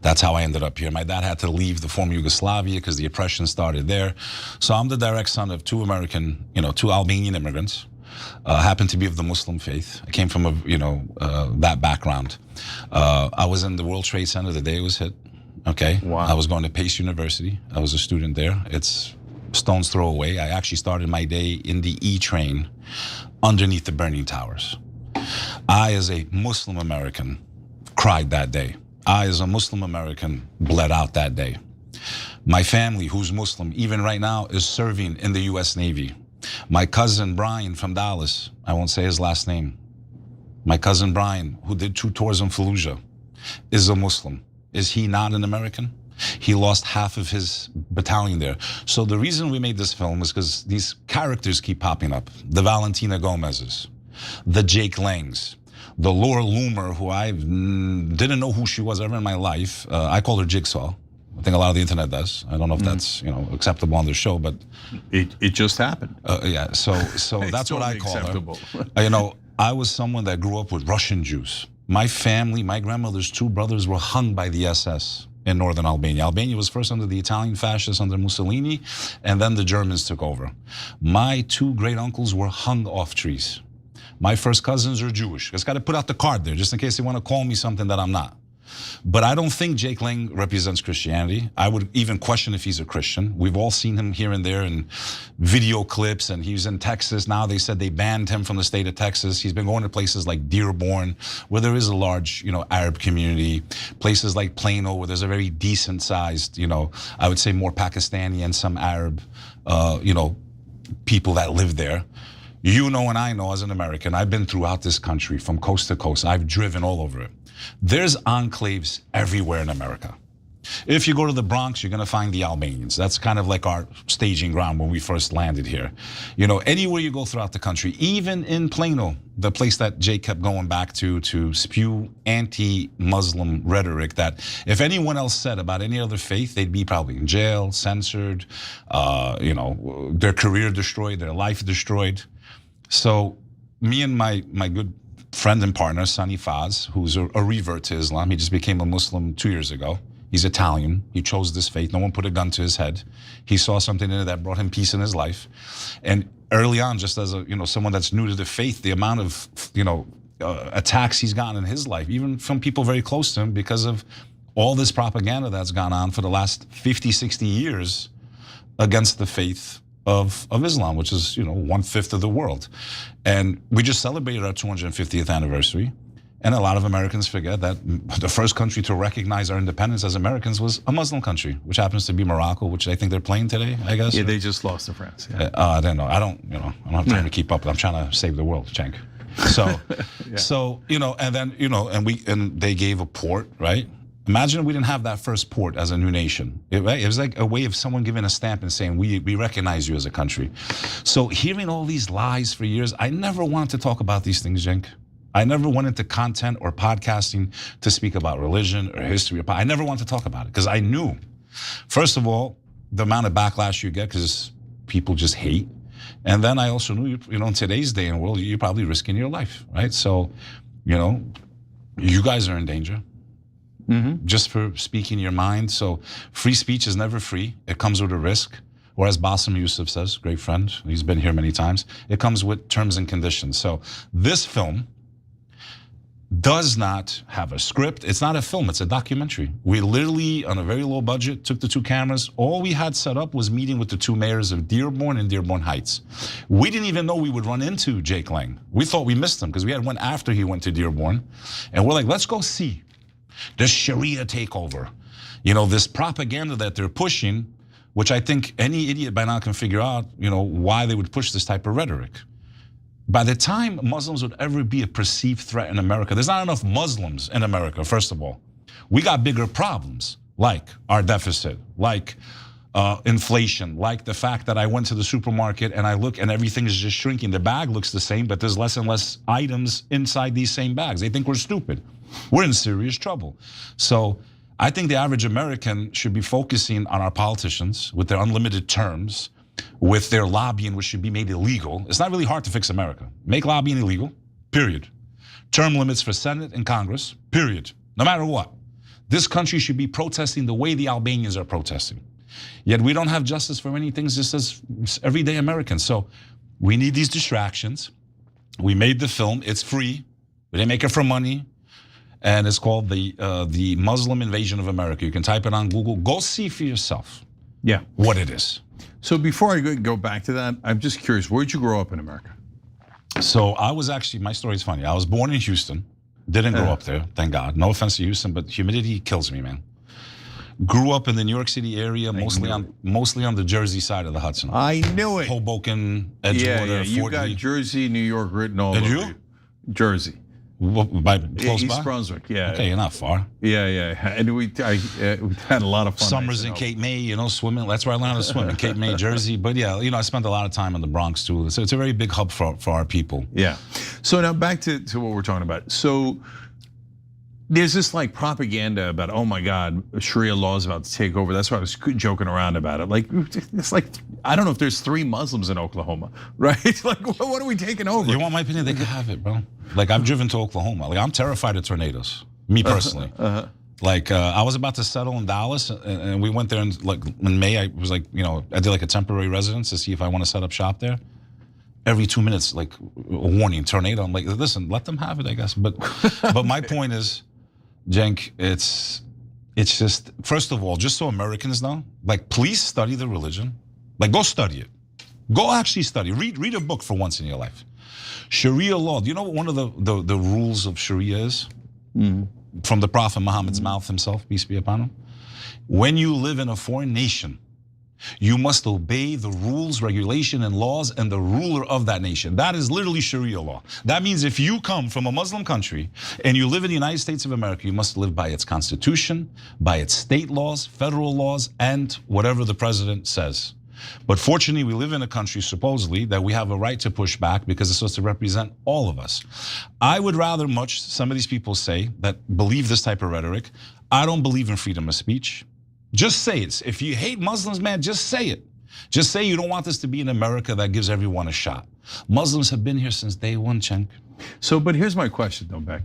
That's how I ended up here. My dad had to leave the former Yugoslavia because the oppression started there. So I'm the direct son of two Albanian immigrants. Happened to be of the Muslim faith. I came from that background. I was in the World Trade Center the day it was hit. Okay, wow. I was going to Pace University. I was a student there. It's stone's throw away. I actually started my day in the E train underneath the burning towers. I, as a Muslim American, cried that day. I, as a Muslim American, bled out that day. My family, who's Muslim, even right now, is serving in the US Navy. My cousin Brian from Dallas, I won't say his last name. My cousin Brian, who did 2 tours in Fallujah, is a Muslim. Is he not an American? He lost half of his battalion there. So the reason we made this film is because these characters keep popping up. The Valentina Gomez's, the Jake Langs, the Laura Loomer, who I didn't know who she was ever in my life. I call her Jigsaw. I think a lot of the internet does. I don't know if that's acceptable on the show, but it just happened. Yeah. So that's what I call her. I was someone that grew up with Russian Jews. My family, my grandmother's 2 brothers were hung by the SS. In northern Albania. Albania was first under the Italian fascists under Mussolini, and then the Germans took over. My 2 great uncles were hung off trees. My first cousins are Jewish. Just got to put out the card there, just in case they want to call me something that I'm not. But I don't think Jake Lang represents Christianity. I would even question if he's a Christian. We've all seen him here and there in video clips, and he's in Texas. Now they said they banned him from the state of Texas. He's been going to places like Dearborn, where there is a large, Arab community. Places like Plano, where there's a very decent sized, I would say more Pakistani and some Arab, people that live there. And I know as an American, I've been throughout this country from coast to coast. I've driven all over it. There's enclaves everywhere in America. If you go to the Bronx, you're going to find the Albanians. That's kind of like our staging ground when we first landed here. Anywhere you go throughout the country, even in Plano, the place that Jay kept going back to spew anti-Muslim rhetoric that if anyone else said about any other faith, they'd be probably in jail, censored, their career destroyed, their life destroyed. So me and my good friend and partner, Sonny Faz, who's a revert to Islam. He just became a Muslim 2 years ago. He's Italian. He chose this faith. No one put a gun to his head. He saw something in it that brought him peace in his life. And early on, just as someone that's new to the faith, the amount of attacks he's gotten in his life, even from people very close to him, because of all this propaganda that's gone on for the last 50, 60 years against the faith of Islam, which is 1/5 of the world. And we just celebrated our 250th anniversary. And a lot of Americans forget that the first country to recognize our independence as Americans was a Muslim country, which happens to be Morocco, which I think they're playing today, I guess. Yeah, they just lost to France. Yeah. I don't know. I don't have time to keep up. I'm trying to save the world, Cenk. So, and then, and they gave a port, right? Imagine if we didn't have that first port as a new nation. It was like a way of someone giving a stamp and saying, we recognize you as a country. So hearing all these lies for years, I never wanted to talk about these things, Cenk. I never went into content or podcasting to speak about religion or history. I never wanted to talk about it because I knew, first of all, the amount of backlash you get because people just hate. And then I also knew, in today's day and world, you're probably risking your life, right? So, you guys are in danger. Just for speaking your mind. So free speech is never free. It comes with a risk. Or as Bassem Youssef says, great friend, he's been here many times, it comes with terms and conditions. So this film does not have a script. It's not a film, it's a documentary. We literally, on a very low budget, took the 2 cameras. All we had set up was meeting with the 2 mayors of Dearborn and Dearborn Heights. We didn't even know we would run into Jake Lang. We thought we missed him because we had one after he went to Dearborn. And we're like, let's go see the Sharia takeover. You know, this propaganda that they're pushing, which I think any idiot by now can figure out, you know, why they would push this type of rhetoric. By the time Muslims would ever be a perceived threat in America, there's not enough Muslims in America, first of all. We got bigger problems, like our deficit, like inflation, like the fact that I went to the supermarket and I look and everything is just shrinking. The bag looks the same, but there's less and less items inside these same bags. They think we're stupid. We're in serious trouble. So I think the average American should be focusing on our politicians with their unlimited terms, with their lobbying, which should be made illegal. It's not really hard to fix America. Make lobbying illegal, period. Term limits for Senate and Congress, period. No matter what. This country should be protesting the way the Albanians are protesting. Yet we don't have justice for many things just as everyday Americans. So we need these distractions. We made the film, it's free. We didn't make it for money. And it's called the Muslim Invasion of America. You can type it on Google. Go see for yourself what it is. So before I go back to that, I'm just curious, where'd you grow up in America? So I was actually, my story is funny. I was born in Houston, didn't grow up there, thank God. No offense to Houston, but humidity kills me, man. Grew up in the New York City area, mostly on the Jersey side of the Hudson. I knew it. Hoboken, Edgewater, you Fort got Lee. Jersey, New York written all over you? you. Jersey. By close East by? Brunswick, yeah. Okay, you're not far. Yeah. And we had a lot of fun. Summers in Cape May, you know, swimming. That's where I learned to swim in Cape May, Jersey. But yeah, you know, I spent a lot of time in the Bronx too. So it's a very big hub for our people. Yeah. So now back to what we're talking about. So there's this like propaganda about, oh my God, Sharia law is about to take over. That's why I was joking around about it. Like, it's like, I don't know if there's 3 Muslims in Oklahoma, right? Like, what are we taking over? You want my opinion? They can have it, bro. Like, I've driven to Oklahoma. Like, I'm terrified of tornadoes, me personally. Like, I was about to settle in Dallas, and we went there in May. I was like, you know, I did like a temporary residence to see if I want to set up shop there. Every 2 minutes, like, a warning, tornado. I'm like, listen, let them have it, I guess. But my point is, Cenk, it's just, first of all, just so Americans know, like, please study the religion. Like, go study it. Go actually study. Read a book for once in your life. Sharia law. Do you know what one of the rules of Sharia is? From the Prophet Muhammad's mouth himself, peace be upon him. When you live in a foreign nation, you must obey the rules, regulation, and laws and the ruler of that nation. That is literally Sharia law. That means if you come from a Muslim country and you live in the United States of America, you must live by its constitution, by its state laws, federal laws, and whatever the president says. But fortunately, we live in a country, supposedly, that we have a right to push back because it's supposed to represent all of us. I would rather much, some of these people say, that believe this type of rhetoric. I don't believe in freedom of speech. Just say it. If you hate Muslims, man, just say it. Just say you don't want this to be an America that gives everyone a shot. Muslims have been here since day one, Cenk. So, but here's my question though, Beck.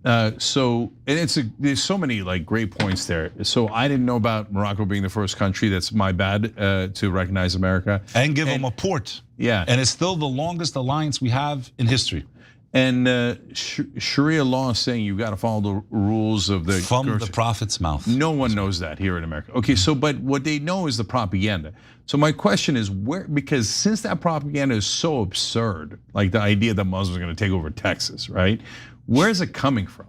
There's so many like great points there. So I didn't know about Morocco being the first country. That's my bad to recognize America and give them a port. Yeah, and it's still the longest alliance we have in history. And Sharia law is saying you got to follow the rules of the from the prophet's mouth. No one knows that here in America. Okay, so but what they know is the propaganda. So my question is because since that propaganda is so absurd, like the idea that Muslims are going to take over Texas, right? Where is it coming from?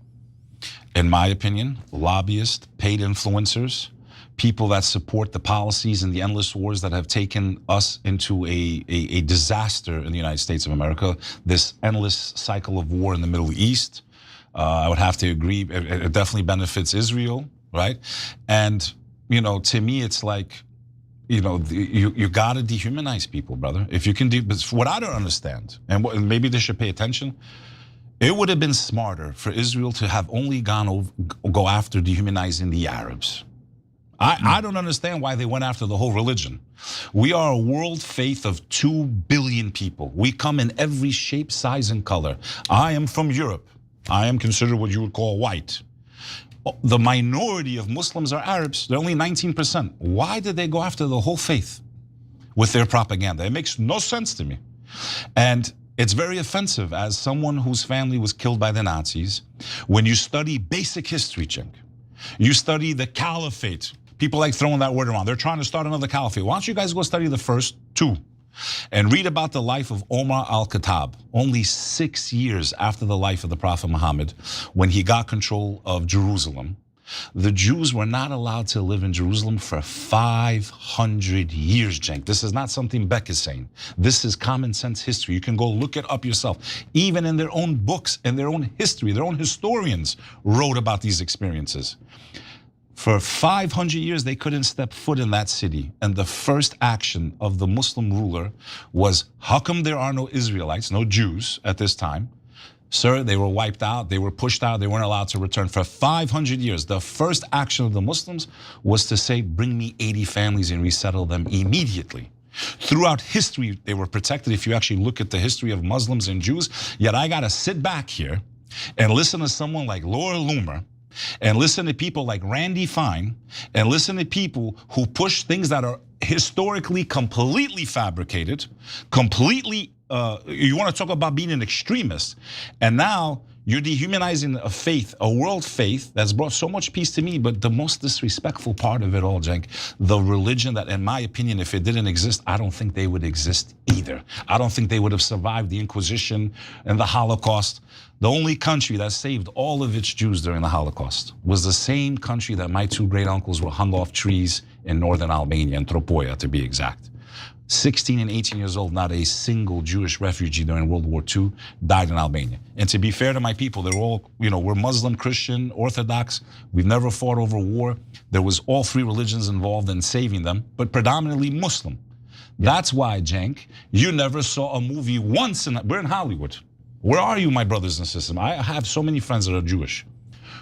In my opinion, lobbyists, paid influencers, people that support the policies and the endless wars that have taken us into a disaster in the United States of America, this endless cycle of war in the Middle East. I would have to agree, it definitely benefits Israel, right? And, you know, to me, it's like, you know, you gotta dehumanize people, brother. If you can but what I don't understand, and maybe they should pay attention, it would have been smarter for Israel to have only go after dehumanizing the Arabs. I don't understand why they went after the whole religion. We are a world faith of 2 billion people. We come in every shape, size, and color. I am from Europe. I am considered what you would call white. The minority of Muslims are Arabs. They're only 19%. Why did they go after the whole faith with their propaganda? It makes no sense to me. And It's very offensive as someone whose family was killed by the Nazis. When you study basic history, Cenk, you study the caliphate. People like throwing that word around. They're trying to start another caliphate. Why don't you guys go study the first two and read about the life of Omar al-Khattab, only 6 years after the life of the Prophet Muhammad, when he got control of Jerusalem. The Jews were not allowed to live in Jerusalem for 500 years, Cenk. This is not something Beck is saying. This is common sense history. You can go look it up yourself. Even in their own books, in their own history, their own historians wrote about these experiences. For 500 years, they couldn't step foot in that city. And the first action of the Muslim ruler was, how come there are no Israelites, no Jews at this time? Sir, they were wiped out, they were pushed out, they weren't allowed to return. For 500 years, the first action of the Muslims was to say, bring me 80 families and resettle them immediately. Throughout history, they were protected if you actually look at the history of Muslims and Jews. Yet I gotta sit back here and listen to someone like Laura Loomer, and listen to people like Randy Fine, and listen to people who push things that are historically completely fabricated, completely, you want to talk about being an extremist, and now you're dehumanizing a faith, a world faith that's brought so much peace to me. But the most disrespectful part of it all, Cenk, the religion that, in my opinion, if it didn't exist, I don't think they would exist either. I don't think they would have survived the Inquisition and the Holocaust. The only country that saved all of its Jews during the Holocaust was the same country that my two great uncles were hung off trees in northern Albania, in Tropoja to be exact. 16 and 18 years old, not a single Jewish refugee during World War II died in Albania. And to be fair to my people, they're all, we're Muslim, Christian, Orthodox. We've never fought over war. There was all three religions involved in saving them, but predominantly Muslim. Yeah. That's why, Cenk, you never saw a movie once we're in Hollywood. Where are you, my brothers and sisters? I have so many friends that are Jewish.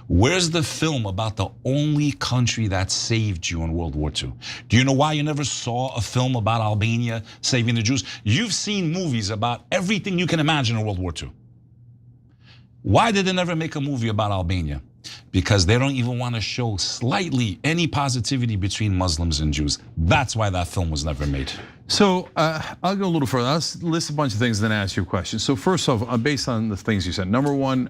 Where's the film about the only country that saved you in World War II? Do you know why you never saw a film about Albania saving the Jews? You've seen movies about everything you can imagine in World War II. Why did they never make a movie about Albania? Because they don't even want to show slightly any positivity between Muslims and Jews. That's why that film was never made. So I'll go a little further. I'll list a bunch of things and then ask you a question. So first off, based on the things you said, number one,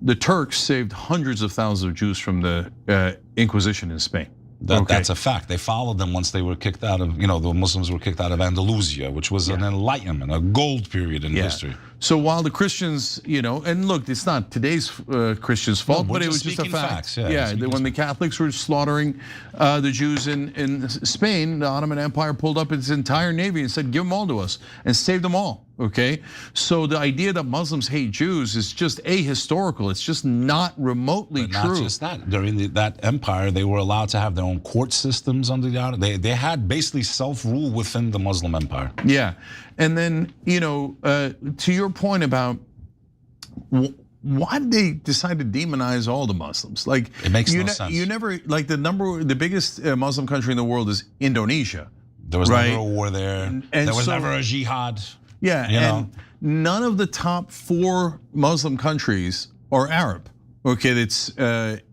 the Turks saved hundreds of thousands of Jews from the Inquisition in Spain. That's a fact. They followed them once they were kicked out of, the Muslims were kicked out of Andalusia, which was an enlightenment, a gold period in history. So while the Christians, and look, it's not today's Christians' fault, but it was just a fact. Facts, when the Catholics were slaughtering the Jews in Spain, the Ottoman Empire pulled up its entire navy and said, give them all to us, and saved them all. Okay, so the idea that Muslims hate Jews is just ahistorical. It's just not remotely true. Not just that. During that empire, they were allowed to have their own court systems under the. They had basically self-rule within the Muslim empire. Yeah, and then to your point about why did they decide to demonize all the Muslims? Like it makes no sense. You never the biggest Muslim country in the world is Indonesia. There was never a war there. And there was never a jihad. Yeah, and none of the top 4 Muslim countries are Arab. Okay, it's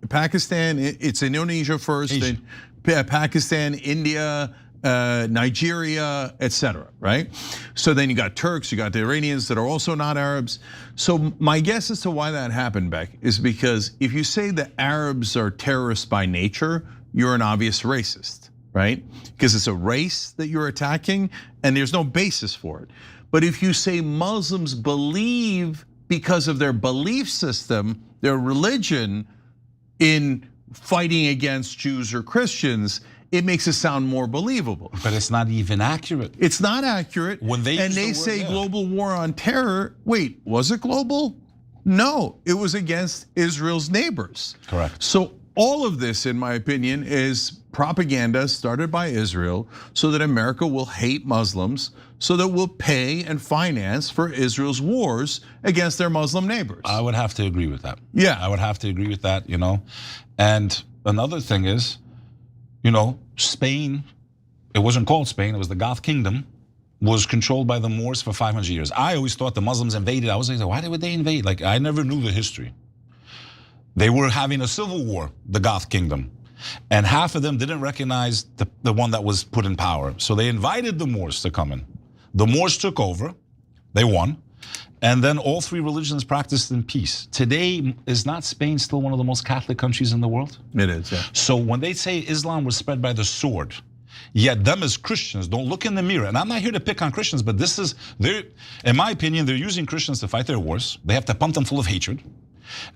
Pakistan, it's Indonesia first, then Pakistan, India, Nigeria, etc. Right? So then you got Turks, you got the Iranians that are also not Arabs. So my guess as to why that happened, Beck, is because if you say the Arabs are terrorists by nature, you're an obvious racist, right? Because it's a race that you're attacking and there's no basis for it. But if you say Muslims believe because of their belief system, their religion, in fighting against Jews or Christians, it makes it sound more believable. But it's not even accurate. It's not accurate. When they say global war on terror, wait, was it global? No, it was against Israel's neighbors. Correct. So all of this, in my opinion, is propaganda started by Israel so that America will hate Muslims, so that we'll pay and finance for Israel's wars against their Muslim neighbors. I would have to agree with that. Yeah. I would have to agree with that, And another thing is, Spain, it wasn't called Spain, it was the Goth Kingdom, was controlled by the Moors for 500 years. I always thought the Muslims invaded. I was like, why would they invade? Like, I never knew the history. They were having a civil war, the Goth Kingdom. And half of them didn't recognize the one that was put in power. So they invited the Moors to come in. The Moors took over. They won. And then all three religions practiced in peace. Today, is not Spain still one of the most Catholic countries in the world? It is, yeah. So when they say Islam was spread by the sword, yet them as Christians don't look in the mirror. And I'm not here to pick on Christians, but this is, in my opinion, they're using Christians to fight their wars. They have to pump them full of hatred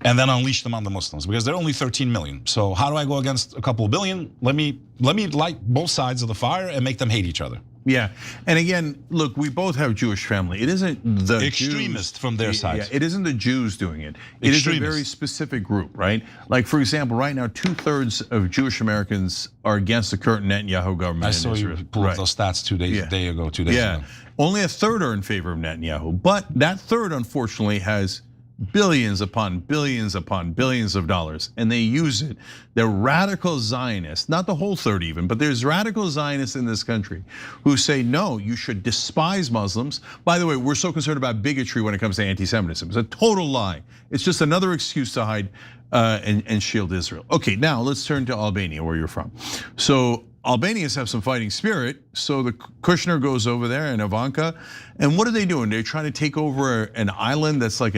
and then unleash them on the Muslims because they're only 13 million. So how do I go against a couple of billion? Let me light both sides of the fire and make them hate each other. Yeah, and again, look, we both have Jewish family. It isn't the extremist from their side. Yeah, it isn't the Jews doing it. It is a very specific group, right? Like, for example, right now, 2/3 of Jewish Americans are against the current Netanyahu government. I saw you pull up those stats 2 days ago. Yeah, only a third are in favor of Netanyahu, but that third, unfortunately, has billions upon billions upon billions of dollars, and they use it. They're radical Zionists, not the whole third even, but there's radical Zionists in this country who say, no, you should despise Muslims. By the way, we're so concerned about bigotry when it comes to anti-Semitism. It's a total lie. It's just another excuse to hide and shield Israel. Okay, now let's turn to Albania, where you're from. So Albanians have some fighting spirit, so the Kushner goes over there and Ivanka, and what are they doing? They're trying to take over an island that's like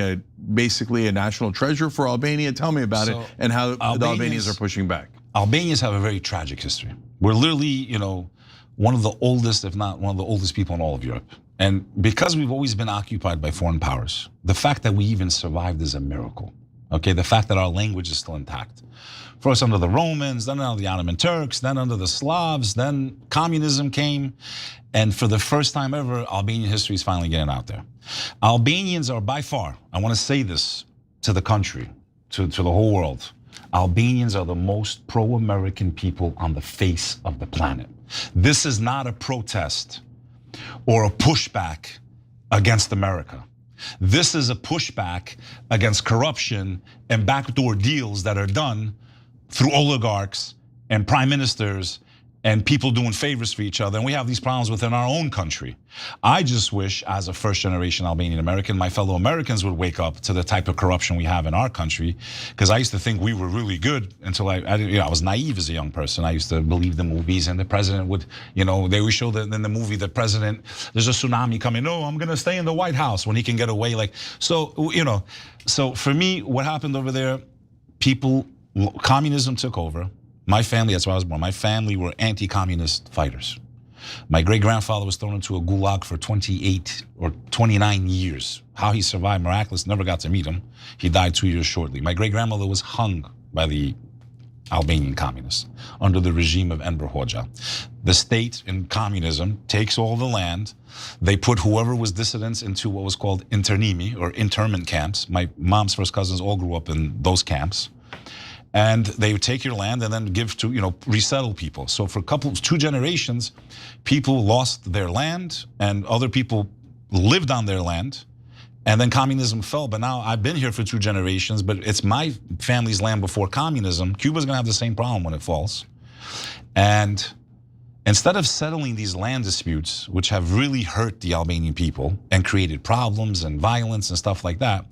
basically a national treasure for Albania. Tell me about it and how the Albanians are pushing back. Albanians have a very tragic history. We're literally, one of the oldest, if not one of the oldest people in all of Europe. And because we've always been occupied by foreign powers, the fact that we even survived is a miracle. Okay, the fact that our language is still intact. First under the Romans, then under the Ottoman Turks, then under the Slavs, then communism came. And for the first time ever, Albanian history is finally getting out there. Albanians are by far, I want to say this to the country, to the whole world, Albanians are the most pro-American people on the face of the planet. This is not a protest or a pushback against America. This is a pushback against corruption and backdoor deals that are done through oligarchs and prime ministers and people doing favors for each other. And we have these problems within our own country. I just wish, as a first-generation Albanian American, my fellow Americans would wake up to the type of corruption we have in our country. Because I used to think we were really good until I was naive as a young person. I used to believe the movies and the president would, they would show that in the movie the president, there's a tsunami coming. No, I'm gonna stay in the White House when he can get away. So for me, what happened over there, communism took over. My family, that's why I was born. My family were anti-communist fighters. My great-grandfather was thrown into a gulag for 28 or 29 years. How he survived, miraculous, never got to meet him. He died 2 years shortly. My great-grandmother was hung by the Albanian communists under the regime of Enver Hoxha. The state in communism takes all the land. They put whoever was dissidents into what was called internimi, or internment camps. My mom's first cousins all grew up in those camps. And they would take your land and then give to, resettle people. So for 2 generations, people lost their land and other people lived on their land. And then communism fell. But now I've been here for 2 generations, but it's my family's land before communism. Cuba's gonna have the same problem when it falls. And instead of settling these land disputes, which have really hurt the Albanian people and created problems and violence and stuff like that,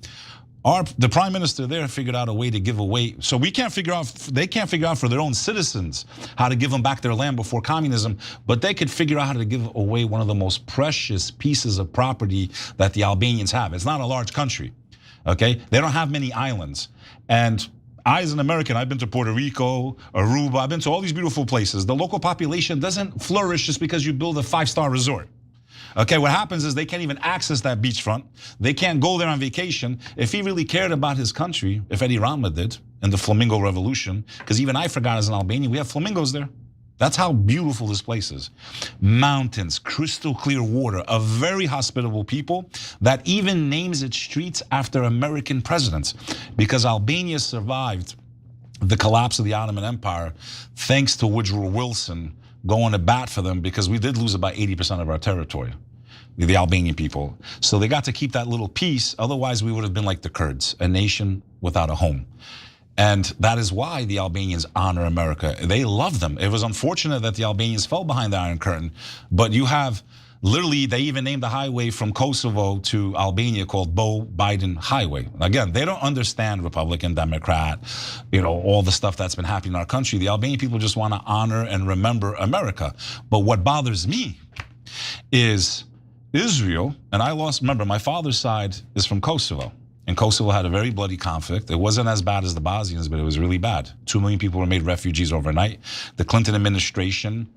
the prime minister there figured out a way to give away. So they can't figure out for their own citizens how to give them back their land before communism, but they could figure out how to give away one of the most precious pieces of property that the Albanians have. It's not a large country, okay? They don't have many islands. And I, as an American, I've been to Puerto Rico, Aruba, I've been to all these beautiful places. The local population doesn't flourish just because you build a 5-star resort. Okay, what happens is they can't even access that beachfront. They can't go there on vacation. If he really cared about his country, if Eddie Rama did in the Flamingo Revolution, because even I forgot as an Albanian, we have flamingos there. That's how beautiful this place is. Mountains, crystal clear water, a very hospitable people that even names its streets after American presidents, because Albania survived the collapse of the Ottoman Empire thanks to Woodrow Wilson going to bat for them, because we did lose about 80% of our territory, the Albanian people. So they got to keep that little piece. Otherwise, we would have been like the Kurds, a nation without a home. And that is why the Albanians honor America. They love them. It was unfortunate that the Albanians fell behind the Iron Curtain, but you have literally, they even named the highway from Kosovo to Albania called Bo Biden Highway. Again, they don't understand Republican, Democrat, all the stuff that's been happening in our country. The Albanian people just want to honor and remember America. But what bothers me is, Israel, and I lost, remember, my father's side is from Kosovo. And Kosovo had a very bloody conflict. It wasn't as bad as the Bosnians, but it was really bad. 2 million people were made refugees overnight. The Clinton administration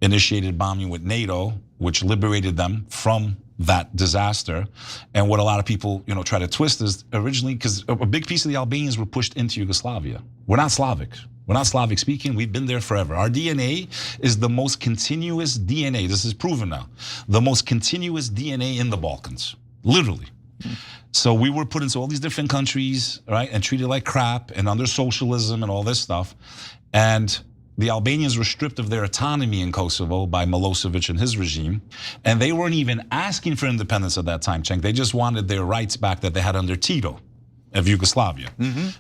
initiated bombing with NATO, which liberated them from that disaster. And what a lot of people, try to twist is originally, because a big piece of the Albanians were pushed into Yugoslavia. We're not Slavic. We're not Slavic speaking. We've been there forever. Our DNA is the most continuous DNA. This is proven now. The most continuous DNA in the Balkans, literally. So we were put into all these different countries, right, and treated like crap and under socialism and all this stuff. And the Albanians were stripped of their autonomy in Kosovo by Milosevic and his regime. And they weren't even asking for independence at that time, Cenk. They just wanted their rights back that they had under Tito of Yugoslavia.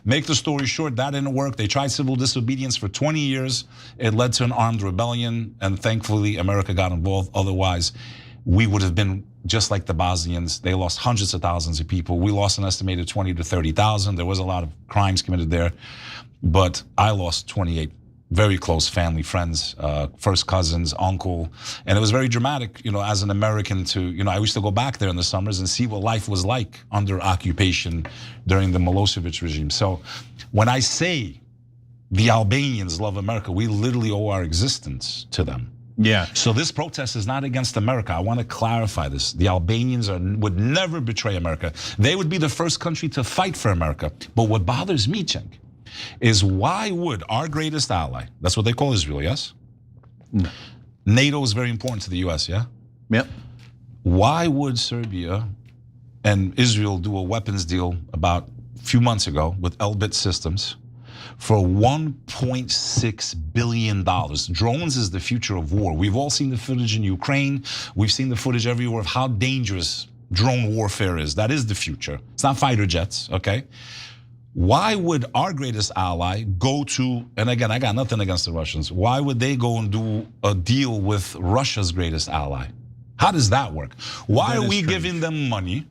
Make the story short, that didn't work. They tried civil disobedience for 20 years. It led to an armed rebellion. And thankfully, America got involved. Otherwise, we would have been just like the Bosnians. They lost hundreds of thousands of people. We lost an estimated 20 to 30,000. There was a lot of crimes committed there. But I lost 28 very close family, friends, first cousins, uncle. And it was very dramatic, as an American I used to go back there in the summers and see what life was like under occupation during the Milosevic regime. So when I say the Albanians love America, we literally owe our existence to them. Yeah. So this protest is not against America. I want to clarify this. The Albanians would never betray America. They would be the first country to fight for America. But what bothers me, Cenk, is why would our greatest ally, that's what they call Israel, yes? NATO is very important to the US, yeah? Yep. Why would Serbia and Israel do a weapons deal about a few months ago with Elbit Systems for $1.6 billion? Drones is the future of war. We've all seen the footage in Ukraine. We've seen the footage everywhere of how dangerous drone warfare is. That is the future. It's not fighter jets, okay? Why would our greatest ally go to, and again, I got nothing against the Russians, why would they go and do a deal with Russia's greatest ally? How does that work? Why are we giving them money,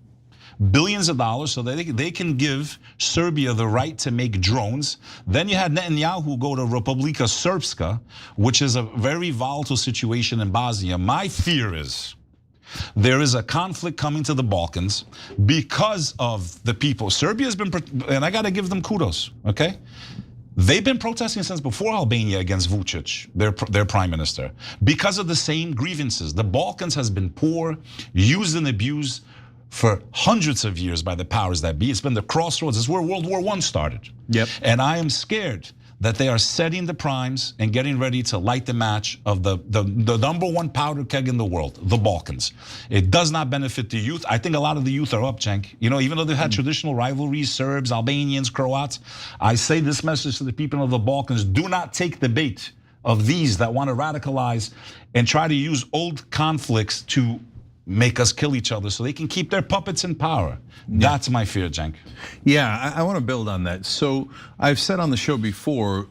billions of dollars, so that they can give Serbia the right to make drones? Then you had Netanyahu go to Republika Srpska, which is a very volatile situation in Bosnia. My fear is there is a conflict coming to the Balkans because of the people. Serbia's been, and I got to give them kudos, okay? They've been protesting since before Albania against Vučić, their prime minister, because of the same grievances. The Balkans has been poor, used and abused for hundreds of years by the powers that be. It's been the crossroads. It's where World War I started. Yep. And I am scared that they are setting the primes and getting ready to light the match of the #1 powder keg in the world, the Balkans. It does not benefit the youth. I think a lot of the youth are up, Cenk. Even though they've had traditional rivalries, Serbs, Albanians, Croats, I say this message to the people of the Balkans: do not take the bait of these that want to radicalize and try to use old conflicts to make us kill each other so they can keep their puppets in power. That's my fear, Cenk. Yeah, I want to build on that. So I've said on the show before,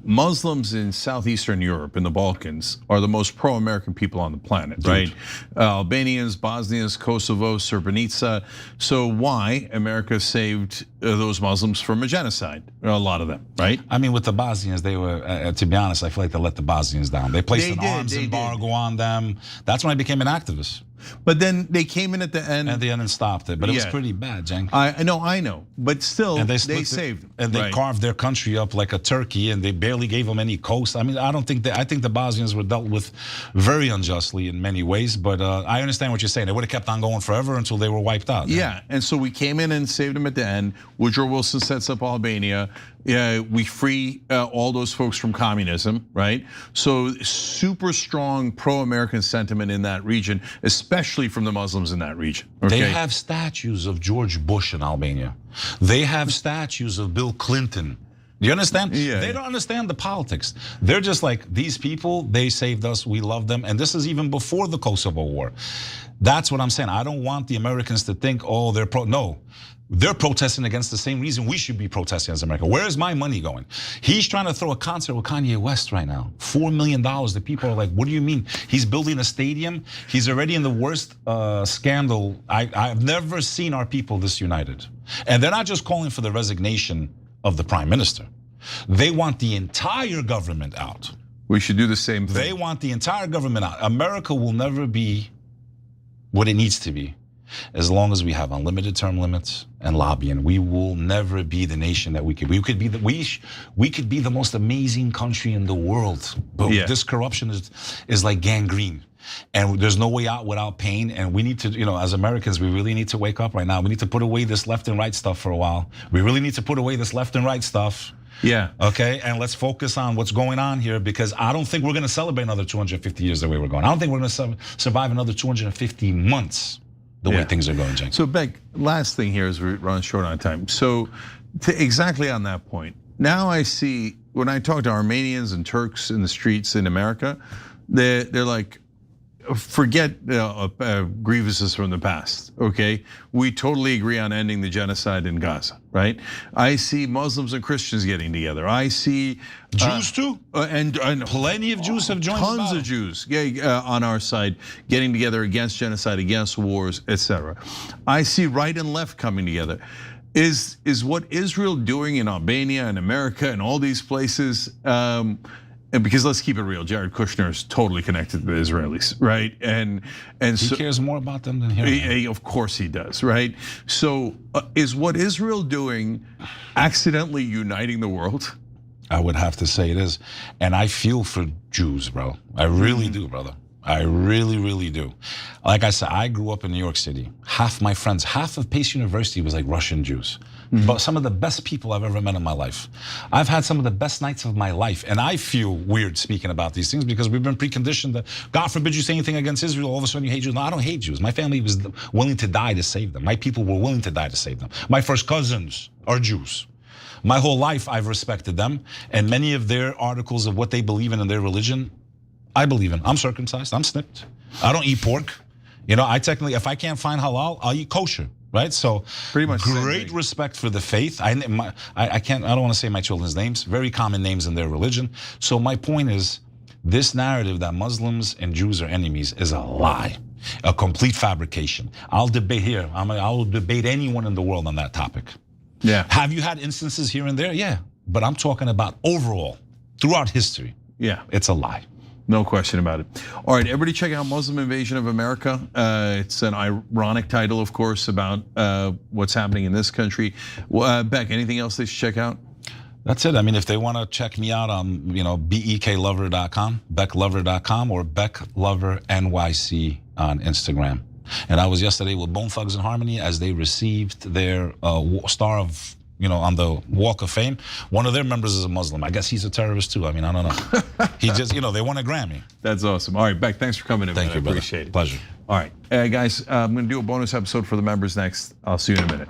Muslims in Southeastern Europe, in the Balkans, are the most pro-American people on the planet, right? Albanians, Bosnians, Kosovo, Srebrenica. So why America saved those Muslims from a genocide? A lot of them, right? I mean, with the Bosnians, they were, to be honest, I feel like they let the Bosnians down. They placed an arms embargo on them. That's when I became an activist. But then they came in at the end. And stopped it. But it was pretty bad, Cenk. I know. But still, they saved them. And they carved their country up like a turkey, and they barely gave them any coast. I mean, I think the Bosnians were dealt with very unjustly in many ways. But I understand what you're saying. They would have kept on going forever until they were wiped out. Yeah, and so we came in and saved them at the end. Woodrow Wilson sets up Albania. We free all those folks from communism, right? So super strong pro-American sentiment in that region, especially from the Muslims in that region. Okay? They have statues of George Bush in Albania. They have statues of Bill Clinton. Do you understand? Yeah. They don't understand the politics. They're just like, these people, they saved us, we love them. And this is even before the Kosovo War. That's what I'm saying. I don't want the Americans to think, oh, no. They're protesting against the same reason we should be protesting as America. Where is my money going? He's trying to throw a concert with Kanye West right now. $4 million. The people are like, what do you mean? He's building a stadium. He's already in the worst scandal. I've never seen our people this united. And they're not just calling for the resignation of the prime minister. They want the entire government out. We should do the same thing. They want the entire government out. America will never be what it needs to be. As long as we have unlimited term limits and lobbying, we will never be the nation that we could be. We could be the most amazing country in the world. But this corruption is like gangrene. And there's no way out without pain. And we need to, as Americans, we really need to wake up right now. We need to put away this left and right stuff for a while. We really need to put away this left and right stuff. Yeah. Okay. And let's focus on what's going on here, because I don't think we're going to celebrate another 250 years the way we're going. I don't think we're going to survive another 250 months the way things are going, Cenk. So, Beck, last thing here as we run short on time. So, exactly on that point, now I see when I talk to Armenians and Turks in the streets in America, they're like, forget grievances from the past, okay? We totally agree on ending the genocide in Gaza, right? I see Muslims and Christians getting together. I see Jews too, and plenty of Jews have joined. Tons of Jews on our side getting together against genocide, against wars, etc. I see right and left coming together. Is what Israel doing in Albania and America and all these places? And because let's keep it real, Jared Kushner is totally connected to the Israelis, right? And he cares more about them than him. Of course he does, right? So is what Israel doing accidentally uniting the world? I would have to say it is. And I feel for Jews, bro. I really do, brother. I really, really do. Like I said, I grew up in New York City. Half my friends, half of Pace University was like Russian Jews. But some of the best people I've ever met in my life. I've had some of the best nights of my life. And I feel weird speaking about these things because we've been preconditioned that, God forbid you say anything against Israel, all of a sudden you hate Jews. No, I don't hate Jews. My family was willing to die to save them. My people were willing to die to save them. My first cousins are Jews. My whole life I've respected them. And many of their articles of what they believe in their religion, I believe in. I'm circumcised, I'm snipped. I don't eat pork. I technically, if I can't find halal, I'll eat kosher. Right, so pretty much great respect for the faith. I don't want to say my children's names. Very common names in their religion. So my point is, this narrative that Muslims and Jews are enemies is a lie, a complete fabrication. I'll debate here. I'll debate anyone in the world on that topic. Yeah. Have you had instances here and there? Yeah, but I'm talking about overall, throughout history. Yeah, it's a lie. No question about it. All right, everybody check out Muslim Invasion of America. It's an ironic title, of course, about what's happening in this country. Beck, anything else they should check out? That's it. I mean, if they want to check me out on, beklover.com, becklover.com, or becklovernyc on Instagram. And I was yesterday with Bone Thugs and Harmony as they received their Star of, on the Walk of Fame. One of their members is a Muslim. I guess he's a terrorist too. I mean, I don't know. He just, they won a Grammy. That's awesome. All right, Beck, thanks for coming in. Thank you, brother. Appreciate it. Pleasure. All right, guys, I'm going to do a bonus episode for the members next. I'll see you in a minute.